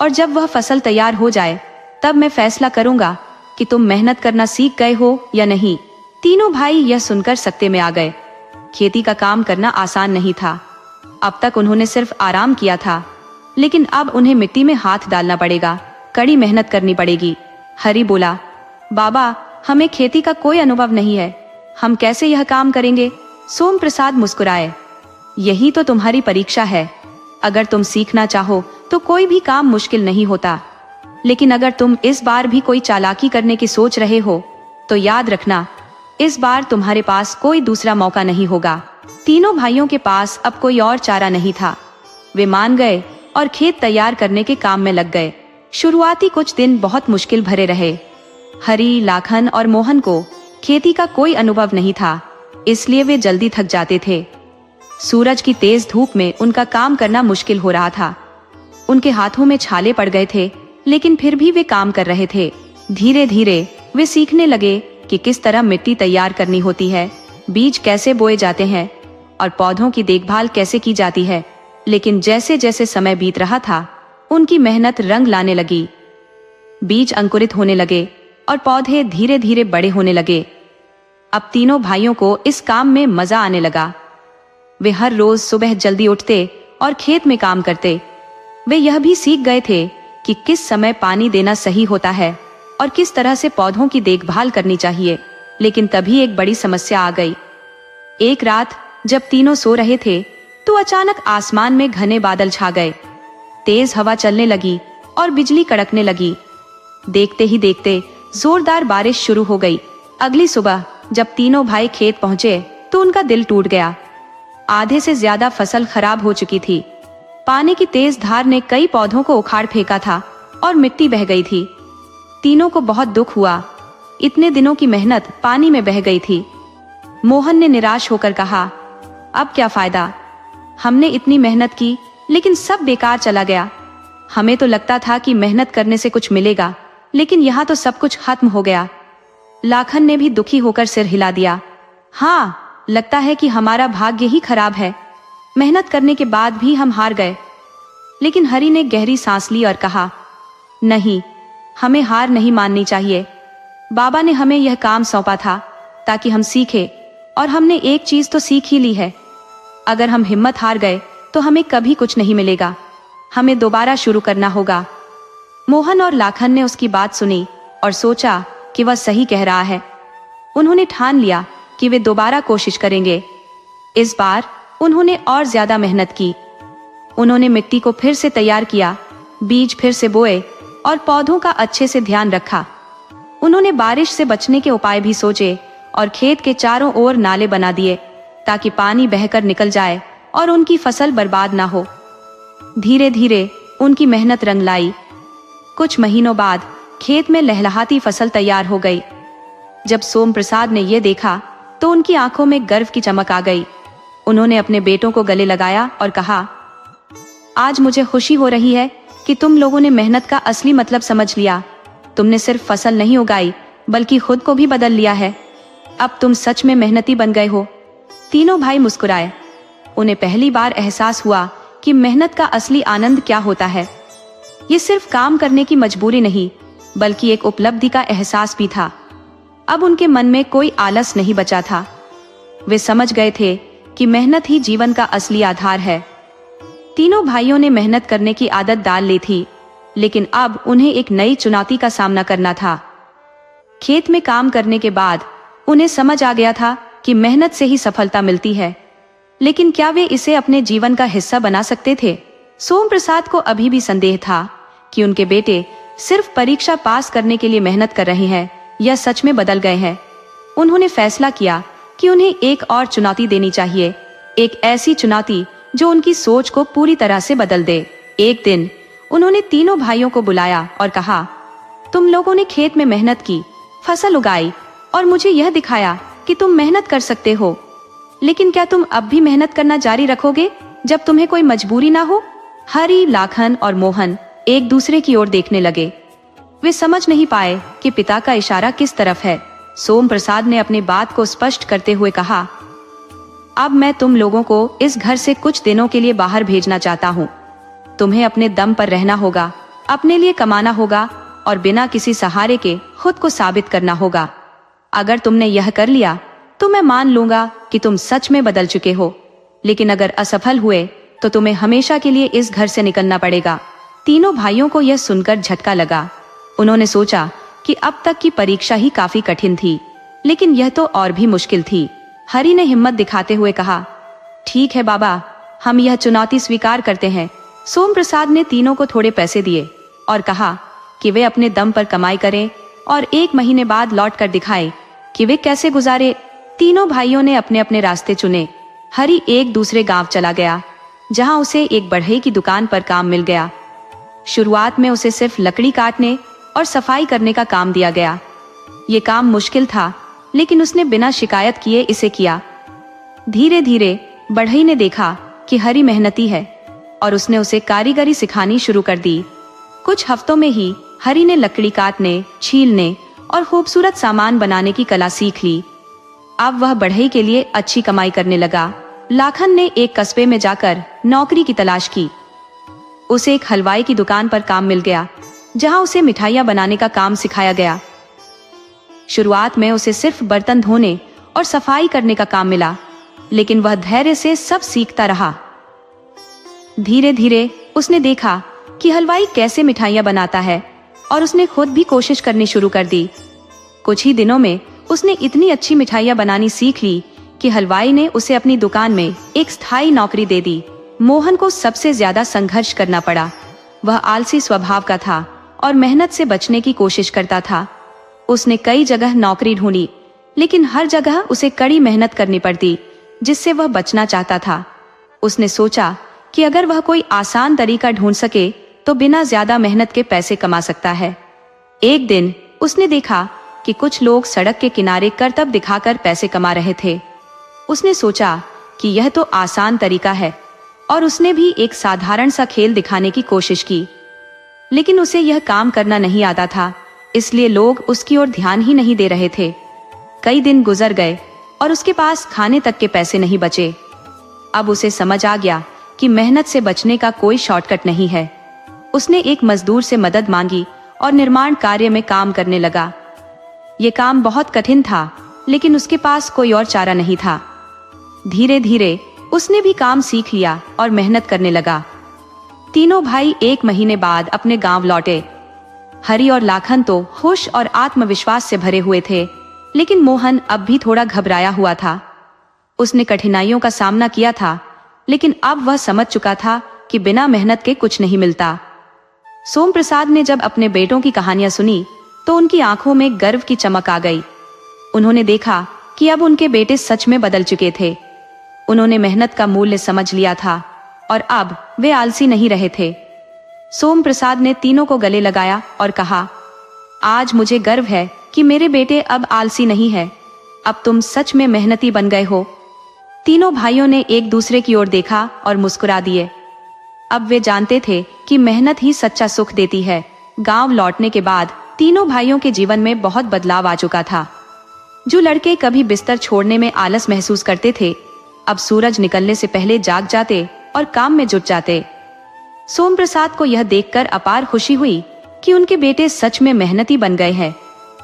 और जब वह फसल तैयार हो जाए तब मैं फैसला करूंगा कि तुम मेहनत करना सीख गए हो या नहीं। तीनों भाई यह सुनकर सकते में आ गए। खेती का काम करना आसान नहीं था। अब तक उन्होंने सिर्फ आराम किया था, लेकिन अब उन्हें मिट्टी में हाथ डालना पड़ेगा, कड़ी मेहनत करनी पड़ेगी। हरि बोला, बाबा, हमें खेती का कोई अनुभव नहीं है, हम कैसे यह काम करेंगे? सोम प्रसाद मुस्कुराए, यही तो तुम्हारी परीक्षा है। अगर तुम सीखना चाहो तो कोई भी काम मुश्किल नहीं होता, लेकिन अगर तुम इस बार भी कोई चालाकी करने की सोच रहे हो तो याद रखना, इस बार तुम्हारे पास कोई दूसरा मौका नहीं होगा। तीनों भाइयों के पास अब कोई और चारा नहीं था। वे मान गए और खेत तैयार करने के काम में लग गए। शुरुआती कुछ दिन बहुत मुश्किल भरे रहे। हरि, लाखन और मोहन को खेती का कोई अनुभव नहीं था, इसलिए वे जल्दी थक जाते थे। सूरज की तेज धूप में उनका काम करना मुश्किल हो रहा था। उनके हाथों में छाले पड़ गए थे, लेकिन फिर भी वे काम कर रहे थे। धीरे धीरे वे सीखने लगे कि किस तरह मिट्टी तैयार करनी होती है, बीज कैसे बोए जाते हैं और पौधों की देखभाल कैसे की जाती है। लेकिन जैसे जैसे समय बीत रहा था, उनकी मेहनत रंग लाने लगी। बीज अंकुरित होने लगे और पौधे धीरे धीरे बड़े होने लगे। अब तीनों भाइयों को इस काम में मजा आने लगा। वे हर रोज सुबह जल्दी उठते और खेत में काम करते। वे यह भी सीख गए थे कि किस समय पानी देना सही होता है और किस तरह से पौधों की देखभाल करनी चाहिए। लेकिन तभी एक बड़ी समस्या आ गई। एक रात जब तीनों सो रहे थे तो अचानक आसमान में घने बादल छा गए। तेज हवा चलने लगी और बिजली कड़कने लगी। देखते ही देखते जोरदार बारिश शुरू हो गई। अगली सुबह जब तीनों भाई खेत पहुंचे तो उनका दिल टूट गया। आधे से ज्यादा फसल खराब हो चुकी थी। पानी की तेज धार ने कई पौधों को उखाड़ फेंका था और मिट्टी बह गई थी। तीनों को बहुत दुख हुआ। इतने दिनों की मेहनत पानी में बह गई थी। मोहन ने निराश होकर कहा, अब क्या फायदा? हमने इतनी मेहनत की लेकिन सब बेकार चला गया। हमें तो लगता था कि मेहनत करने से कुछ मिलेगा, लेकिन यहाँ तो सब कुछ खत्म हो गया। लाखन ने भी दुखी होकर सिर हिला दिया। हाँ, लगता है कि हमारा भाग्य ही खराब है। मेहनत करने के बाद भी हम हार गए। लेकिन हरि ने गहरी सांस ली और कहा, नहीं, हमें हार नहीं माननी चाहिए। बाबा ने हमें यह काम सौंपा था ताकि हम सीखें, और हमने एक चीज तो सीख ही ली है। अगर हम हिम्मत हार गए तो हमें कभी कुछ नहीं मिलेगा। हमें दोबारा शुरू करना होगा। मोहन और लाखन ने उसकी बात सुनी और सोचा कि वह सही कह रहा है। उन्होंने ठान लिया कि वे दोबारा कोशिश करेंगे। इस बार उन्होंने और ज्यादा मेहनत की। उन्होंने मिट्टी को फिर से तैयार किया, बीज फिर से बोए और पौधों का अच्छे से ध्यान रखा। उन्होंने बारिश से बचने के उपाय भी सोचे और खेत के चारों ओर नाले बना दिए ताकि पानी बहकर निकल जाए और उनकी फसल बर्बाद ना हो। धीरे धीरे उनकी मेहनत रंग लाई। कुछ महीनों बाद खेत में लहलहाती फसल तैयार हो गई। जब सोम प्रसाद ने यह देखा तो उनकी आंखों में गर्व की चमक आ गई। उन्होंने अपने बेटों को गले लगाया और कहा, आज मुझे खुशी हो रही है कि तुम लोगों ने मेहनत का असली मतलब समझ लिया। तुमने सिर्फ फसल नहीं उगाई बल्कि खुद को भी बदल लिया है। अब तुम सच में मेहनती बन गए हो। तीनों भाई मुस्कुराए। उन्हें पहली बार एहसास हुआ कि मेहनत का असली आनंद क्या होता है। ये सिर्फ काम करने की मजबूरी नहीं, बल्कि एक उपलब्धि का एहसास भी था। अब उनके मन में कोई आलस नहीं बचा था। वे समझ गए थे कि मेहनत ही जीवन का असली आधार है। तीनों भाइयों ने मेहनत करने की आदत डाल ली थी, लेकिन अब उन्हें एक नई चुनौती का सामना करना था। खेत में काम करने के बाद उन्हें समझ आ गया था कि मेहनत से ही सफलता मिलती है, लेकिन क्या वे इसे अपने जीवन का हिस्सा बना सकते थे? सोम प्रसाद को अभी भी संदेह था कि उनके बेटे सिर्फ परीक्षा पास करने के लिए मेहनत कर रहे हैं या सच में बदल गए हैं। उन्होंने फैसला किया कि उन्हें एक और चुनौती देनी चाहिए, एक ऐसी चुनौती जो उनकी सोच को पूरी तरह से बदल दे। एक दिन उन्होंने तीनों भाइयों को बुलाया और कहा, तुम लोगों ने खेत में मेहनत की, फसल उगाई और मुझे यह दिखाया कि तुम मेहनत कर सकते हो, लेकिन क्या तुम अब भी मेहनत करना जारी रखोगे जब तुम्हें कोई मजबूरी ना हो? हरि, लाखन और मोहन एक दूसरे की ओर देखने लगे। वे समझ नहीं पाए कि पिता का इशारा किस तरफ है। सोम प्रसाद ने अपनी बात को स्पष्ट करते हुए कहा, अब मैं तुम लोगों को इस घर से कुछ दिनों के लिए बाहर भेजना चाहता हूँ। तुम्हें अपने दम पर रहना होगा, अपने लिए कमाना होगा और बिना किसी सहारे के खुद को साबित करना होगा। अगर तुमने यह कर लिया तो मैं मान लूंगा कि तुम सच में बदल चुके हो, लेकिन अगर असफल हुए तो तुम्हें हमेशा के लिए इस घर से निकलना पड़ेगा। तीनों भाइयों को यह सुनकर झटका लगा। उन्होंने सोचा कि अब तक की परीक्षा ही काफी कठिन थी, लेकिन यह तो और भी मुश्किल थी। हरि ने हिम्मत दिखाते हुए कहा, ठीक है बाबा, हम यह चुनौती स्वीकार करते हैं। सोम प्रसाद ने तीनों को थोड़े पैसे दिए और कहा कि वे अपने दम पर कमाई करें और 1 महीने बाद लौट कर दिखाएं कि वे कैसे गुजारे। तीनों भाइयों ने अपने अपने रास्ते चुने। हरि एक दूसरे गांव चला गया, जहां उसे एक बढ़ई की दुकान पर काम मिल गया। शुरुआत में उसे सिर्फ लकड़ी काटने और सफाई करने का काम दिया गया। ये काम मुश्किल था, लेकिन उसने बिना शिकायत किए इसे किया। धीरे धीरे बढ़ई ने देखा कि हरि मेहनती है और उसने उसे कारीगरी सिखानी शुरू कर दी। कुछ हफ्तों में ही हरि ने लकड़ी काटने, छीलने और खूबसूरत सामान बनाने की कला सीख ली। अब वह बढ़ई के लिए अच्छी कमाई करने लगा। लाखन ने एक कस्बे में जाकर नौकरी की तलाश की। उसे एक हलवाई की दुकान पर काम मिल गया, जहां उसे मिठाइयां बनाने का काम सिखाया गया। शुरुआत में उसे सिर्फ बर्तन धोने और सफाई करने का काम मिला, लेकिन वह धैर्य से सब सीखता रहा। धीरे धीरे उसने देखा कि हलवाई कैसे मिठाइयां बनाता है और उसने खुद भी कोशिश करनी शुरू कर दी। कुछ ही दिनों में उसने इतनी अच्छी मिठाइयां बनानी सीख ली कि हलवाई ने उसे अपनी दुकान में एक स्थायी नौकरी दे दी। मोहन को सबसे ज्यादा संघर्ष करना पड़ा। वह आलसी स्वभाव का था और मेहनत से बचने की कोशिश करता था। उसने कई जगह नौकरी ढूंढी, लेकिन हर जगह उसे कड़ी मेहनत करनी पड़ती, जिससे वह बचना चाहता था। उसने सोचा कि अगर वह कोई आसान तरीका ढूंढ सके तो बिना ज्यादा मेहनत के पैसे कमा सकता है। एक दिन उसने देखा कि कुछ लोग सड़क के किनारे करतब दिखाकर पैसे कमा रहे थे। उसने सोचा कि यह तो आसान तरीका है और उसने भी एक साधारण सा खेल दिखाने की कोशिश की, लेकिन उसे यह काम करना नहीं आता था, इसलिए लोग उसकी ओर ध्यान ही नहीं दे रहे थे। कई दिन गुजर गए और उसके पास खाने तक के पैसे नहीं बचे। अब उसे समझ आ गया कि मेहनत से बचने का कोई शॉर्टकट नहीं है। उसने एक मजदूर से मदद मांगी और निर्माण कार्य में काम करने लगा। ये काम बहुत कठिन था, लेकिन उसके पास कोई और चारा नहीं था। धीरे धीरे उसने भी काम सीख लिया और मेहनत करने लगा। तीनों भाई 1 महीने बाद अपने गांव लौटे। हरि और लाखन तो खुश और आत्मविश्वास से भरे हुए थे, लेकिन मोहन अब भी थोड़ा घबराया हुआ था। उसने कठिनाइयों का सामना किया था, लेकिन अब वह समझ चुका था कि बिना मेहनत के कुछ नहीं मिलता। सोम प्रसाद ने जब अपने बेटों की कहानियां सुनी तो उनकी आंखों में गर्व की चमक आ गई। उन्होंने देखा कि अब उनके बेटे सच में बदल चुके थे। उन्होंने मेहनत का मूल्य समझ लिया था और अब वे आलसी नहीं रहे थे। सोम प्रसाद ने तीनों को गले लगाया और कहा, आज मुझे गर्व है कि मेरे बेटे अब आलसी नहीं है। अब तुम सच में मेहनती बन गए हो। तीनों भाइयों ने एक दूसरे की ओर देखा और मुस्कुरा दिए। अब वे जानते थे कि मेहनत ही सच्चा सुख देती है। गांव लौटने के बाद तीनों भाइयों के जीवन में बहुत बदलाव आ चुका था। जो लड़के कभी बिस्तर छोड़ने में आलस महसूस करते थे, अब सूरज निकलने से पहले जाग जाते और काम में जुट जाते। सोम प्रसाद को यह देखकर अपार खुशी हुई कि उनके बेटे सच में मेहनती बन गए हैं।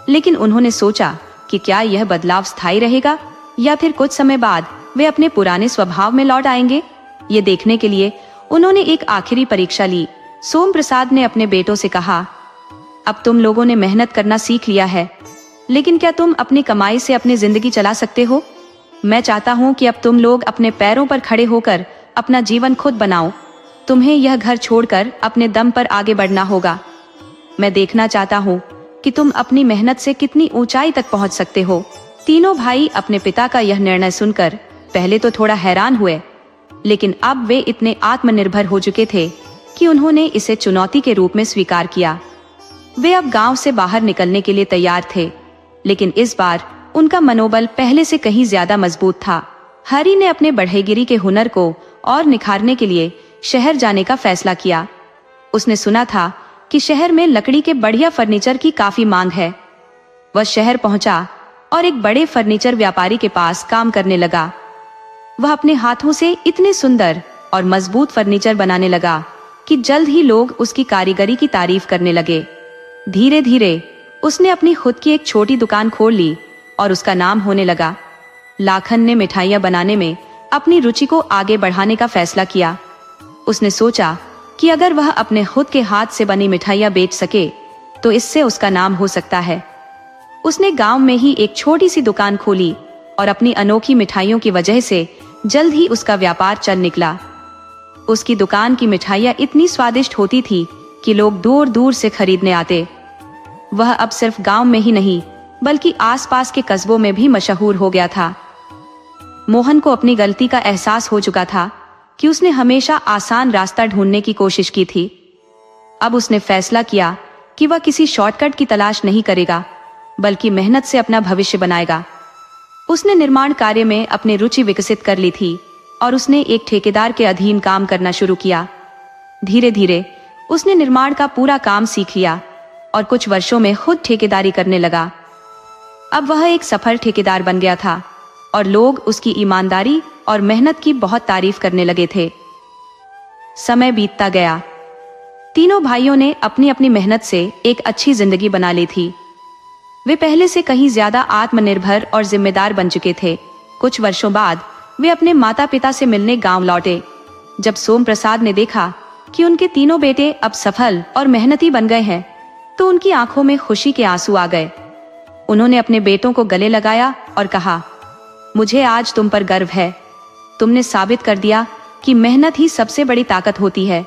लेकिन उन्होंने सोचा कि क्या यह बदलाव स्थायी रहेगा या फिर कुछ समय बाद वे अपने पुराने स्वभाव में लौट आएंगे। ये देखने के लिए उन्होंने एक आखिरी परीक्षा ली। सोम प्रसाद ने अपने बेटों से कहा, अब तुम लोगों ने मेहनत करना सीख लिया है, लेकिन क्या तुम अपनी कमाई से अपनी जिंदगी चला सकते हो? मैं चाहता हूँ कि अब तुम लोग अपने पैरों पर खड़े होकर अपना जीवन खुद बनाओ। तुम्हें यह घर छोड़कर अपने दम पर आगे बढ़ना होगा। मैं देखना चाहता हूँ कि तुम अपनी मेहनत से कितनी ऊंचाई तक पहुँच सकते हो। तीनों भाई अपने पिता का यह निर्णय सुनकर पहले तो थोड़ा हैरान हुए, लेकिन अब वे इतने आत्मनिर्भर हो चुके थे कि उन्होंने इसे चुनौती के रूप में स्वीकार किया। वे अब गांव से बाहर निकलने के लिए तैयार थे, लेकिन इस बार उनका मनोबल पहले से कहीं ज्यादा मजबूत था। हरी ने अपने बढ़ईगिरी के हुनर को और निखारने के लिए शहर जाने का फैसला किया। उसने सुना था कि शहर में लकड़ी के बढ़िया फर्नीचर की काफी मांग है। वह शहर पहुंचा और एक बड़े फर्नीचर व्यापारी के पास काम करने लगा। वह अपने हाथों से इतने सुंदर और मजबूत फर्नीचर बनाने लगा कि जल्द ही लोग उसकी कारीगरी की तारीफ करने लगे। धीरे धीरे उसने अपनी खुद की एक छोटी दुकान खोल ली और उसका नाम होने लगा। लाखन ने मिठाइयाँ बनाने में अपनी रुचि को आगे बढ़ाने का फैसला किया। उसने सोचा कि अगर वह अपने खुद के हाथ से बनी मिठाइयाँ बेच सके तो इससे उसका नाम हो सकता है। उसने गांव में ही एक छोटी सी दुकान खोली और अपनी अनोखी मिठाइयों की वजह से जल्द ही उसका व्यापार चल निकला। उसकी दुकान की मिठाइयाँ इतनी स्वादिष्ट होती थी कि लोग दूर दूर से खरीदने आते। वह अब सिर्फ गांव में ही नहीं बल्कि आसपास के कस्बों में भी मशहूर हो गया था। मोहन को अपनी गलती का एहसास हो चुका था कि उसने हमेशा आसान रास्ता ढूंढने की कोशिश की थी। अब उसने फैसला किया कि वह किसी शॉर्टकट की तलाश नहीं करेगा, बल्कि मेहनत से अपना भविष्य बनाएगा। उसने निर्माण कार्य में अपनी रुचि विकसित कर ली थी और उसने एक ठेकेदार के अधीन काम करना शुरू किया। धीरे धीरे उसने निर्माण का पूरा काम सीख लिया और कुछ वर्षों में खुद ठेकेदारी करने लगा। अब वह एक सफल ठेकेदार बन गया था और लोग उसकी ईमानदारी और मेहनत की बहुत तारीफ करने लगे थे। समय बीतता गया। तीनों भाइयों ने अपनी अपनी मेहनत से एक अच्छी जिंदगी बना ली थी। वे पहले से कहीं ज्यादा आत्मनिर्भर और जिम्मेदार बन चुके थे। कुछ वर्षों बाद वे अपने माता पिता से मिलने गांव लौटे। जब सोम प्रसाद ने देखा कि उनके तीनों बेटे अब सफल और मेहनती बन गए हैं, तो उनकी आंखों में खुशी के आंसू आ गए। उन्होंने अपने बेटों को गले लगाया और कहा, मुझे आज तुम पर गर्व है। तुमने साबित कर दिया कि मेहनत ही सबसे बड़ी ताकत होती है।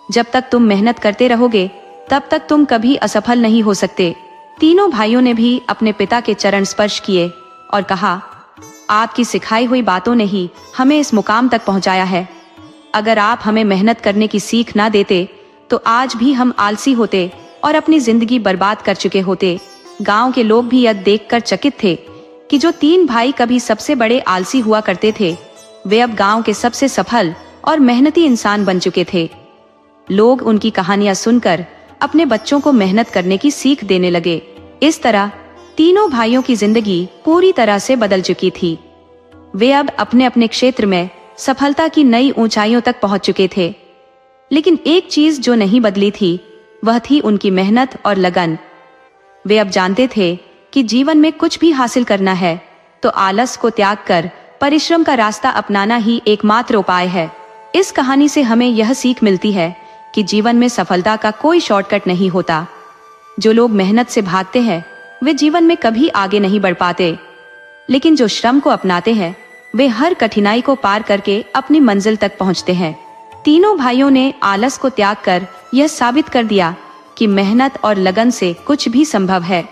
जब तक तुम मेहनत करते रहोगे, तब तक तुम कभी असफल नहीं हो सकते। तीनों भाइयों ने भी अपने पिता के चरण स्पर्श किए और कहा, आपकी सिखाई हुई बातों ने ही हमें इस मुकाम तक पहुंचाया है। अगर आप हमें मेहनत करने की सीख ना देते तो आज भी हम आलसी होते और अपनी जिंदगी बर्बाद कर चुके होते। गांव के लोग भी यह देखकर चकित थे कि जो तीन भाई कभी सबसे बड़े आलसी हुआ करते थे, वे अब गांव के सबसे सफल और मेहनती इंसान बन चुके थे। लोग उनकी कहानियां सुनकर अपने बच्चों को मेहनत करने की सीख देने लगे। इस तरह तीनों भाइयों की जिंदगी पूरी तरह से बदल चुकी थी। वे अब अपने अपने क्षेत्र में सफलता की नई ऊंचाइयों तक पहुंच चुके थे। लेकिन एक चीज जो नहीं बदली थी, वह थी उनकी मेहनत और लगन। वे अब जानते थे कि जीवन में कुछ भी हासिल करना है तो आलस को त्याग कर परिश्रम का रास्ता अपनाना ही एकमात्र उपाय है। इस कहानी से हमें यह सीख मिलती है कि जीवन में सफलता का कोई शॉर्टकट नहीं होता। जो लोग मेहनत से भागते हैं वे जीवन में कभी आगे नहीं बढ़ पाते, लेकिन जो श्रम को अपनाते हैं वे हर कठिनाई को पार करके अपनी मंजिल तक पहुंचते हैं। तीनों भाइयों ने आलस को त्याग कर यह साबित कर दिया कि मेहनत और लगन से कुछ भी संभव है।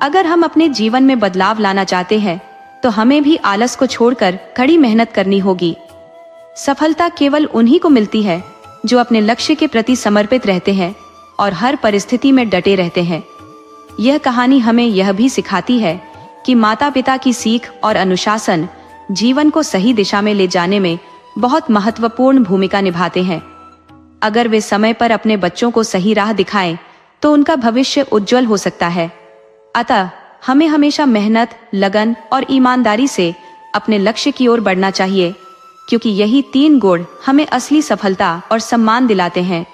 अगर हम अपने जीवन में बदलाव लाना चाहते हैं तो हमें भी आलस को छोड़कर कड़ी मेहनत करनी होगी। सफलता केवल उन्हीं को मिलती है जो अपने लक्ष्य के प्रति समर्पित रहते हैं और हर परिस्थिति में डटे रहते हैं। यह कहानी हमें यह भी सिखाती है कि माता पिता की सीख और अनुशासन जीवन को सही दिशा में ले जाने में बहुत महत्वपूर्ण भूमिका निभाते हैं। अगर वे समय पर अपने बच्चों को सही राह दिखाएं तो उनका भविष्य उज्जवल हो सकता है। अतः हमें हमेशा मेहनत, लगन और ईमानदारी से अपने लक्ष्य की ओर बढ़ना चाहिए, क्योंकि यही 3 गुण हमें असली सफलता और सम्मान दिलाते हैं।